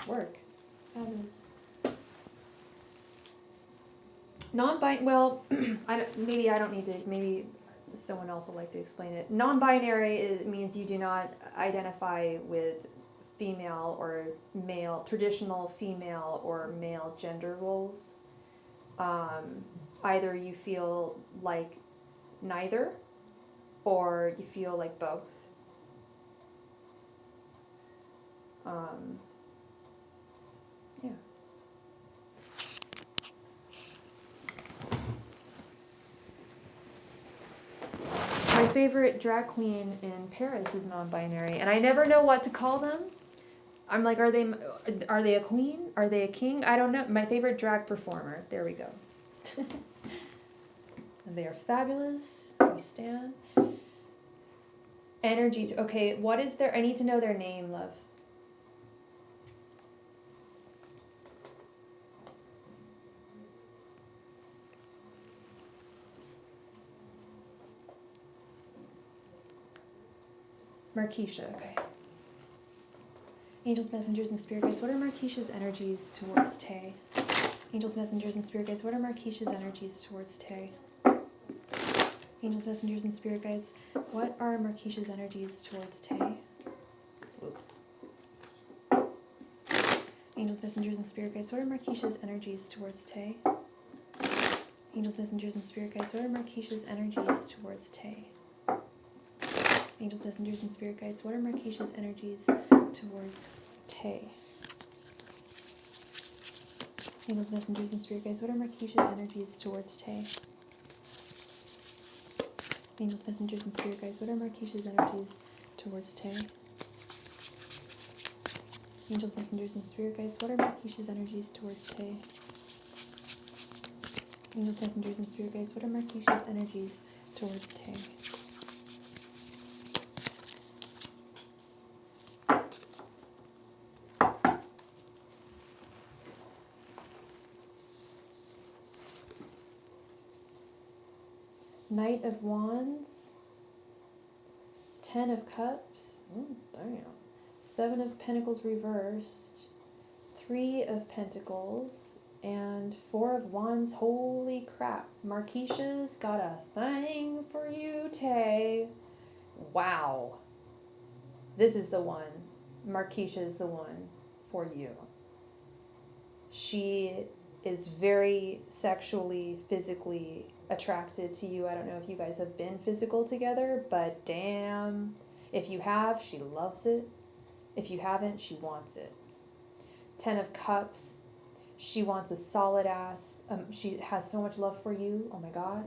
Work. Fabulous. Non-binary, well, maybe I don't need to, maybe someone else will like to explain it. Non-binary means you do not identify with female or male, traditional female or male gender roles. Either you feel like neither, or you feel like both. Yeah. My favorite drag queen in Paris is non-binary, and I never know what to call them. I'm like, are they a queen? Are they a king? I don't know. My favorite drag performer. There we go. And they are fabulous. We stand. Energy. Okay, what is their? I need to know their name, love. Marquisha. Okay. Angels, messengers, and spirit guides. What are Marquisha's energies towards Tay? Angels, messengers, and spirit guides. What are Marquisha's energies towards Tay? Angels, messengers, and spirit guides. What are Marquisha's energies towards Tay? Angels, messengers, and spirit guides. What are Marquisha's energies towards Tay? Angels, messengers, and spirit guides. What are Marquisha's energies towards Tay? Angels, messengers, and spirit guides. What are Marquisha's energies towards Tay? Angels, messengers, and spirit guides. What are Marquisha's energies towards Tay? Angels, messengers, and spirit guides. What are Marquisha's energies towards Tay? Angels, messengers, and spirit guides. What are Marquisha's energies towards Tay? Angels, messengers, and spirit guides. What are Marquisha's energies towards Tay? Knight of Wands, 10 of Cups, damn. 7 of Pentacles reversed, 3 of Pentacles, and 4 of Wands. Holy crap. Marquisha's got a thing for you, Tay. Wow. This is the one. Marquisha is the one for you. She is very sexually, physically attracted to you. I don't know if you guys have been physical together, but damn, if you have, she loves it. If you haven't, she wants it. 10 of Cups, she wants a solid ass. She has so much love for you. Oh my God.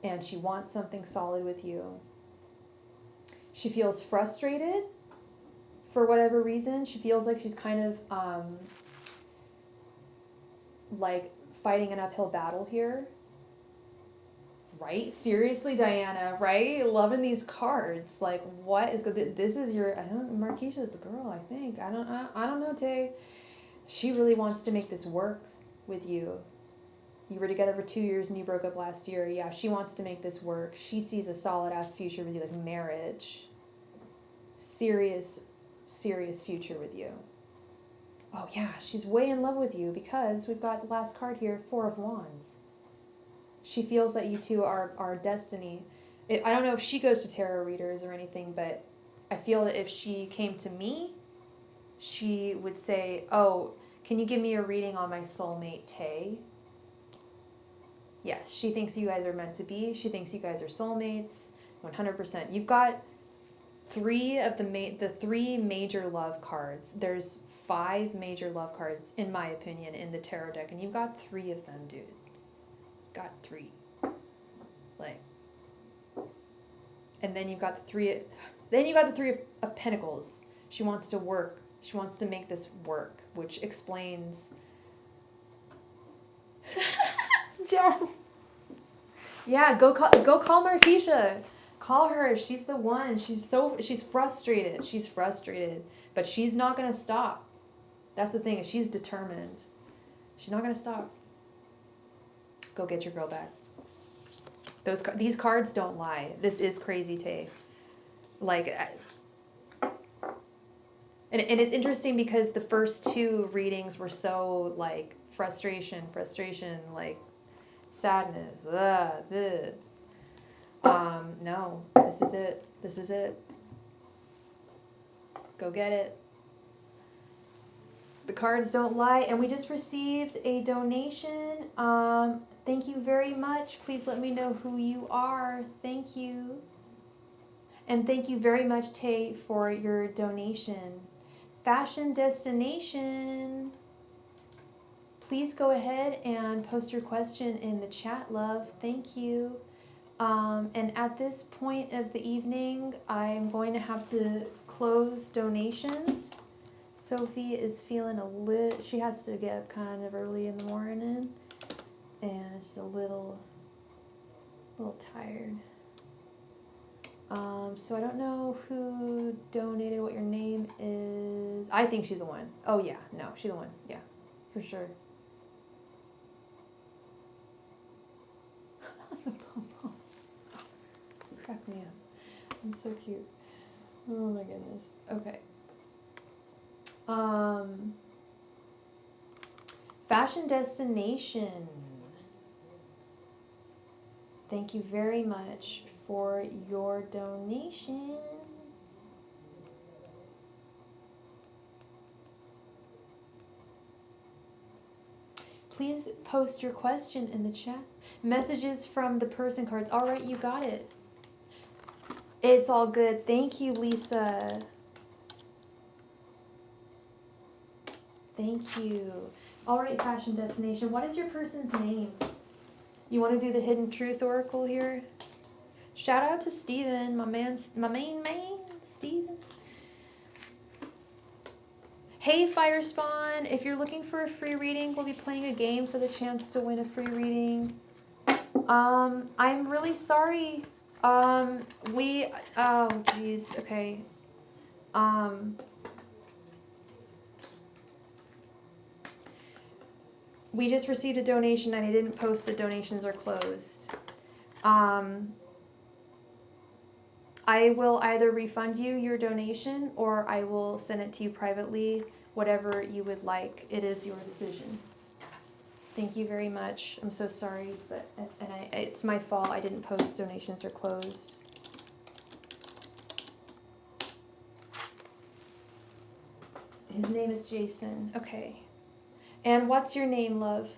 And she wants something solid with you. She feels frustrated for whatever reason. She feels like she's kind of like fighting an uphill battle here. Right? Seriously, Diana, right? Loving these cards. Like, what is good? This is your, I don't know, Marquisha's the girl, I think. I don't know, Tay. She really wants to make this work with you. You were together for 2 years and you broke up last year. Yeah, she wants to make this work. She sees a solid ass future with you, like marriage. Serious, serious future with you. Oh yeah, she's way in love with you because we've got the last card here, 4 of Wands. She feels that you two are destiny. I don't know if she goes to tarot readers or anything, but I feel that if she came to me, she would say, oh, can you give me a reading on my soulmate, Tay? Yes, she thinks you guys are meant to be. She thinks you guys are soulmates. 100%. You've got three of the three major love cards. There's 5 major love cards, in my opinion, in the tarot deck, and you've got 3 of them, dude. Got 3. Like, and then you've got the 3. Then you got the 3 of Pentacles. She wants to work. She wants to make this work, which explains. Jess. Yeah, go call Marquisha. Call her. She's the one. She's frustrated. She's frustrated, but she's not gonna stop. That's the thing. She's determined. She's not gonna stop. Go get your girl back. These cards don't lie. This is crazy, Tay. Like, and it's interesting because the first 2 readings were so like frustration, like sadness. No, this is it. This is it. Go get it. The cards don't lie, and we just received a donation. Thank you very much. Please let me know who you are. Thank you. And thank you very much, Tay, for your donation. Fashion Destination. Please go ahead and post your question in the chat, love. Thank you. And at this point of the evening, I'm going to have to close donations. Sophie is feeling she has to get up kind of early in the morning, and she's a little tired. So I don't know who donated, what your name is. I think she's the one. Oh yeah, no, she's the one. Yeah, for sure. That's a pom-pom. Crack me up. That's so cute. Oh my goodness. Okay. Fashion Destination. Thank you very much for your donation. Please post your question in the chat. Messages from the person cards. All right, you got it. It's all good. Thank you, Lisa. Thank you. All right, Fashion Destination. What is your person's name? You want to do the Hidden Truth Oracle here? Shout out to Steven, my main man, Steven. Hey, Firespawn. If you're looking for a free reading, we'll be playing a game for the chance to win a free reading. I'm really sorry. Oh, geez. Okay. We just received a donation and I didn't post the donations are closed. I will either refund you your donation or I will send it to you privately, whatever you would like. It is your decision. Thank you very much. I'm so sorry, but it's my fault. I didn't post donations are closed. His name is Jason. Okay. And what's your name, love?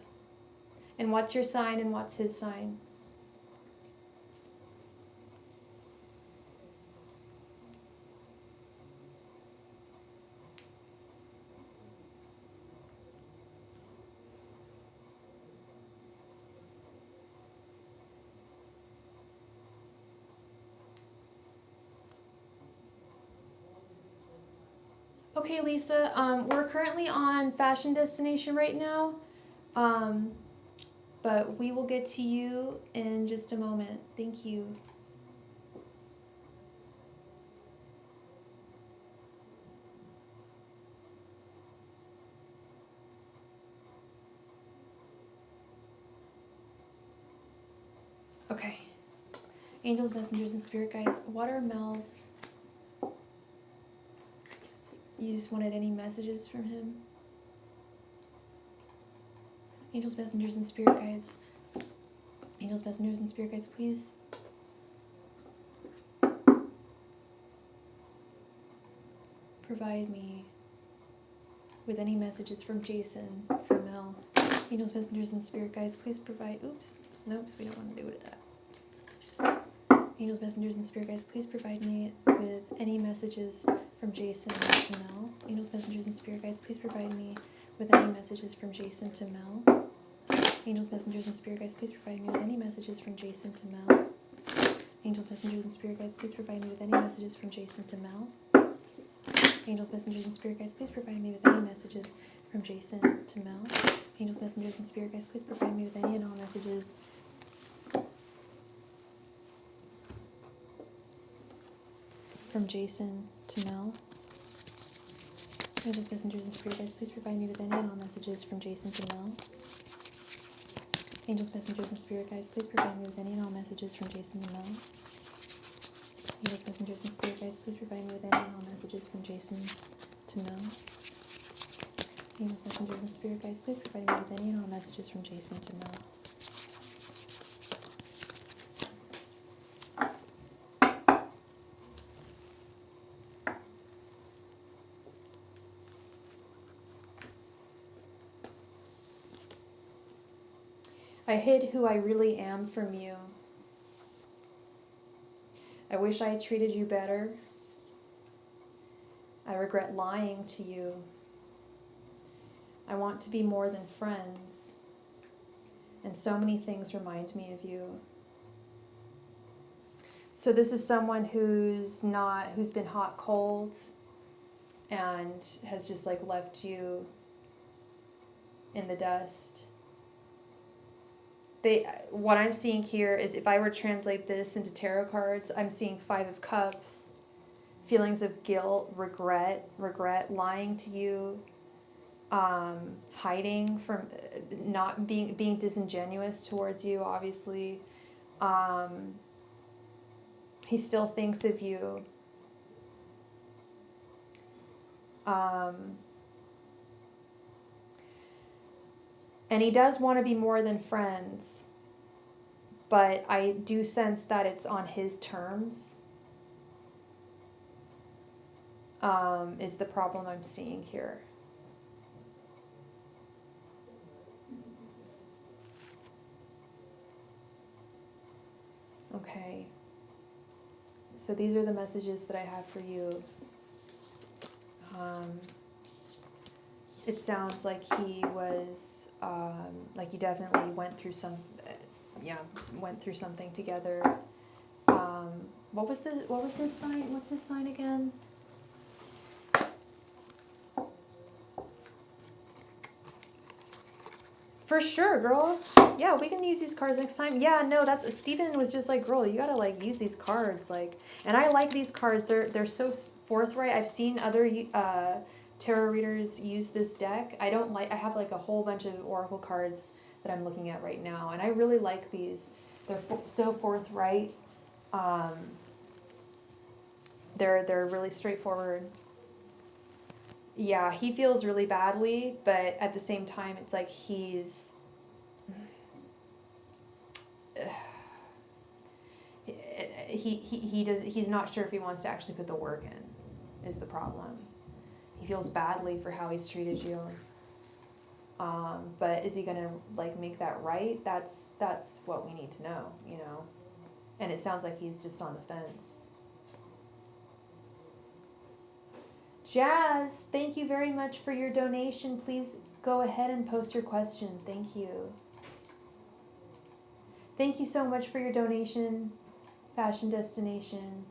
And what's your sign and what's his sign? Okay, Lisa, we're currently on Fashion Destination right now, but we will get to you in just a moment. Thank you. Okay. Angels, messengers, and spirit guides. What are Mel's? You just wanted any messages from him? Angels, messengers, and spirit guides. Angels, messengers, and spirit guides, please. Provide me with any messages from Jason, from Mel. Angels, messengers, and spirit guides, please provide. Oops. Nope, so we don't want to do it at that. Angels, messengers, and spirit guides, please provide me with any messages from Jason to Mel. Angels, messengers, and spirit guides, please provide me with any messages from Jason to Mel. Angels, messengers, and spirit guides, please provide me with any messages from Jason to Mel. Angels, messengers, and spirit guides, please provide me with any messages from Jason to Mel. Angels, messengers, and spirit guides, please provide me with any messages from Jason to Mel. Angels, messengers, and spirit guides, please provide me with any and all messages from Jason to Mel. Angels, messengers, and spirit guides, please provide me with any and all messages from Jason to Mel. Angels, messengers, and spirit guides, please provide me with any and all messages from Jason to Mel. Angels, messengers, and spirit guides, please provide me with any and all messages from Jason to Mel. Angels, messengers, and spirit guides, please provide me with any and all messages from Jason to Mel. I hid who I really am from you. I wish I had treated you better. I regret lying to you. I want to be more than friends. And so many things remind me of you. So this is someone who's been hot cold and has just like left you in the dust. What I'm seeing here is, if I were to translate this into tarot cards, I'm seeing 5 of Cups, feelings of guilt, regret, lying to you, hiding from, not being disingenuous towards you, obviously. He still thinks of you. And he does want to be more than friends, but I do sense that it's on his terms, is the problem I'm seeing here. Okay. So these are the messages that I have for you. It sounds like he was, like you definitely went through something together. What was his sign? What's his sign again? For sure, girl. Yeah, we can use these cards next time. Yeah, no, that's Steven was just like, girl, you gotta like use these cards, like, and I like these cards. They're so forthright. I've seen other tarot readers use this deck. I have like a whole bunch of oracle cards that I'm looking at right now, and I really like these. They're so forthright. They're really straightforward. Yeah, he feels really badly, but at the same time, it's like he's he's not sure if he wants to actually put the work in, is the problem. He feels badly for how he's treated you. But is he gonna like make that right? That's what we need to know, you know. And it sounds like he's just on the fence. Jazz, thank you very much for your donation. Please go ahead and post your question. Thank you. Thank you so much for your donation, Fashion Destination.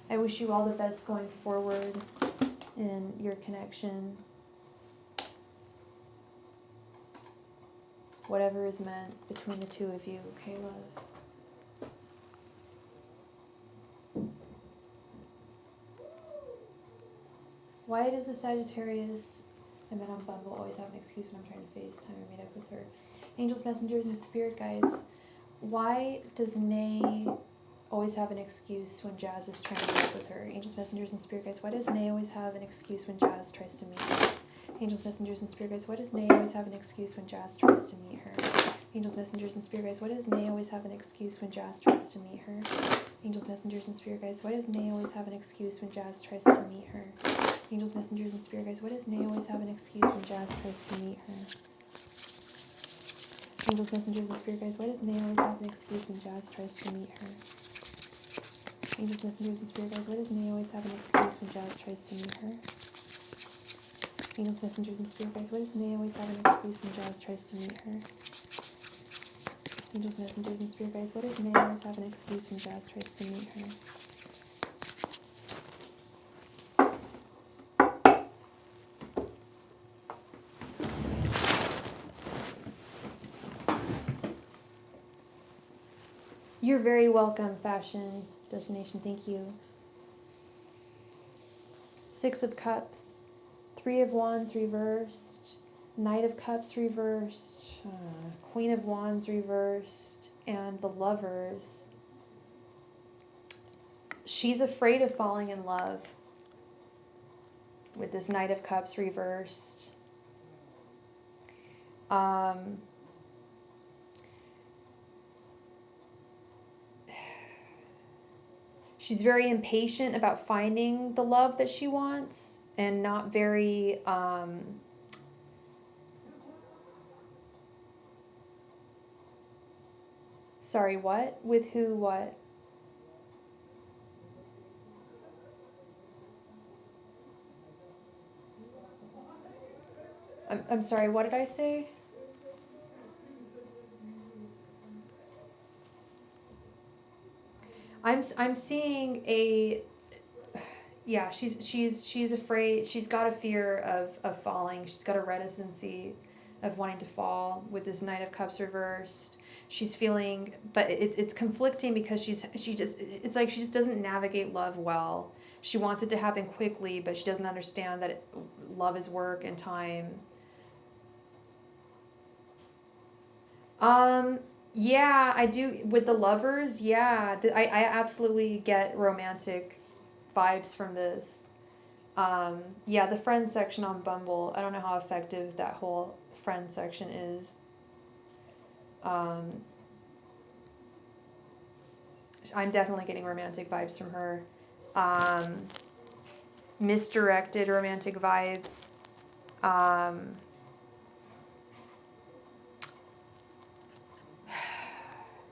I wish you all the best going forward in your connection. Whatever is meant between the two of you, okay, love? Why does the Sagittarius I met on Bumble always have an excuse when I'm trying to FaceTime or meet up with her? Angels, messengers, and spirit guides. Why does Nay always have an excuse when Jazz is trying to meet up with her? Angels, messengers, and spirit guides. Why does Nay always have an excuse when Jazz tries to meet her? Angels, messengers, and spirit guides. Why does Nay always have an excuse when Jazz tries to meet her? Angels, messengers, and spirit guides. Why does Nay always have an excuse when Jazz tries to meet her? Angels, messengers, and spirit guides. Why does Nay always have an excuse when Jazz tries to meet her? Angels, messengers, and spirit guides. Why does Nay always have an excuse when Jazz tries to meet her? Angels, messengers, and spirit guides, why does May always have an excuse when Jazz tries to meet her? Angels, messengers, and spirit guides, why does May always have an excuse when Jazz tries to meet her? Angels, messengers, and spirit guides, why does May always have an excuse when Jazz tries to meet her? Angels, messengers, and spirit guides, why does May always have an excuse when Jazz tries to meet her? You're very welcome, Fashion Destination. Thank you. Six of Cups, Three of Wands reversed, Knight of Cups reversed, Queen of Wands reversed, and the Lovers. She's afraid of falling in love with this Knight of Cups reversed. She's very impatient about finding the love that she wants and not very sorry, what? With who, what? I'm sorry, what did I say? I'm seeing a, yeah, she's afraid. She's got a fear of falling. She's got a reticency of wanting to fall with this Knight of Cups reversed. She's feeling, but it's conflicting because it's like she just doesn't navigate love well. She wants it to happen quickly, but she doesn't understand that love is work and time. Yeah, I do with the Lovers. Yeah, I absolutely get romantic vibes from this. Yeah, the friend section on Bumble. I don't know how effective that whole friend section is. I'm definitely getting romantic vibes from her. Misdirected romantic vibes.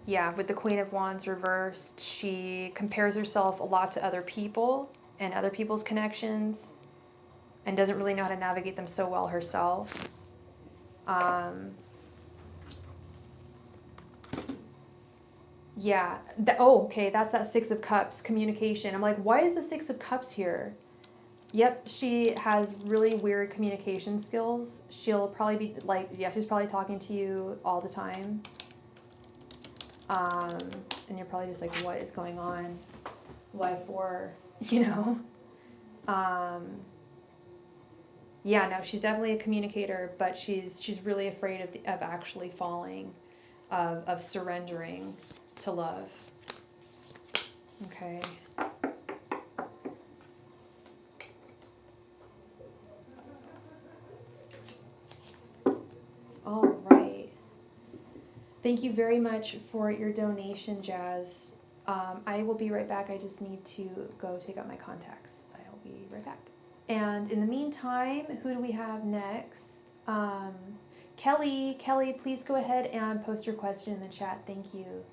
Yeah, with the Queen of Wands reversed, she compares herself a lot to other people and other people's connections and doesn't really know how to navigate them so well herself. Yeah. Okay, that's that Six of Cups, communication. I'm like, why is the Six of Cups here? Yep, she has really weird communication skills. She'll probably be like, yeah, she's probably talking to you all the time. And you're probably just like, what is going on? Why for? You know? Yeah, no, she's definitely a communicator, but she's really afraid of actually falling, of surrendering to love. Okay. All right. Thank you very much for your donation, Jazz. I will be right back. I just need to go take out my contacts. I'll be right back. And in the meantime, who do we have next? Kelly, please go ahead and post your question in the chat. Thank you.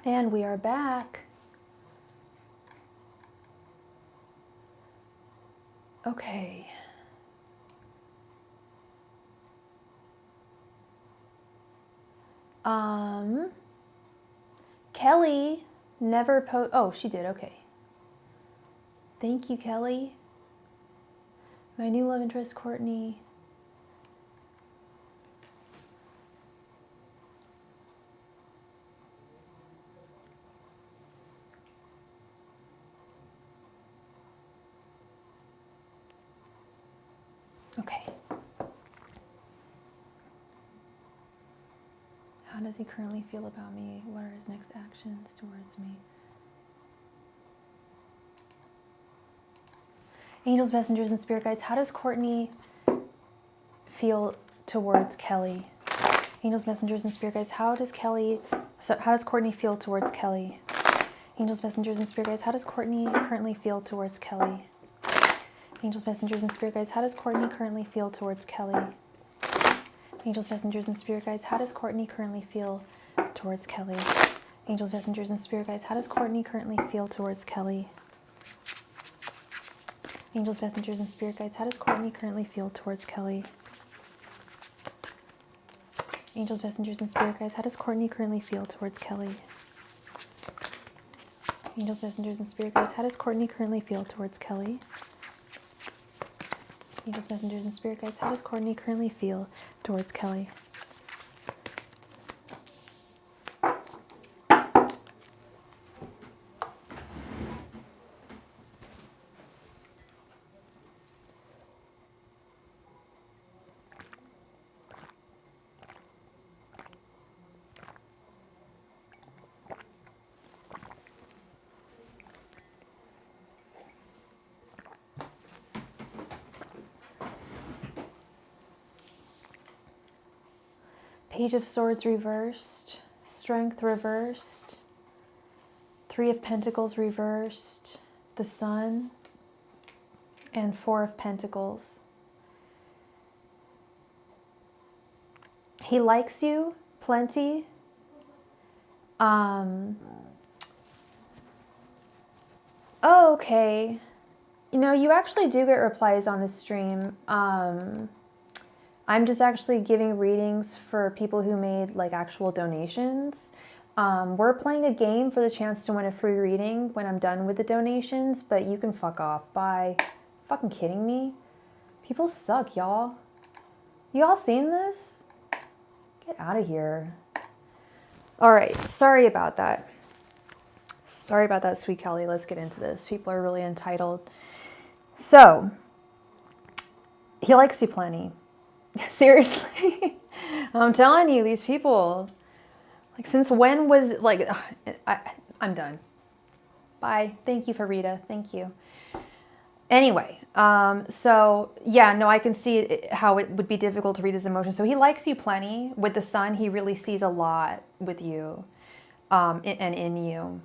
And we are back. Okay. Kelly never oh, she did, okay. Thank you, Kelly. My new love interest, Courtney. Okay. How does he currently feel about me? What are his next actions towards me? Angels, messengers, and spirit guides, how does Courtney feel towards Kelly? Angels, messengers, and spirit guides, how does Courtney feel towards Kelly? Angels, messengers, and spirit guides, how does Courtney currently feel towards Kelly? Angels, messengers, and spirit guides, how does Courtney currently feel towards Kelly? Angels, messengers, and spirit guides, how does Courtney currently feel towards Kelly? Angels, messengers, and spirit guides, how does Courtney currently feel towards Kelly? Angels, messengers, and spirit guides, how does Courtney currently feel towards Kelly? Angels, messengers, and spirit guides, how does Courtney currently feel towards Kelly? Angels, messengers, and spirit guides, how does Courtney currently feel towards Kelly? Angels, messengers, and spirit guides, how does Courtney currently feel towards Kelly? Page of Swords reversed, Strength reversed, Three of Pentacles reversed, the Sun, and Four of Pentacles. He likes you plenty. Oh, okay. You know, you actually do get replies on this stream. I'm just actually giving readings for people who made like actual donations. We're playing a game for the chance to win a free reading when I'm done with the donations, but you can fuck off. Bye. Fucking kidding me? People suck, y'all. Y'all seen this? Get out of here. All right, sorry about that. Sorry about that, sweet Kelly. Let's get into this. People are really entitled. So, he likes you plenty. Seriously. I'm telling you, these people, like, since when was, like, I'm done. Bye. Thank you, Farida. Thank you. Anyway, so yeah, no, I can see how it would be difficult to read his emotions. So he likes you plenty. With the Sun, he really sees a lot with you, and in you.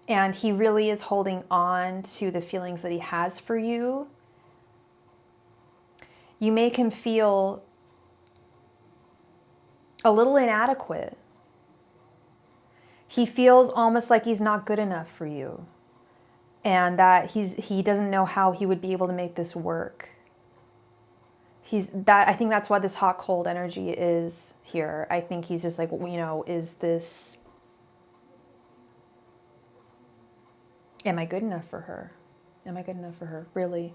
And he really is holding on to the feelings that he has for you. You make him feel a little inadequate. He feels almost like he's not good enough for you, and that he doesn't know how he would be able to make this work. I think that's why this hot cold energy is here. I think he's just like, you know, is this, am I good enough for her? Am I good enough for her? Really?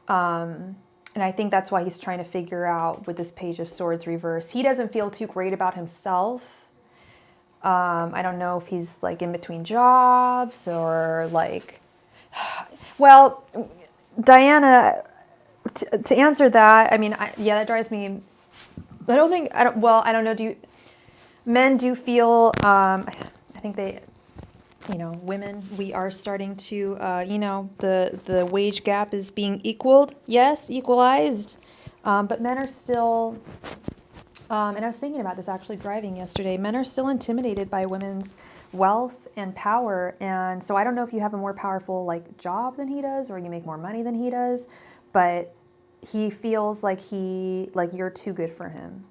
And I think that's why he's trying to figure out with this Page of Swords reversed. He doesn't feel too great about himself. I don't know if he's like in between jobs or like, well, Diana, to answer that, I mean, yeah, that drives me. I don't know. Men do feel, I think they, you know, women, we are starting to, you know, the wage gap is being equaled. Yes, equalized. But men are still, and I was thinking about this actually driving yesterday, men are still intimidated by women's wealth and power. And so I don't know if you have a more powerful like job than he does, or you make more money than he does, but he feels like you're too good for him.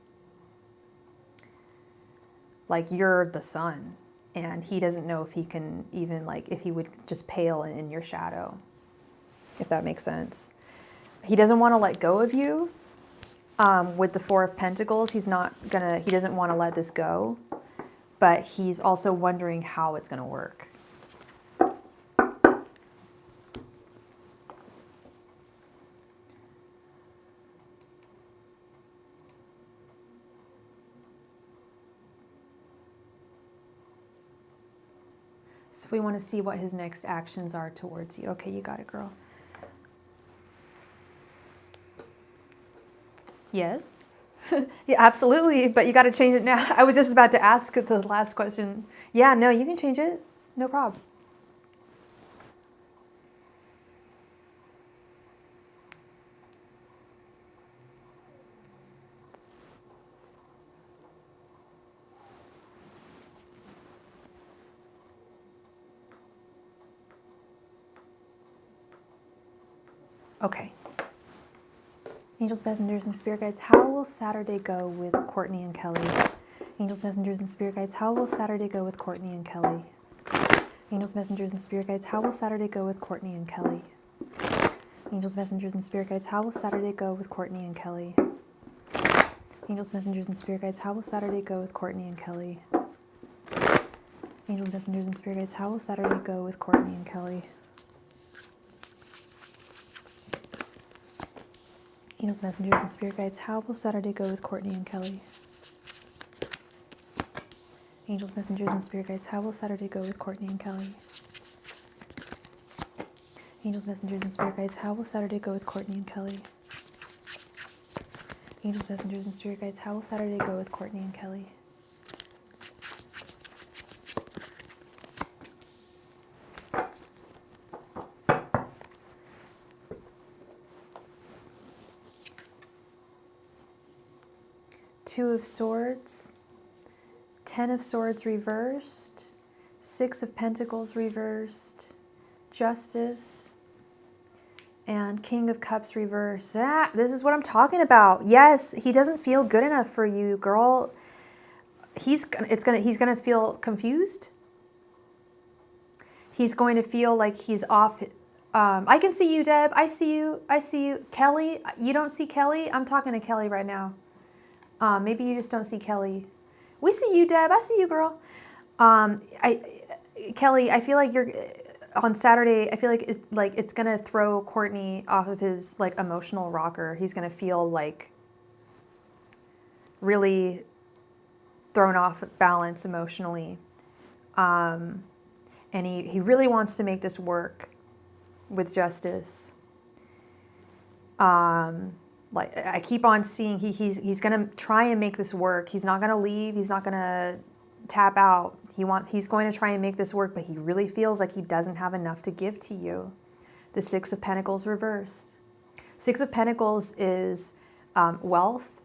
Like you're the sun, and he doesn't know if he can even, like, if he would just pale in your shadow, if that makes sense. He doesn't want to let go of you. With the Four of Pentacles, he doesn't want to let this go, but he's also wondering how it's going to work. So we want to see what his next actions are towards you. Okay, you got it, girl. Yes? Yeah, absolutely, but you got to change it now. I was just about to ask the last question. Yeah, no, you can change it. No problem. Okay. Angels, messengers, and spirit guides, how will Saturday go with Courtney and Kelly? Angels, messengers, and spirit guides, how will Saturday go with Courtney and Kelly? Angels, messengers, and spirit guides, how will Saturday go with Courtney and Kelly? Angels, messengers, and spirit guides, how will Saturday go with Courtney and Kelly? Angels, messengers, and spirit guides, how will Saturday go with Courtney and Kelly? Angels, messengers, and spirit guides, how will Saturday go with Courtney and Kelly? Angels, messengers, and spirit guides, how will Saturday go with Courtney and Kelly? Angels, messengers, and spirit guides, how will Saturday go with Courtney and Kelly? Angels, messengers, and spirit guides, how will Saturday go with Courtney and Kelly? Angels, messengers, and spirit guides, how will Saturday go with Courtney and Kelly? Two of Swords, Ten of Swords reversed, Six of Pentacles reversed, Justice, and King of Cups reversed. Ah, this is what I'm talking about. Yes, he doesn't feel good enough for you, girl. He's gonna feel confused. He's going to feel like he's off. I can see you, Deb. I see you. I see you. Kelly, you don't see Kelly? I'm talking to Kelly right now. Maybe you just don't see Kelly. We see you, Deb. I see you, girl. Kelly, I feel like you're on Saturday. I feel like it's gonna throw Courtney off of his like emotional rocker. He's gonna feel like really thrown off balance emotionally, and he really wants to make this work with Justice. Like I keep on seeing he's gonna try and make this work. He's not gonna leave. He's not gonna tap out. He's going to try and make this work, but he really feels like he doesn't have enough to give to you. The Six of Pentacles reversed. Six of Pentacles is wealth,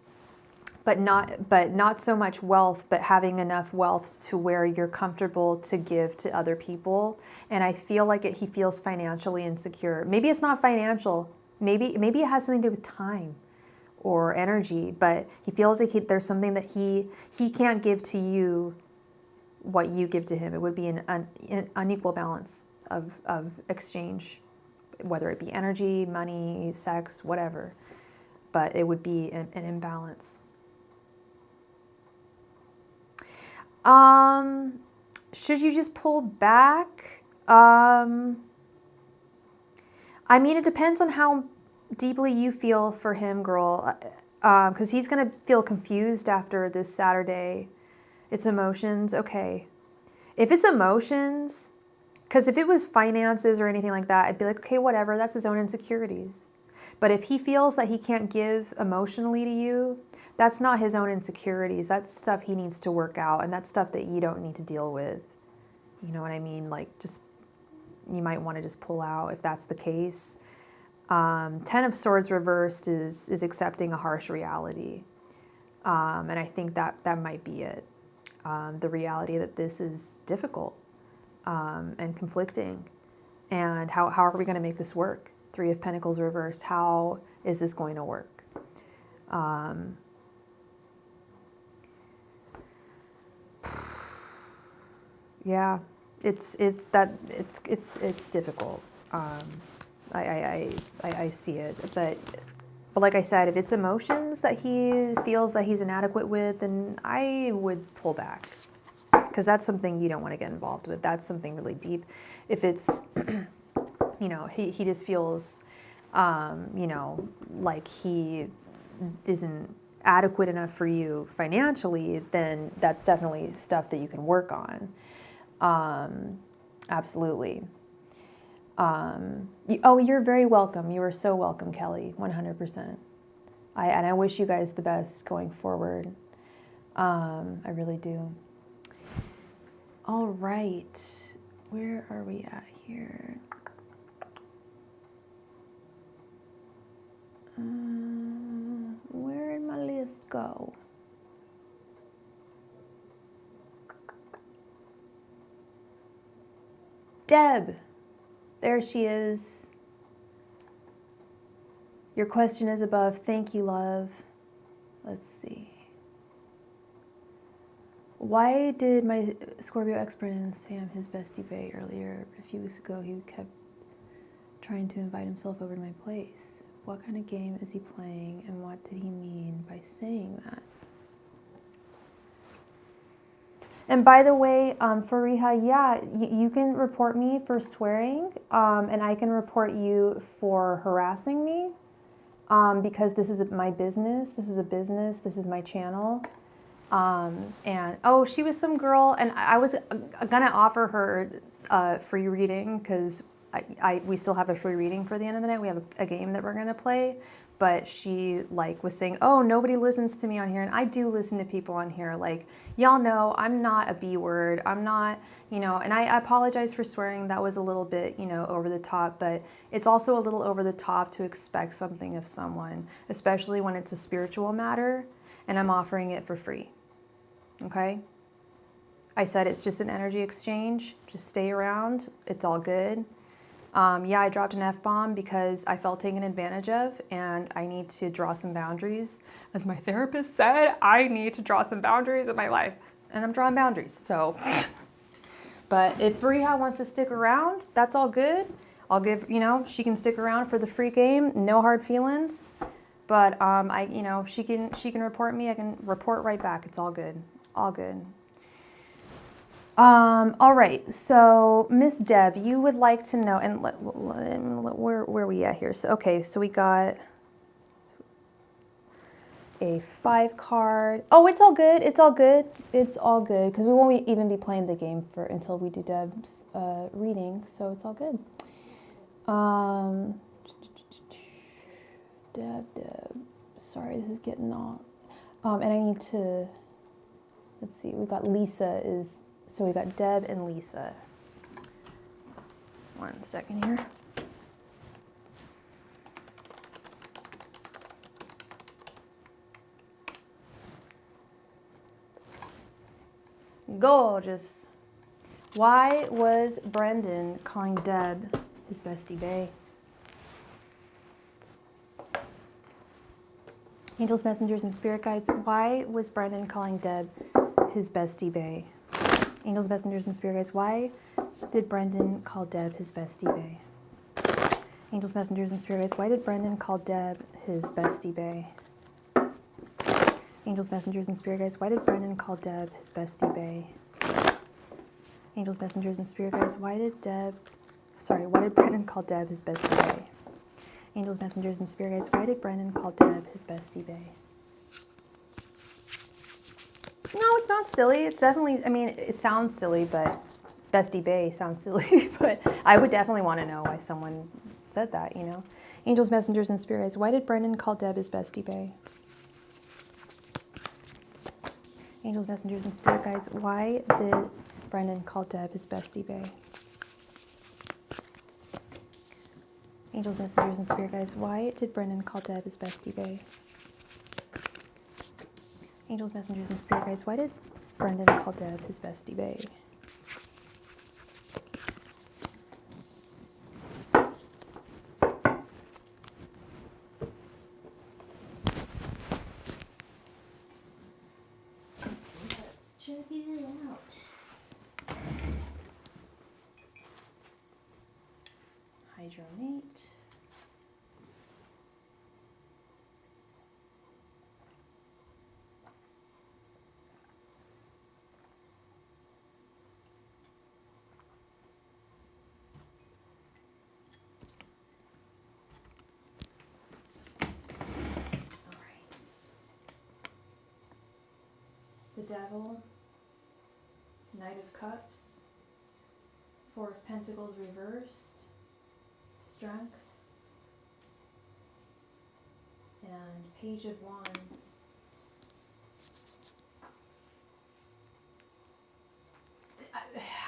but not so much wealth, but having enough wealth to where you're comfortable to give to other people. And I feel like he feels financially insecure. Maybe it's not financial. Maybe it has something to do with time or energy, but he feels like there's something that he can't give to you what you give to him. It would be an unequal balance of exchange, whether it be energy, money, sex, whatever, but it would be an imbalance. Should you just pull back? I mean, it depends on how deeply you feel for him, girl, because he's going to feel confused after this Saturday. It's emotions. Okay. If it's emotions, because if it was finances or anything like that, I'd be like, okay, whatever. That's his own insecurities. But if he feels that he can't give emotionally to you, that's not his own insecurities. That's stuff he needs to work out, and that's stuff that you don't need to deal with. You know what I mean? Like, just, you might want to just pull out if that's the case. Ten of Swords reversed is accepting a harsh reality. And I think that might be it. The reality that this is difficult and conflicting. And how are we going to make this work? Three of Pentacles reversed. How is this going to work? Yeah, it's difficult. I see it, but like I said, if it's emotions that he feels that he's inadequate with, then I would pull back, because that's something you don't want to get involved with. That's something really deep. If it's, you know, he just feels, you know, like he isn't adequate enough for you financially, then that's definitely stuff that you can work on. Absolutely. Oh, you're very welcome. You are so welcome, Kelly, 100%. And I wish you guys the best going forward. I really do. All right. Where are we at here? Where did my list go? Deb. There she is. Your question is above. Thank you, love. Let's see. Why did my Scorpio ex-Brennan Sam his bestie Bay earlier? A few weeks ago, he kept trying to invite himself over to my place. What kind of game is he playing, and what did he mean by saying that? And by the way, Fariha, yeah, you can report me for swearing, and I can report you for harassing me, because this is my business. This is a business. This is my channel. And oh, she was some girl, and I was gonna offer her a free reading, because we still have a free reading for the end of the night. We have a game that we're gonna play, but she like was saying, oh, nobody listens to me on here, and I do listen to people on here. Like, y'all know I'm not a B word. I'm not, you know, and I apologize for swearing. That was a little bit, you know, over the top, but it's also a little over the top to expect something of someone, especially when it's a spiritual matter, and I'm offering it for free. Okay? I said it's just an energy exchange. Just stay around. It's all good. Yeah, I dropped an F-bomb because I felt taken advantage of, and I need to draw some boundaries. As my therapist said, I need to draw some boundaries in my life, and I'm drawing boundaries. So, but if Fariha wants to stick around, that's all good. I'll give, you know, she can stick around for the free game. No hard feelings. But you know, she can report me. I can report right back. It's all good. All good. All right, so Miss Deb, you would like to know, and where are we at here? So, okay, so we got a 5 card. Oh, it's all good. It's all good. It's all good, because we won't even be playing the game until we do Deb's reading, so it's all good. Deb. Sorry, this is getting all. And I need to. Let's see. We got Lisa is. So we got Deb and Lisa. 1 second here. Gorgeous. Why was Brendan calling Deb his bestie bae? Angels, messengers, and spirit guides. Why was Brendan calling Deb his bestie bae? Angels, messengers, and spirit guides. Why did Brendan call Deb his bestie bae? Angels, messengers, and spirit guides. Why did Brendan call Deb his bestie bae? Angels, messengers, and spirit guides. Why did Brendan call Deb his bestie bae? Angels, messengers, and spirit guides. Why did Brendan call Deb his bestie bae? Angels, messengers, and spirit guides. Why did Brendan call Deb his bestie bae? No, it's not silly. It's definitely, I mean, it sounds silly, but bestie bae sounds silly. But I would definitely want to know why someone said that, you know. Angels, messengers, and spirit guides. Why did Brendan call Deb his bestie bae? Angels, messengers, and spirit guides. Why did Brendan call Deb his bestie bae? Angels, messengers, and spirit guides. Why did Brendan call Deb his bestie bae? Angels, messengers, and spirit guides. Why did Brendan call Deb his bestie bae? Let's check it out. find your mate. All right. The Devil, Knight of Cups, Four of Pentacles reversed, Strength, and Page of Wands.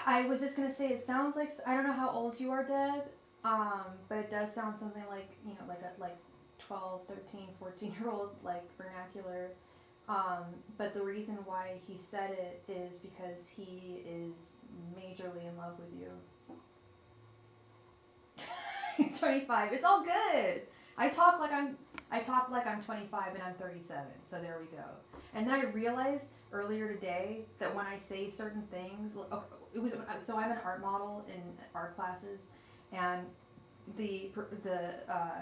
I was just gonna say, it sounds like, I don't know how old you are, Deb, but it does sound something like, you know, like 12, 13, 14-year-old, like vernacular. But the reason why he said it is because he is majorly in love with you. You're 25. It's all good. I talk like I'm 25 and I'm 37. So there we go. And then I realized earlier today that when I say certain things, so I'm an art model in art classes, and the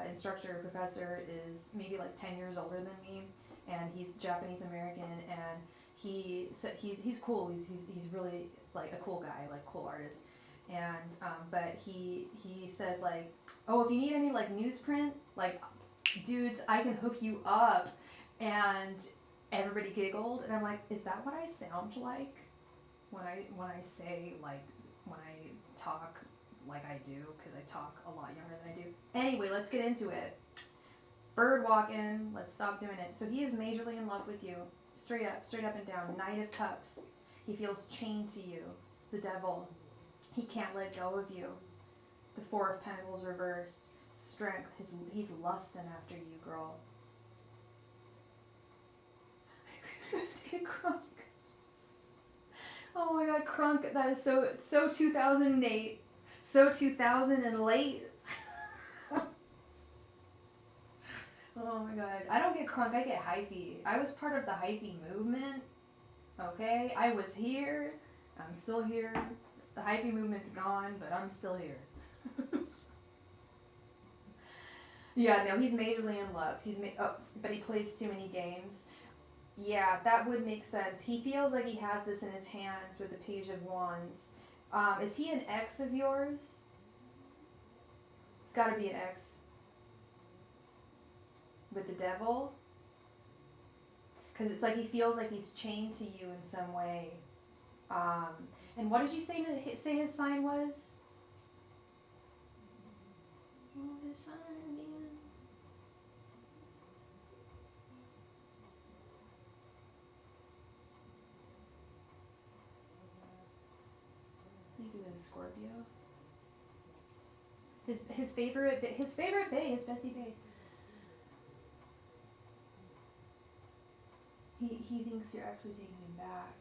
instructor professor is maybe like 10 years older than me, and he's Japanese American, and he's cool. He's really like a cool guy, like cool artist. And but he said like, oh, if you need any like newsprint, like, dudes, I can hook you up. And everybody giggled, and I'm like, is that what I sound like when I say, like, when I talk like I do? Because I talk a lot younger than I do. Anyway, let's get into it. Bird walking. Let's stop doing it. So he is majorly in love with you, straight up and down. Knight of Cups. He feels chained to you. The Devil. He can't let go of you. The Four of Pentacles reversed. Strength. He's lusting after you, girl. Crunk. Oh my god, Crunk. That is so 2008. So 2000 and late. Oh my god. I don't get Crunk, I get hyphy. I was part of the hyphy movement. Okay? I was here. I'm still here. The hyphy movement's gone, but I'm still here. Yeah, no, he's majorly in love. But he plays too many games. Yeah, that would make sense. He feels like he has this in his hands with the Page of Wands. Is he an ex of yours? It's got to be an ex. With the Devil? Because it's like he feels like he's chained to you in some way. And what did you say his sign was? What was his sign again? I think it was Scorpio. His favorite bae, his bestie bae. He thinks you're actually taking him back.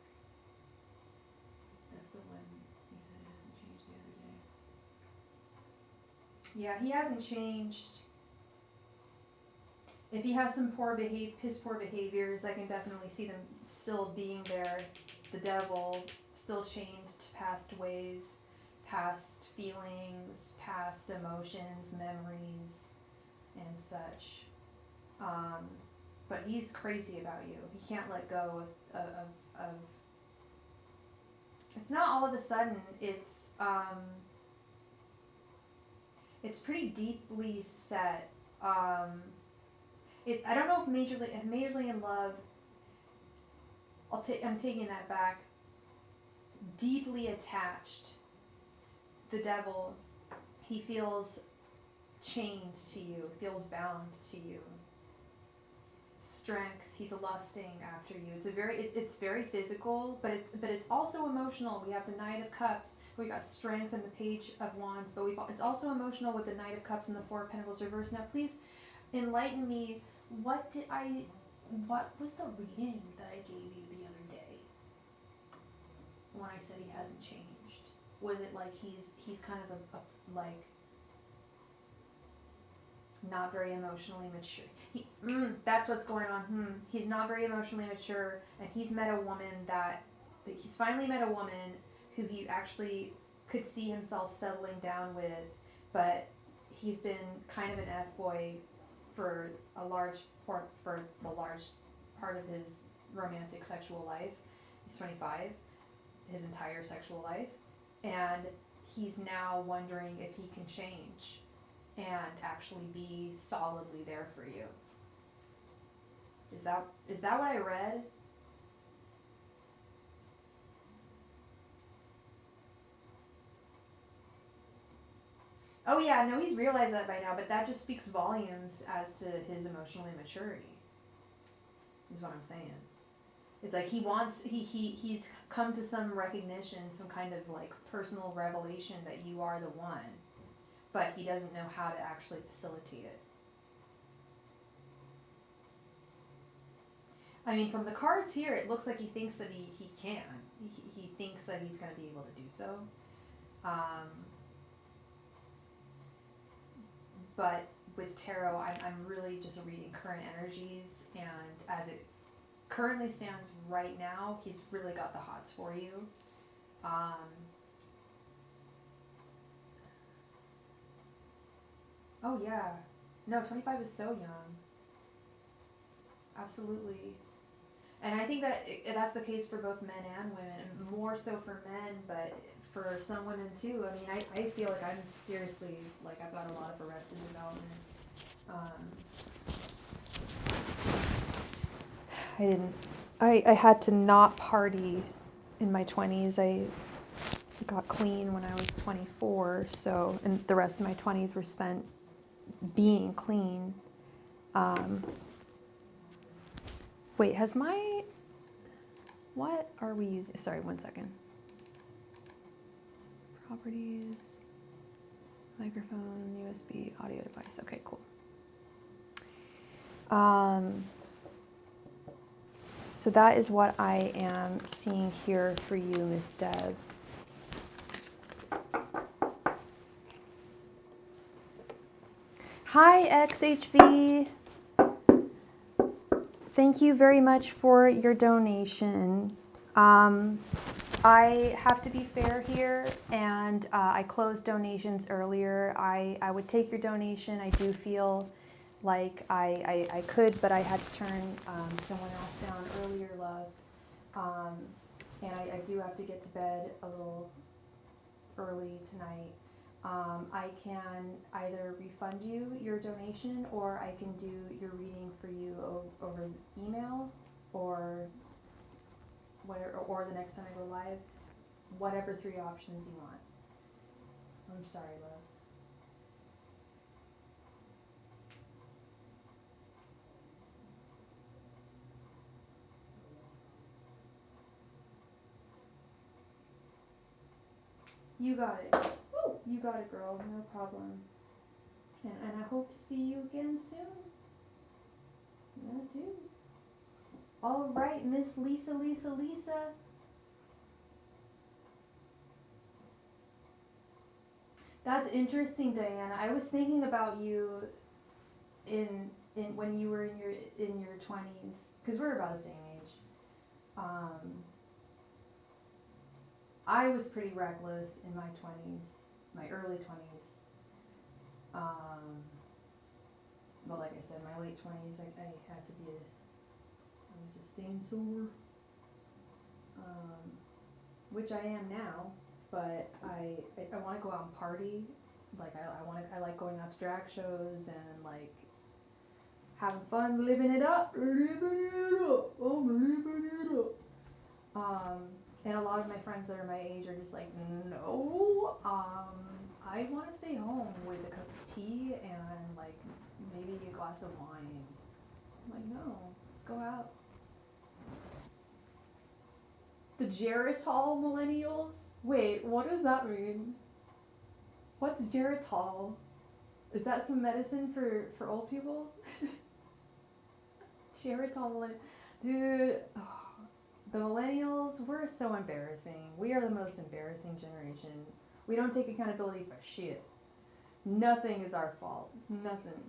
That's the one he said hasn't changed the other day. Yeah, he hasn't changed. If he has some poor behaviors, I can definitely see them still being there. The Devil, still chained to past ways, past feelings, past emotions, memories, and such. But he's crazy about you. He can't let go of it's not all of a sudden, it's pretty deeply set. I don't know if majorly in love, I'm taking that back. Deeply attached. The Devil, he feels chained to you, feels bound to you. Strength, he's lusting after you. It's very physical, but it's also emotional. We have the Knight of Cups, we got Strength and the Page of Wands, but it's also emotional with the Knight of Cups and the Four of Pentacles reversed. Now please enlighten me, what was the reading that I gave you the other day when I said he hasn't changed? Was it like he's kind of like not very emotionally mature? That's what's going on. He's not very emotionally mature, and he's finally met a woman who he actually could see himself settling down with, but he's been kind of an F-boy for a large part of his romantic sexual life. He's 25, his entire sexual life, and he's now wondering if he can change and actually be solidly there for you. Is that what I read? Oh yeah, no, he's realized that by now, but that just speaks volumes as to his emotional immaturity. Is what I'm saying. It's like he's come to some recognition, some kind of like personal revelation that you are the one, but he doesn't know how to actually facilitate it. I mean, from the cards here, it looks like he thinks that he can. He thinks that he's going to be able to do so. But with tarot, I'm really just reading current energies, and as it currently stands right now, he's really got the hots for you. Oh yeah, no, 25 is so young. Absolutely. And I think that that's the case for both men and women, more so for men, but for some women too. I mean, I feel like I'm seriously, like I've got a lot of arrested development. I had to not party in my 20s. I got clean when I was 24, so, and the rest of my 20s were spent being clean. Wait, what are we using? Sorry, one second. Properties, microphone, USB, audio device. Okay, cool. So that is what I am seeing here for you, Miss Deb. Hi, XHV. Thank you very much for your donation. I have to be fair here, and I closed donations earlier. I would take your donation. I do feel like I could, but I had to turn someone else down earlier, love. And I do have to get to bed a little early tonight. I can either refund you your donation, or I can do your reading for you over email, or whatever, or the next time I go live, whatever 3 options you want. I'm sorry, love. You got it. Woo! You got it, girl. No problem. And I hope to see you again soon. Yeah, I do. All right, Miss Lisa. That's interesting, Diana. I was thinking about you in when you were in your 20s, because we're about the same age. I was pretty reckless in my 20s, my early 20s. But like I said, my late 20s, I had to be I was just staying sober. Which I am now, but I want to go out and party. Like I like going out to drag shows and like having fun, living it up. I'm living it up. And a lot of my friends that are my age are just like, no, I want to stay home with a cup of tea and like maybe a glass of wine. I'm like, no, let's go out. The Geritol millennials? Wait, what does that mean? What's Geritol? Is that some medicine for old people? Geritol, dude. Oh, the millennials, we're so embarrassing. We are the most embarrassing generation. We don't take accountability for shit. Nothing is our fault. Nothing.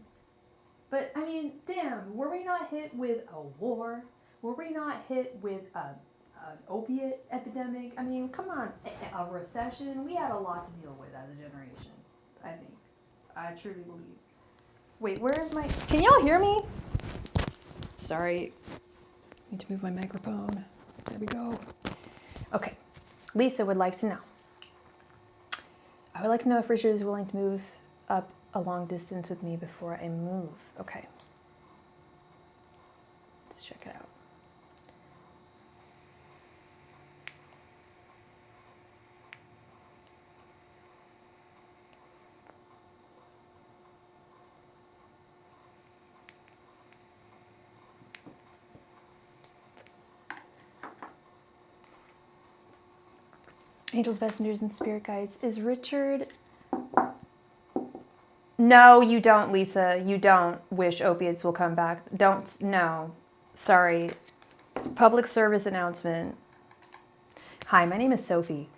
But, I mean, damn, were we not hit with a war? Were we not hit with an opiate epidemic? I mean, come on, a recession? We had a lot to deal with as a generation, I think. I truly believe. Wait, where is my... Can y'all hear me? Sorry. Need to move my microphone. There we go. Okay. Lisa would like to know. I would like to know if Richard is willing to move up a long distance with me before I move. Okay. Let's check it out. Angels, messengers, and spirit guides. Is Richard... No, you don't, Lisa. You don't wish opiates will come back. Don't. No. Sorry. Public service announcement. Hi, my name is Sophie.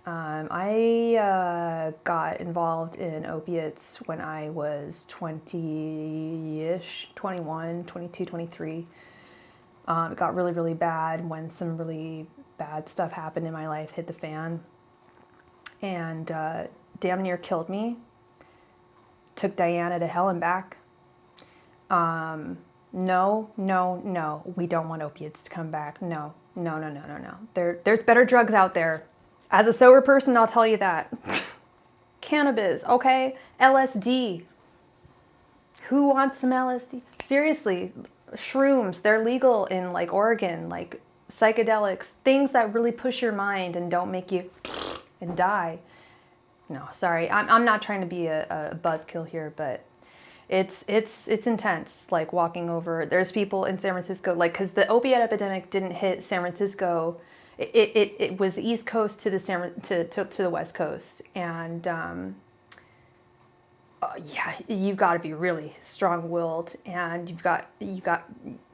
I got involved in opiates when I was 20-ish, 21, 22, 23. It got really, really bad when some really bad stuff happened in my life, hit the fan, and damn near killed me. Took Diana to hell and back. No, we don't want opiates to come back. No. There's better drugs out there. As a sober person, I'll tell you that. Cannabis, okay? LSD. Who wants some LSD? Seriously, shrooms, they're legal in like Oregon, like psychedelics, things that really push your mind and don't make you and die. No, sorry, I'm not trying to be a buzzkill here, but it's intense. Like walking over, there's people in San Francisco, like, because the opiate epidemic didn't hit San Francisco. It was the East Coast to the to the West Coast, and yeah, you've got to be really strong-willed, and you got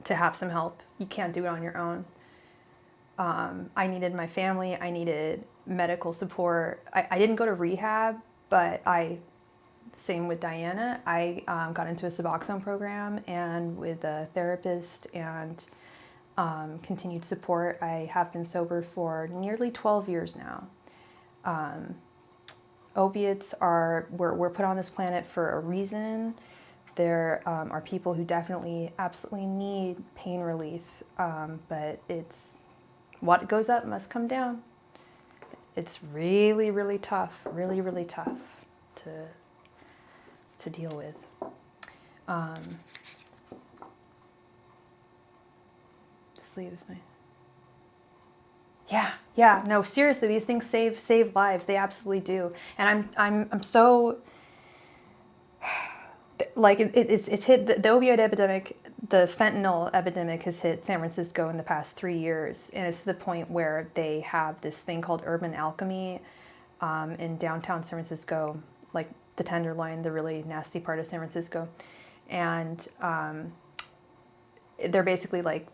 to have some help. You can't do it on your own. I needed my family. I needed medical support. I didn't go to rehab, but same with Diana. I got into a Suboxone program and with a therapist and continued support. I have been sober for nearly 12 years now. Opiates we're put on this planet for a reason. There are people who definitely absolutely need pain relief, but it's what goes up must come down. It's really, really tough, really tough to deal with. Sleep is nice. Yeah, no, seriously, these things save lives. They absolutely do. And I'm so, like, it's hit the opioid epidemic. The fentanyl epidemic has hit San Francisco in the past 3 years, and it's to the point where they have this thing called urban alchemy in downtown San Francisco, like the Tenderloin, the really nasty part of San Francisco, and they're basically like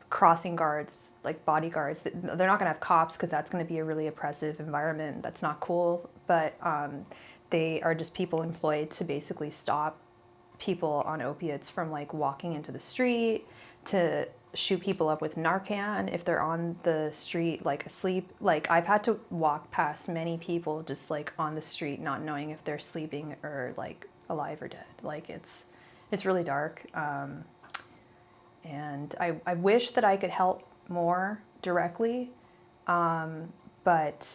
crossing guards, like bodyguards. They're not going to have cops because that's going to be a really oppressive environment. That's not cool, but they are just people employed to basically stop people on opiates from like walking into the street, to shoot people up with Narcan if they're on the street like asleep. Like I've had to walk past many people just like on the street not knowing if they're sleeping or like alive or dead. Like it's really dark. And I wish that I could help more directly, but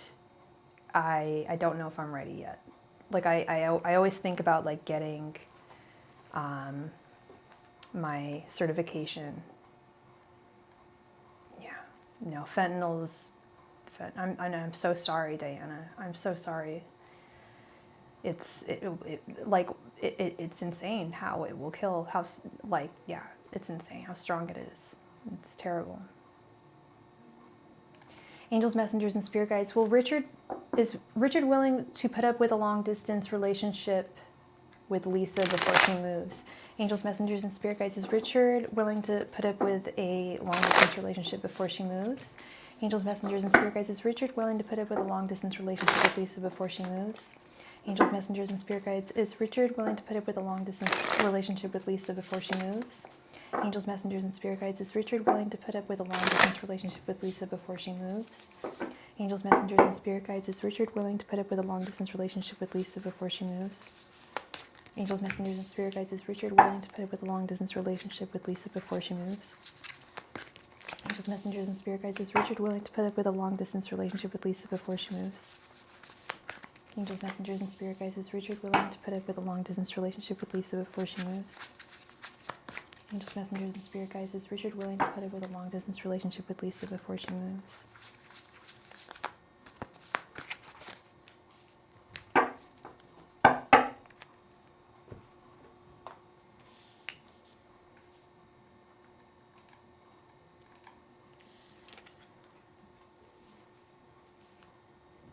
I don't know if I'm ready yet. Like I always think about like getting my certification. Yeah, no, fentanyl's. I'm so sorry, Diana. I'm so sorry. It's insane how it will kill. It's insane how strong it is. It's terrible. Angels, messengers, and spirit guides. Is Richard willing to put up with a long distance relationship with Lisa before she moves? Angels, messengers, and spirit guides. Is Richard willing to put up with a long distance relationship before she moves? Angels, messengers, and spirit guides. Is Richard willing to put up with a long distance relationship with Lisa before she moves? Angels, messengers, and spirit guides. Is Richard willing to put up with a long distance relationship with Lisa before she moves? Angels, messengers, and spirit guides. Is Richard willing to put up with a long distance relationship with Lisa before she moves? Angels, messengers, and spirit guides. Is Richard willing to put up with a long distance relationship with Lisa before she moves? Angels, messengers, and spirit guides, is Richard willing to put up with a long-distance relationship with Lisa before she moves? Angels, messengers, and spirit guides, is Richard willing to put up with a long-distance relationship with Lisa before she moves? Angels, messengers, and spirit guides, is Richard willing to put up with a long-distance relationship with Lisa before she moves? Angels, messengers, and spirit guides, is Richard willing to put up with a long-distance relationship with Lisa before she moves?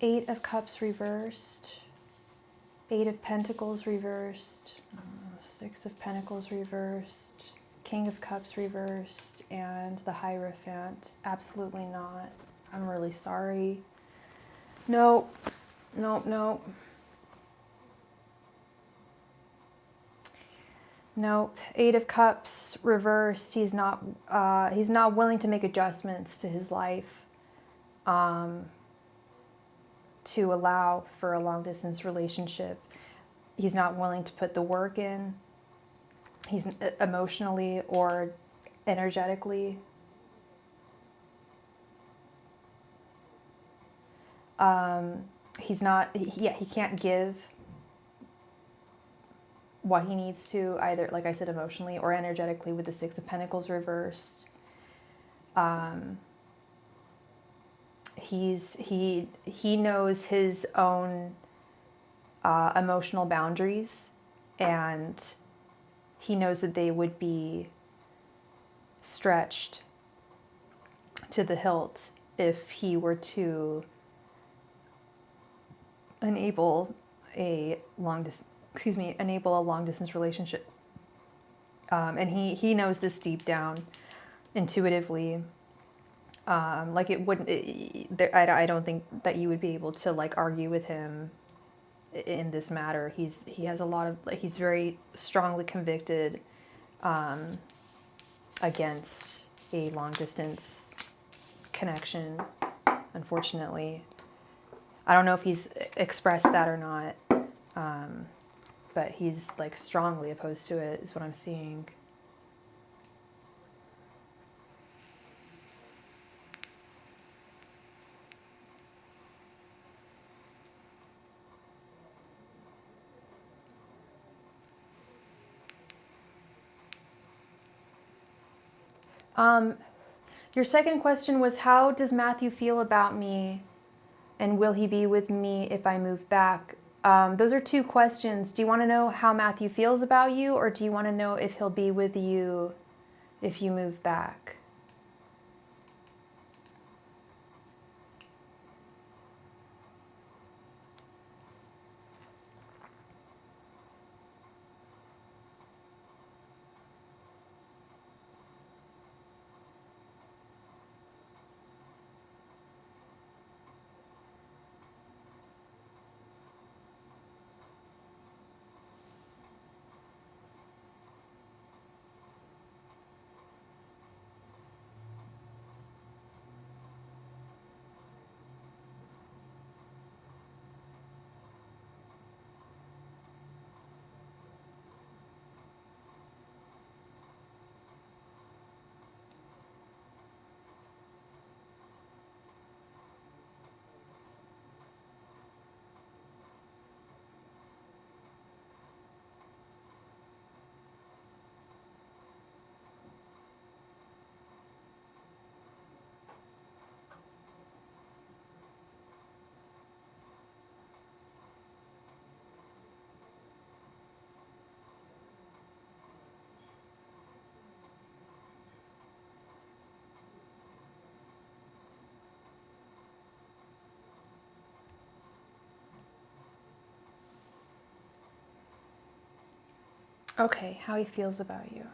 Eight of Cups reversed, Eight of Pentacles reversed, Six of Pentacles reversed, King of Cups reversed, and the Hierophant. Absolutely not. I'm really sorry. Nope. Nope, nope. Nope. Eight of Cups reversed. He's not willing to make adjustments to his life to allow for a long distance relationship. He's not willing to put the work in. He's emotionally or energetically. He can't give what he needs to, either, like I said, emotionally or energetically, with the Six of Pentacles reversed. He knows his own emotional boundaries, and he knows that they would be stretched to the hilt if he were to enable a long distance relationship. And he knows this deep down, intuitively. Like it wouldn't. I don't think that you would be able to like argue with him in this matter. He has a lot of, like, he's very strongly convicted against a long distance connection. Unfortunately, I don't know if he's expressed that or not, but he's like strongly opposed to it, is what I'm seeing. Your second question was, how does Matthew feel about me, and will he be with me if I move back? Those are two questions. Do you want to know how Matthew feels about you, or do you want to know if he'll be with you if you move back? Okay, how he feels about you.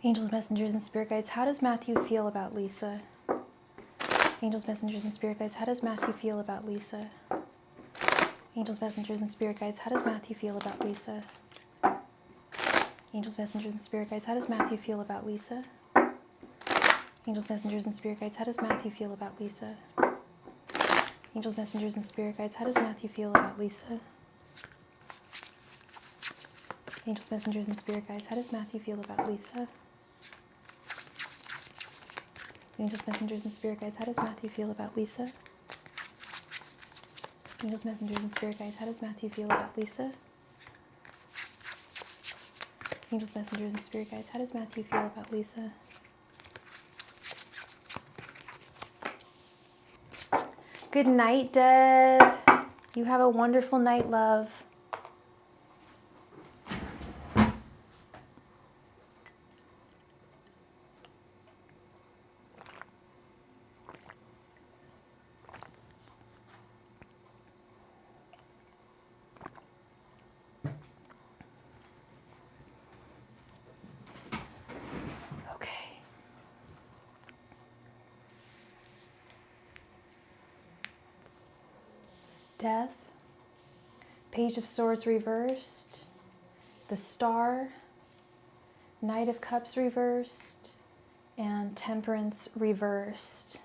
Angels, messengers, and spirit guides, how does Matthew feel about Lisa? Angels, messengers, and spirit guides, how does Matthew feel about Lisa? Angels, messengers, and spirit guides, how does Matthew feel about Lisa? Angels, messengers, and spirit guides, how does Matthew feel about Lisa? Angels, messengers, and spirit guides, how does Matthew feel about Lisa? Angels, messengers, and spirit guides, how does Matthew feel about Lisa? Angels, messengers, and spirit guides, how does Matthew feel about Lisa? Angels, messengers, and spirit guides, how does Matthew feel about Lisa? Angels, messengers, and spirit guides, how does Matthew feel about Lisa? Angels, messengers, and spirit guides, how does Matthew feel about Lisa? Good night, Deb. You have a wonderful night, love. Death, Page of Swords reversed, the Star, Knight of Cups reversed, and Temperance reversed.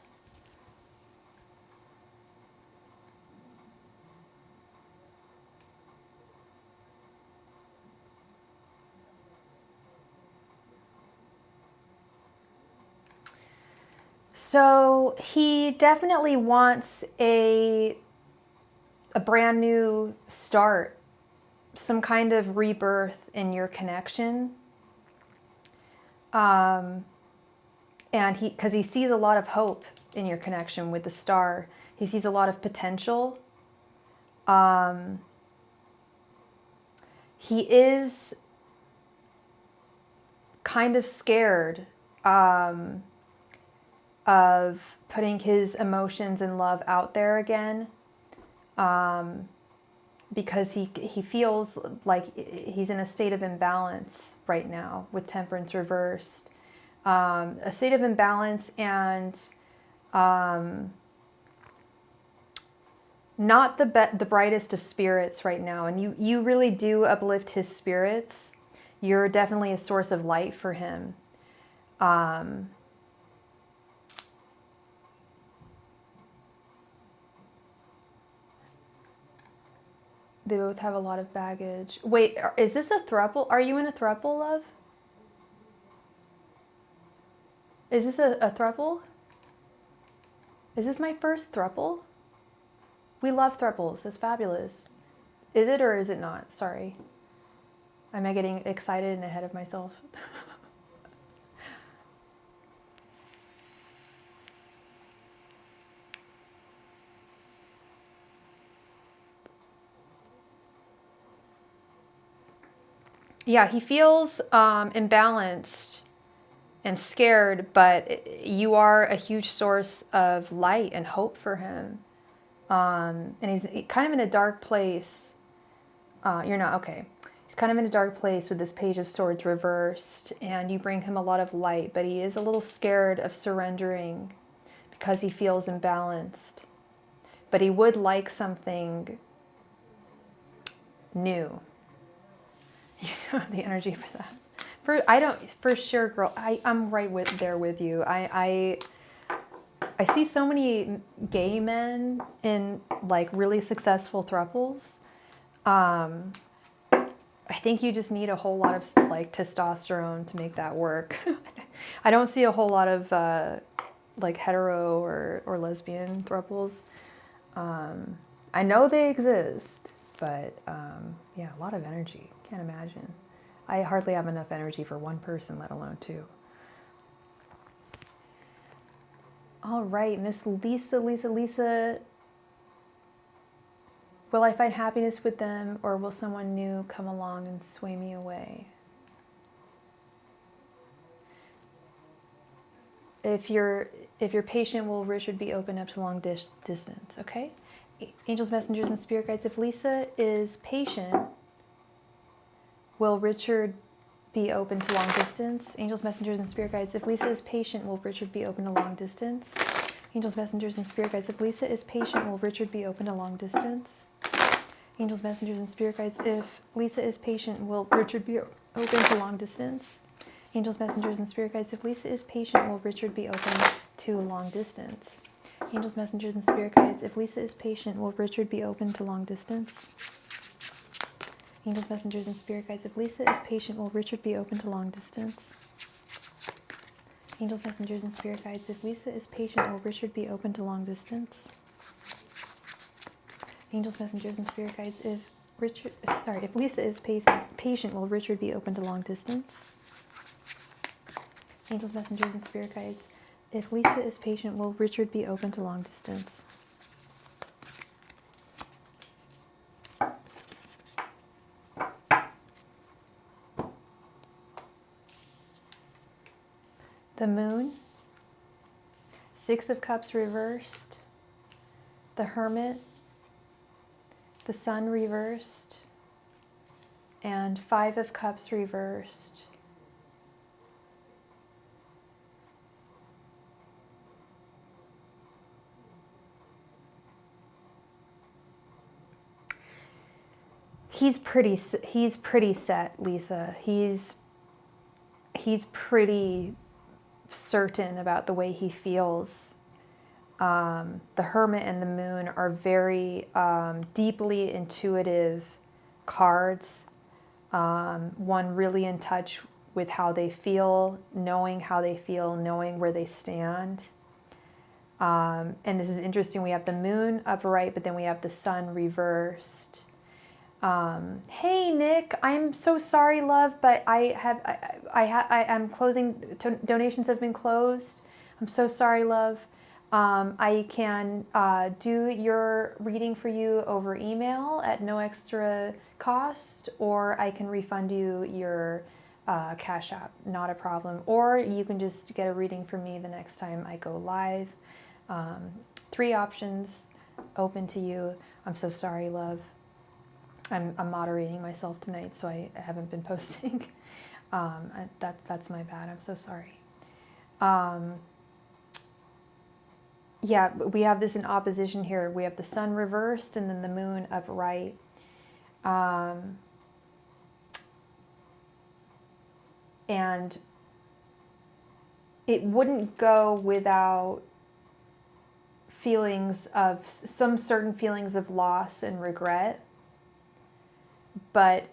So he definitely wants a brand new start, some kind of rebirth in your connection. And because he sees a lot of hope in your connection with the Star. He sees a lot of potential. He is kind of scared of putting his emotions and love out there again. Because he feels like he's in a state of imbalance right now with Temperance reversed. A state of imbalance and not the brightest of spirits right now. And you really do uplift his spirits. You're definitely a source of light for him. They both have a lot of baggage. Wait, is this a throuple? Are you in a throuple, love? Is this a throuple? Is this my first throuple? We love throuples. That's fabulous. Is it or is it not? Sorry. Am I getting excited and ahead of myself? Yeah, he feels imbalanced and scared, but you are a huge source of light and hope for him. And he's kind of in a dark place. You're not, okay. He's kind of in a dark place with this Page of Swords reversed, and you bring him a lot of light, but he is a little scared of surrendering because he feels imbalanced. But he would like something new. You know, the energy for that. For sure, girl, I'm right there with you. I see so many gay men in like really successful throuples. I think you just need a whole lot of like testosterone to make that work. I don't see a whole lot of like hetero or lesbian thruples. I know they exist, but yeah, a lot of energy. Can't imagine. I hardly have enough energy for one person, let alone two. All right, Miss Lisa. Will I find happiness with them, or will someone new come along and sway me away? If you're patient, will Richard be open up to long distance? Okay. Angels, messengers, and spirit guides. If Lisa is patient, will Richard be open to long distance? Angels, messengers, and spirit guides. If Lisa is patient, will Richard be open to long distance? Angels, messengers, and spirit guides. If Lisa is patient, will Richard be open to long distance? Angels, messengers, and spirit guides. If Lisa is patient, will Richard be open to long distance? Angels, messengers, and spirit guides, if Lisa is patient, will Richard be open to long distance? Angels, messengers, and spirit guides, if Lisa is patient, will Richard be open to long distance? Angels, messengers, and spirit guides, if Lisa is patient, will Richard be open to long distance? Angels, messengers, and spirit guides, if Lisa is patient, will Richard be open to long distance? Angels, messengers, and spirit guides, if Lisa is patient, will Richard be open to long distance? Angels, messengers, and spirit guides, if Lisa is patient, will Richard be open to long distance? The Moon, Six of Cups reversed, the Hermit, the Sun reversed, and Five of Cups reversed. He's pretty set, Lisa. He's pretty certain about the way he feels. The Hermit and the Moon are very deeply intuitive cards. One really in touch with how they feel, knowing where they stand. And this is interesting. We have the Moon upright, but then we have the Sun reversed. Hey Nick, I'm so sorry, love, but I'm closing. Donations have been closed. I'm so sorry, love. I can do your reading for you over email at no extra cost, or I can refund you your Cash App, not a problem. Or you can just get a reading from me the next time I go live. 3 options open to you. I'm so sorry, love. I'm moderating myself tonight, so I haven't been posting. That's my bad. I'm so sorry. Yeah, we have this in opposition here. We have the Sun reversed and then the Moon upright. And it wouldn't go without some certain feelings of loss and regret. But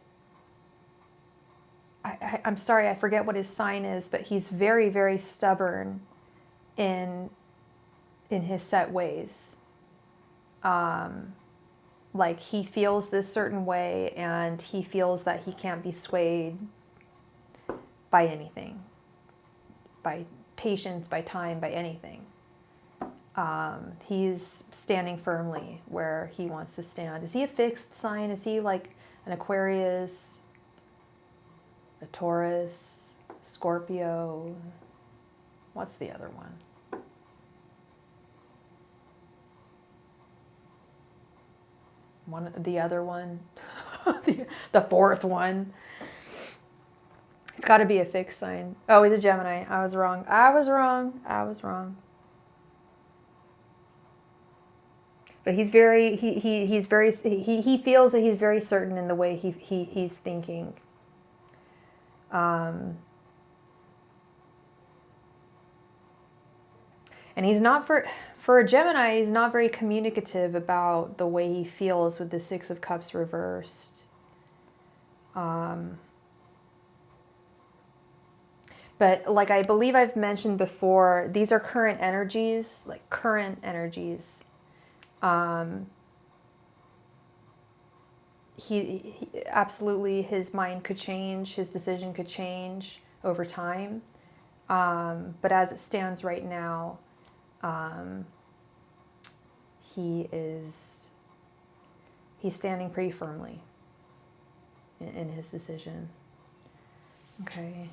I'm sorry, I forget what his sign is, but he's very, very stubborn in his set ways. Like he feels this certain way and he feels that he can't be swayed by anything, by patience, by time, by anything. He's standing firmly where he wants to stand. Is he a fixed sign? Is he like an Aquarius, a Taurus, Scorpio? What's the other one? The other one, the fourth one. It's got to be a fixed sign. Oh, he's a Gemini. I was wrong. But he's very he feels that he's very certain in the way he's thinking. And he's not for a Gemini, he's not very communicative about the way he feels with the Six of Cups reversed. But like I believe I've mentioned before, these are current energies, He absolutely, his mind could change, his decision could change over time. But as it stands right now, he's standing pretty firmly in his decision. Okay.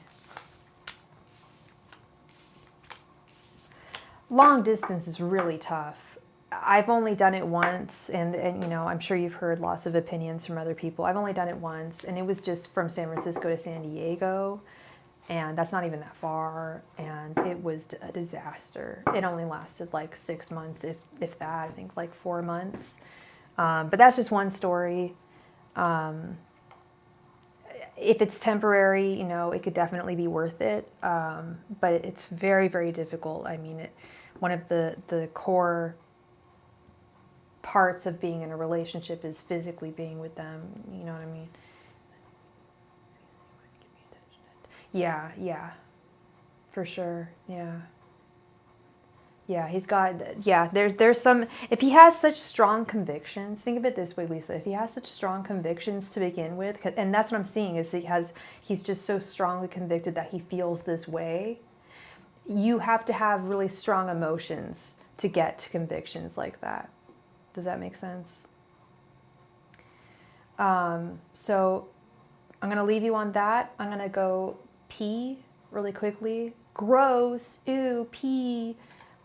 Long distance is really tough. I've only done it once, and you know, I'm sure you've heard lots of opinions from other people. I've only done it once, and it was just from San Francisco to San Diego, and that's not even that far, and it was a disaster. It only lasted like 6 months, if that, I think like 4 months. But that's just one story. if it's temporary, you know, it could definitely be worth it. But it's very, very difficult. I mean, one of the core parts of being in a relationship is physically being with them. You know what I mean? Yeah, yeah, for sure. Yeah. Yeah, he's got, yeah, there's some, if he has such strong convictions, think of it this way, Lisa, if he has such strong convictions to begin with, and that's what I'm seeing is he's just so strongly convicted that he feels this way, you have to have really strong emotions to get to convictions like that. Does that make sense? So I'm going to leave you on that. I'm going to go pee really quickly. Gross, ew, pee.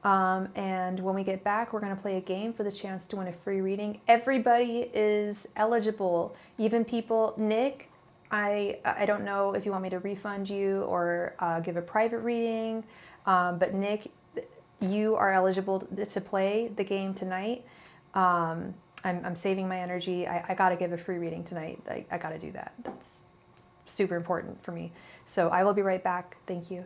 And when we get back, we're going to play a game for the chance to win a free reading. Everybody is eligible, even people. Nick, I don't know if you want me to refund you or give a private reading, but Nick, you are eligible to play the game tonight. I'm saving my energy. I got to give a free reading tonight. I got to do that. That's super important for me. So I will be right back. Thank you.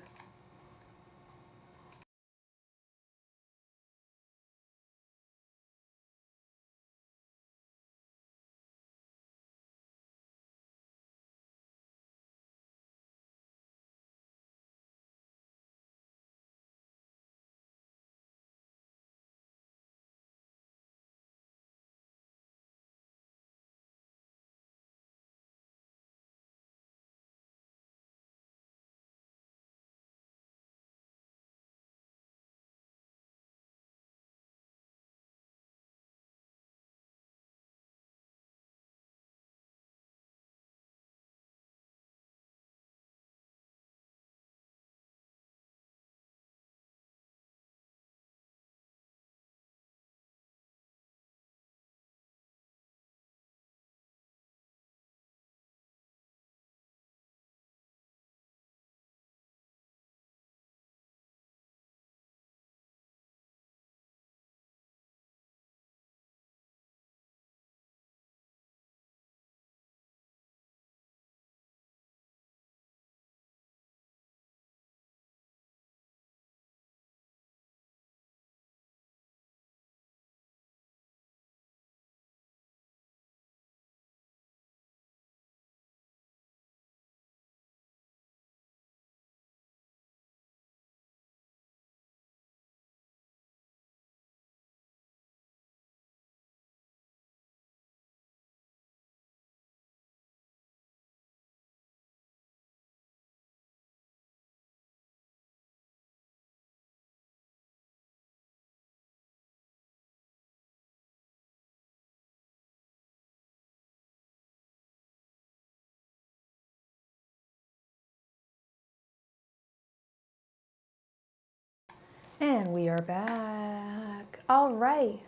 And we are back. All right.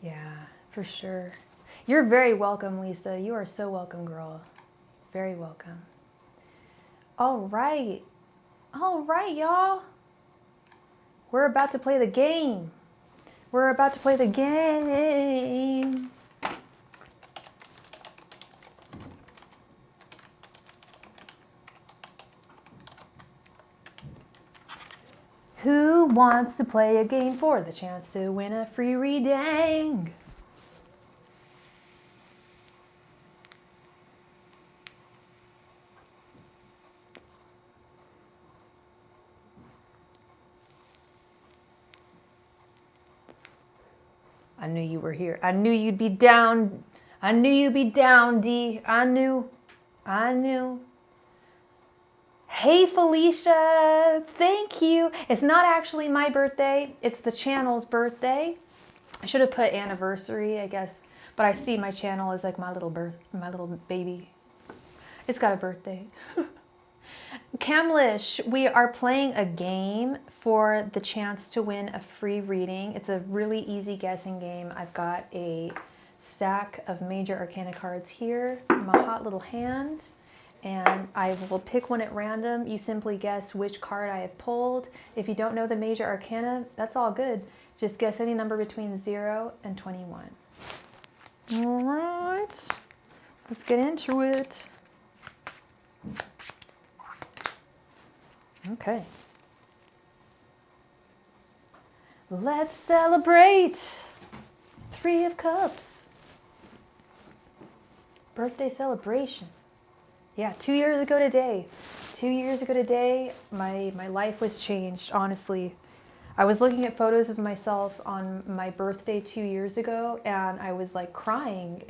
Yeah, for sure. You're very welcome, Lisa. You are so welcome, girl. Very welcome. All right. All right, y'all. We're about to play the game. We're about to play the game. Who wants to play a game for the chance to win a free reading? I knew you were here. I knew you'd be down. I knew you'd be down, D. I knew. Hey, Felicia. Thank you. It's not actually my birthday. It's the channel's birthday. I should have put anniversary, I guess. But I see my channel is like my little baby. It's got a birthday. Camlish, we are playing a game for the chance to win a free reading. It's a really easy guessing game. I've got a stack of major arcana cards here in my hot little hand, and I will pick one at random. You simply guess which card I have pulled. If you don't know the major arcana, that's all good. Just guess any number between 0 and 21. All right, let's get into it. Okay. Let's celebrate. 3 of Cups. Birthday celebration. Yeah, 2 years ago today. 2 years ago today, my life was changed, honestly. I was looking at photos of myself on my birthday 2 years ago, and I was like crying,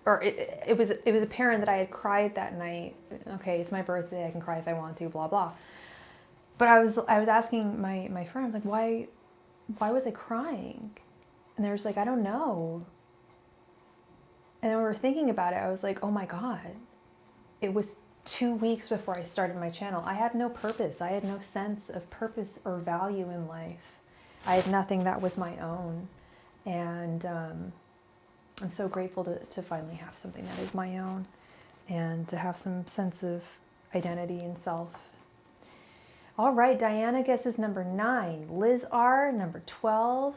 or it was apparent that I had cried that night. Okay, it's my birthday, I can cry if I want to, blah blah. But I was asking my friend, I was like, why was I crying? And they were just like, I don't know. And then we were thinking about it. I was like, oh my God, it was 2 weeks before I started my channel. I had no purpose. I had no sense of purpose or value in life. I had nothing that was my own. And I'm so grateful to finally have something that is my own and to have some sense of identity and self. All right, Diana guesses number 9. Liz R, number 12.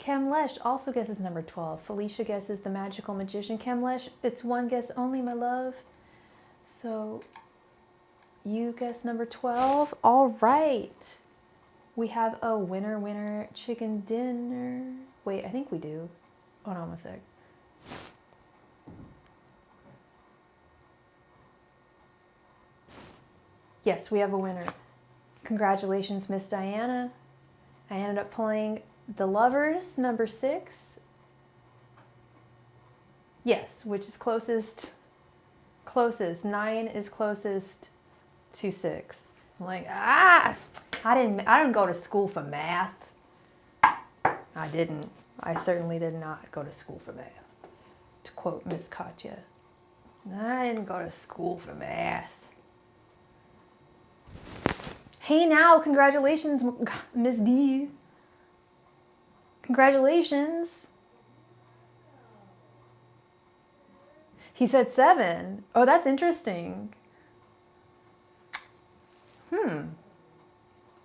Kamlesh also guesses number 12. Felicia guesses the magical magician. Kamlesh, it's one guess only, my love. So you guess number 12. All right. We have a winner chicken dinner. Wait, I think we do. Hold on one sec. Yes, we have a winner. Congratulations, Miss Diana. I ended up pulling the Lovers, number 6. Yes, which is closest. 9 is closest to 6. I'm like, I didn't go to school for math. I didn't. I certainly did not go to school for math. To quote Miss Katya, I didn't go to school for math. Hey now, congratulations, Miss D. Congratulations. He said 7. Oh, that's interesting.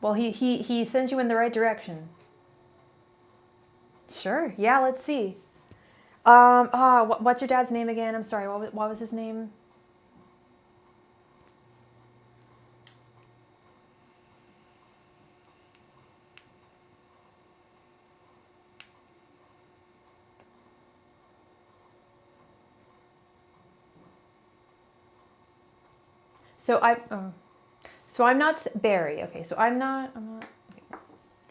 Well, he sends you in the right direction. Sure. Yeah, let's see. What's your dad's name again? I'm sorry. What was his name? So I'm not Barry. Okay, so I'm not. Okay.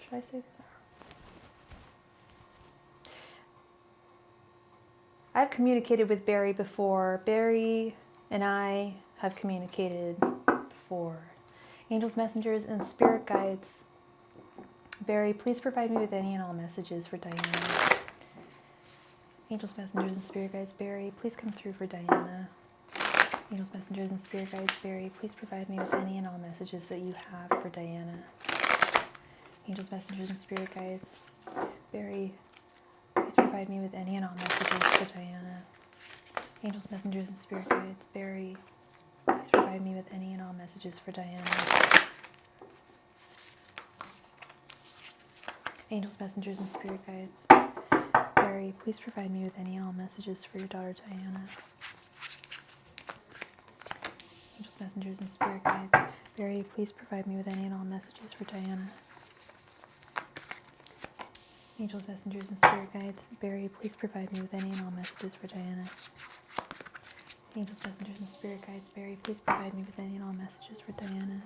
Should I say that? I've communicated with Barry before. Barry and I have communicated before. Angels, messengers, and spirit guides. Barry, please provide me with any and all messages for Diana. Angels, messengers, and spirit guides. Barry, please come through for Diana. Angels, messengers, and spirit guides. Barry, please provide me with any and all messages that you have for Diana. Angels, messengers, and spirit guides. Barry, please provide me with any and all messages for Diana. Angels, messengers, and spirit guides. Barry, please provide me with any and all messages for Diana. Angels, messengers, and spirit guides. Barry, please provide me with any and all messages for your daughter Diana. Angels, messengers, and spirit guides. Barry, please provide me with any and all messages for Diana. Angels, messengers, and spirit guides. Barry, please provide me with any and all messages for Diana. Angels, messengers, and spirit guides. Barry, please provide me with any and all messages for Diana.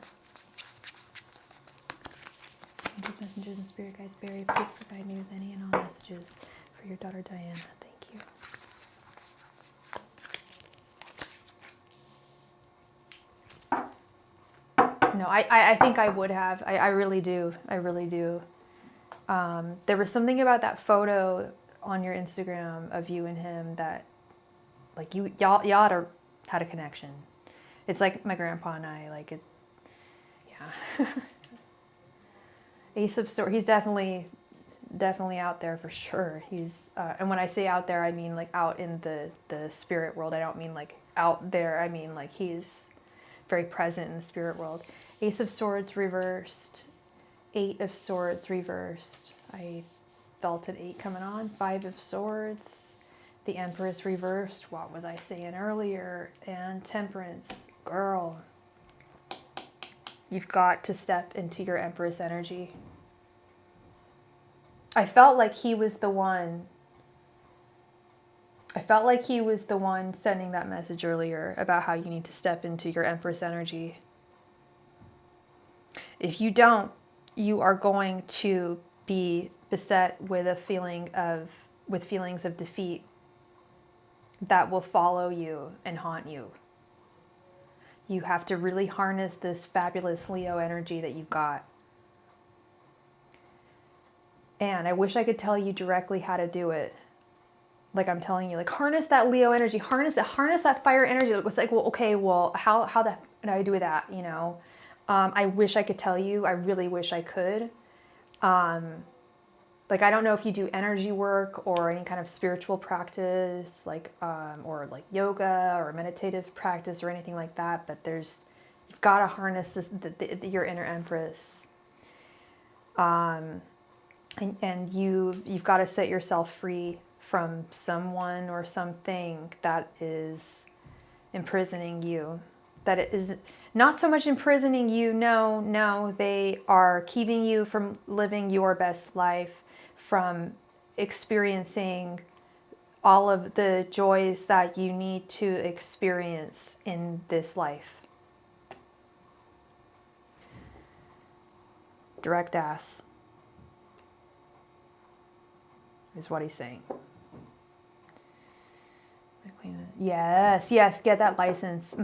Angels, messengers, and spirit guides. Barry, please provide me with any and all messages for your daughter Diana. Thank you. No, I think I would have. I really do. I really do. There was something about that photo on your Instagram of you and him that, like, y'all had a connection. It's like my grandpa and I, like it. Yeah. Ace of Swords. He's definitely out there for sure. He's and when I say out there, I mean like out in the spirit world. I don't mean like out there. I mean like he's very present in the spirit world. Ace of Swords reversed. 8 of Swords reversed. I felt an 8 coming on. 5 of Swords. the Empress reversed. What was I saying earlier? And Temperance. Girl, you've got to step into your Empress energy. I felt like he was the one. I felt like he was the one sending that message earlier about how you need to step into your Empress energy. If you don't, you are going to be beset with feelings of defeat that will follow you and haunt you. You have to really harness this fabulous Leo energy that you've got. And I wish I could tell you directly how to do it. Like I'm telling you, like harness that Leo energy, harness that fire energy. It's like, well, okay, well, how the heck do I do that? You know, I wish I could tell you. I really wish I could. Like, I don't know if you do energy work or any kind of spiritual practice, like, or like yoga or meditative practice or anything like that. But you've got to harness your inner Empress. And you've got to set yourself free from someone or something that is imprisoning you. That it is not so much imprisoning you. No, they are keeping you from living your best life, from experiencing all of the joys that you need to experience in this life. Direct ass is what he's saying. Yes, get that license.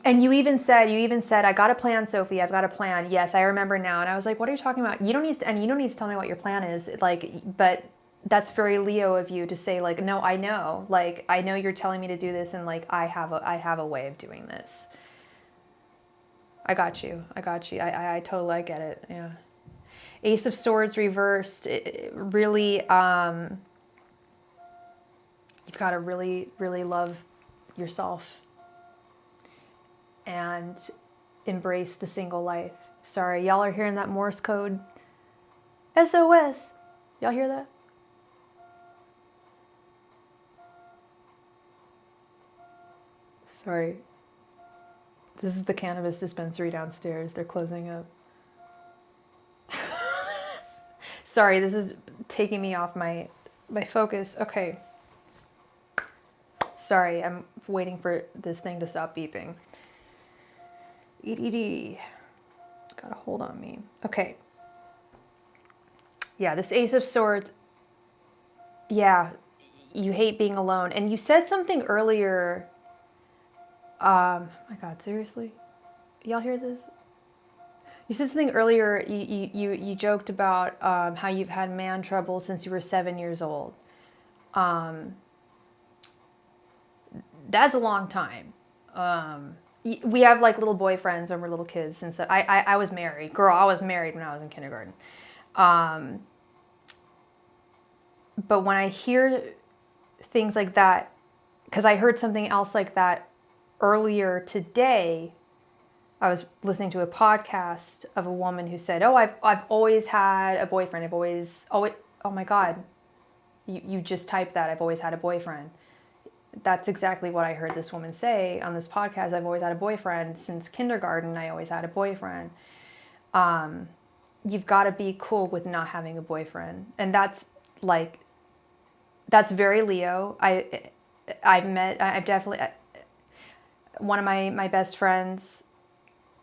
And you even said, I got a plan, Sophie. I've got a plan. Yes, I remember now. And I was like, what are you talking about? You don't need to tell me what your plan is. Like, but that's very Leo of you to say, like, no, I know. Like, I know you're telling me to do this, and like, I have a way of doing this. I got you. I totally get it. Yeah. Ace of Swords reversed. It really, you've got to really, really love yourself and embrace the single life. Sorry, y'all are hearing that Morse code. SOS. Y'all hear that? Sorry. This is the cannabis dispensary downstairs. They're closing up. Sorry, this is taking me off my focus. Okay. Sorry, I'm waiting for this thing to stop beeping. EDD. Got a hold on me. Okay. Yeah, this Ace of Swords. Yeah, you hate being alone. And you said something earlier. My God, seriously? Y'all hear this? You said something earlier. You joked about how you've had man trouble since you were 7 years old. That's a long time. We have like little boyfriends when we're little kids, and so I was married. Girl, I was married when I was in kindergarten. But when I hear things like that, because I heard something else like that earlier today, I was listening to a podcast of a woman who said, "Oh, I've always had a boyfriend. I've always oh my God, you just typed that. I've always had a boyfriend." That's exactly what I heard this woman say on this podcast. I've always had a boyfriend since kindergarten. I always had a boyfriend. You've got to be cool with not having a boyfriend, and that's very Leo. I've definitely one of my best friends.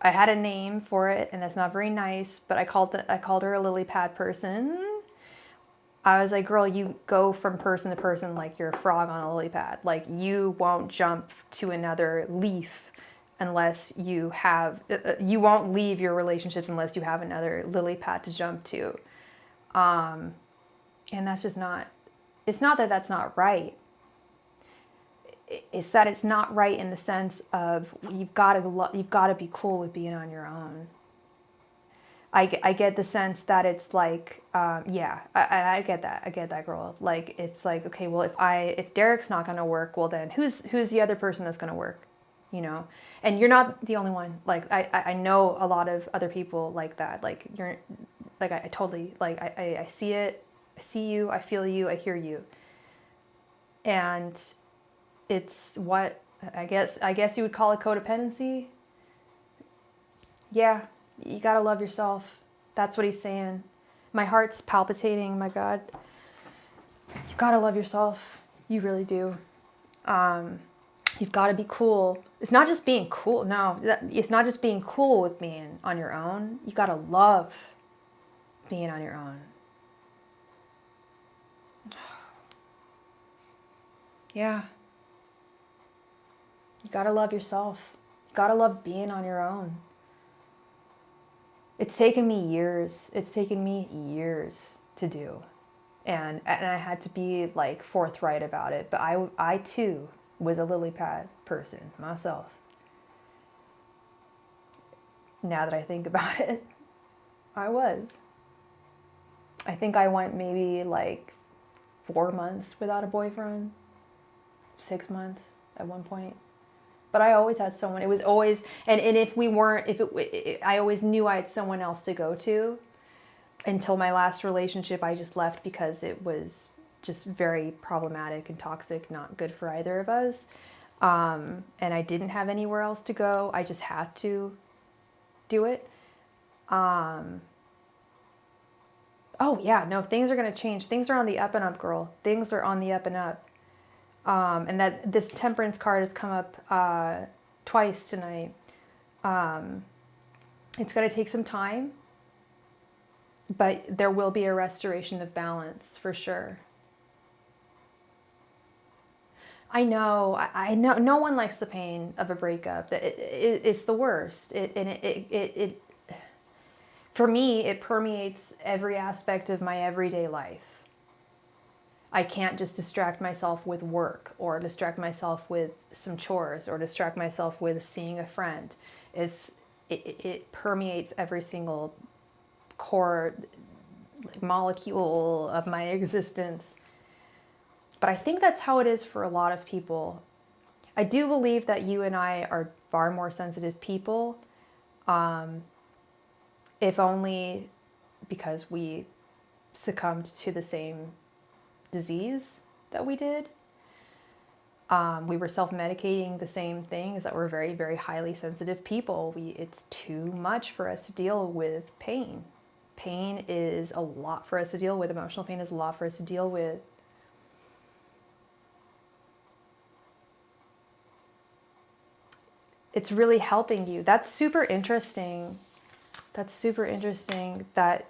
I had a name for it, and that's not very nice, but I called her a lily pad person. I was like, girl, you go from person to person like you're a frog on a lily pad. Like, you won't jump to another leaf unless you you won't leave your relationships unless you have another lily pad to jump to. And that's just not, it's not that that's not right. It's that it's not right in the sense of you've got to be cool with being on your own. I get the sense that it's like, I get that, girl. Like, it's like, okay, well, if Derek's not going to work, well then who's the other person that's going to work, you know? And you're not the only one. Like, I know a lot of other people like that. Like, you're, like, I totally, like, I see it, I see you, I feel you, I hear you. And it's what I guess you would call it codependency. Yeah, you gotta love yourself. That's what he's saying. My heart's palpitating, my God. You gotta love yourself. You really do. You've got to be cool. It's not just being cool. No, it's not just being cool with being on your own. You got to love being on your own. Yeah. You got to love yourself. You got to love being on your own. It's taken me years. It's taken me years to do. And I had to be like forthright about it. But I too was a lily pad person myself. Now that I think about it, I was. I think I went maybe like 4 months without a boyfriend, 6 months at one point. But I always had someone. It was always, and if we weren't, I always knew I had someone else to go to. Until my last relationship, I just left because it was just very problematic and toxic, not good for either of us. And I didn't have anywhere else to go. I just had to do it. Oh yeah, no, things are going to change. Things are on the up and up, girl. Things are on the up and up. And that this temperance card has come up twice tonight. It's going to take some time. But there will be a restoration of balance for sure. I know. No one likes the pain of a breakup. It's the worst. For me, it permeates every aspect of my everyday life. I can't just distract myself with work or distract myself with some chores or distract myself with seeing a friend. It permeates every single core molecule of my existence. But I think that's how it is for a lot of people. I do believe that you and I are far more sensitive people, if only because we succumbed to the same disease that we did. We were self-medicating the same things, that we're very, very highly sensitive people. It's too much for us to deal with pain. Pain is a lot for us to deal with. Emotional pain is a lot for us to deal with. It's really helping you. That's super interesting. That's super interesting that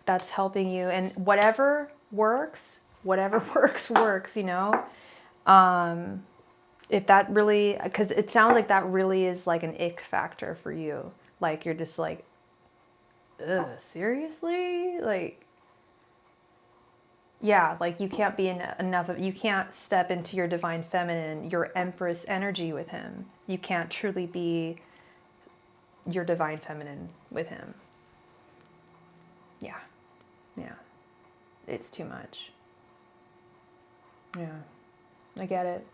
that's helping you. And whatever works, you know? If that really, because it sounds like that really is like an ick factor for you. Like you're just like, ugh, seriously? Like, yeah, like you can't be enough of, you can't step into your divine feminine, your empress energy with him. You can't truly be your divine feminine with him. Yeah. Yeah. It's too much. Yeah. I get it.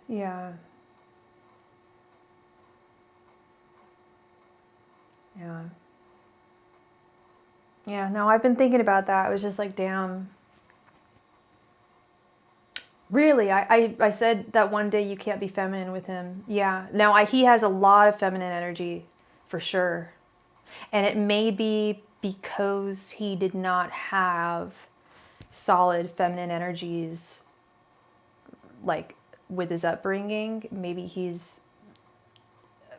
Yeah. Yeah. Yeah, no, I've been thinking about that. I was just like, damn. Really, I said that one day you can't be feminine with him. Yeah. Now, he has a lot of feminine energy, for sure. And it may be because he did not have solid feminine energies, like with his upbringing. Maybe he's,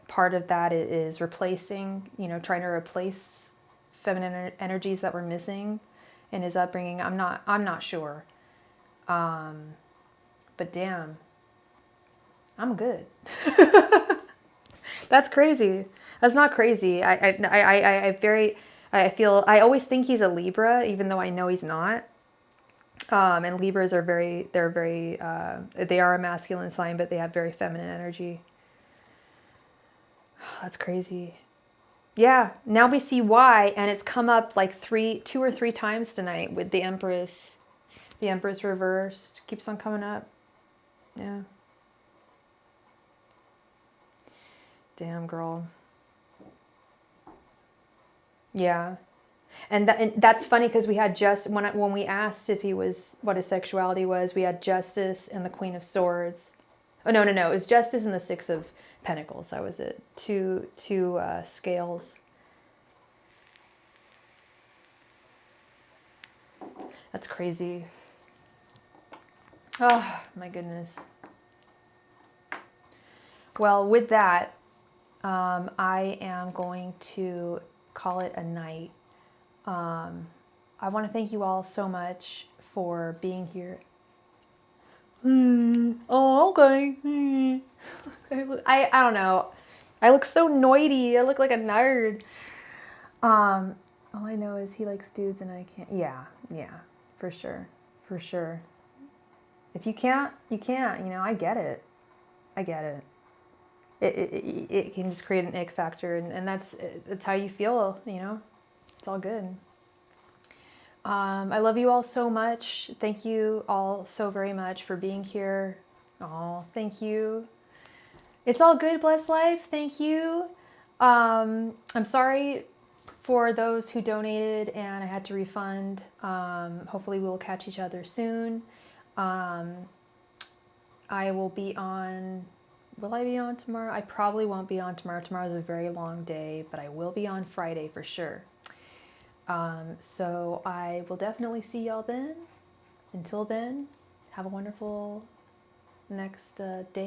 part of that is replacing, trying to replace feminine energies that were missing in his upbringing. I'm not sure. But damn, I'm good. That's crazy. That's not crazy. I always think he's a Libra, even though I know he's not. And Libras are they are a masculine sign, but they have very feminine energy. That's crazy. Yeah, now we see why, and it's come up like 2 or 3 times tonight with the Empress. The Empress reversed, keeps on coming up. Yeah. Damn, girl. Yeah. And that's funny because we had just when we asked if he was what his sexuality was, we had Justice and the Queen of Swords. Oh no, it was Justice and the Six of Pentacles. That was it. Two scales. That's crazy. Oh my goodness. Well, with that, I am going to call it a night. I want to thank you all so much for being here. Oh, okay. I don't know. I look so noidy. I look like a nerd. All I know is he likes dudes and I can't. Yeah, for sure. If you can't, you can't. I get it. It can just create an ick factor, and that's how you feel. It's all good. I love you all so much. Thank you all so very much for being here. Oh, thank you. It's all good, bless life. Thank you. I'm sorry for those who donated and I had to refund. Hopefully we will catch each other soon. I will be on... Will I be on tomorrow? I probably won't be on tomorrow. Tomorrow's a very long day, but I will be on Friday for sure. So I will definitely see y'all then. Until then, have a wonderful next day.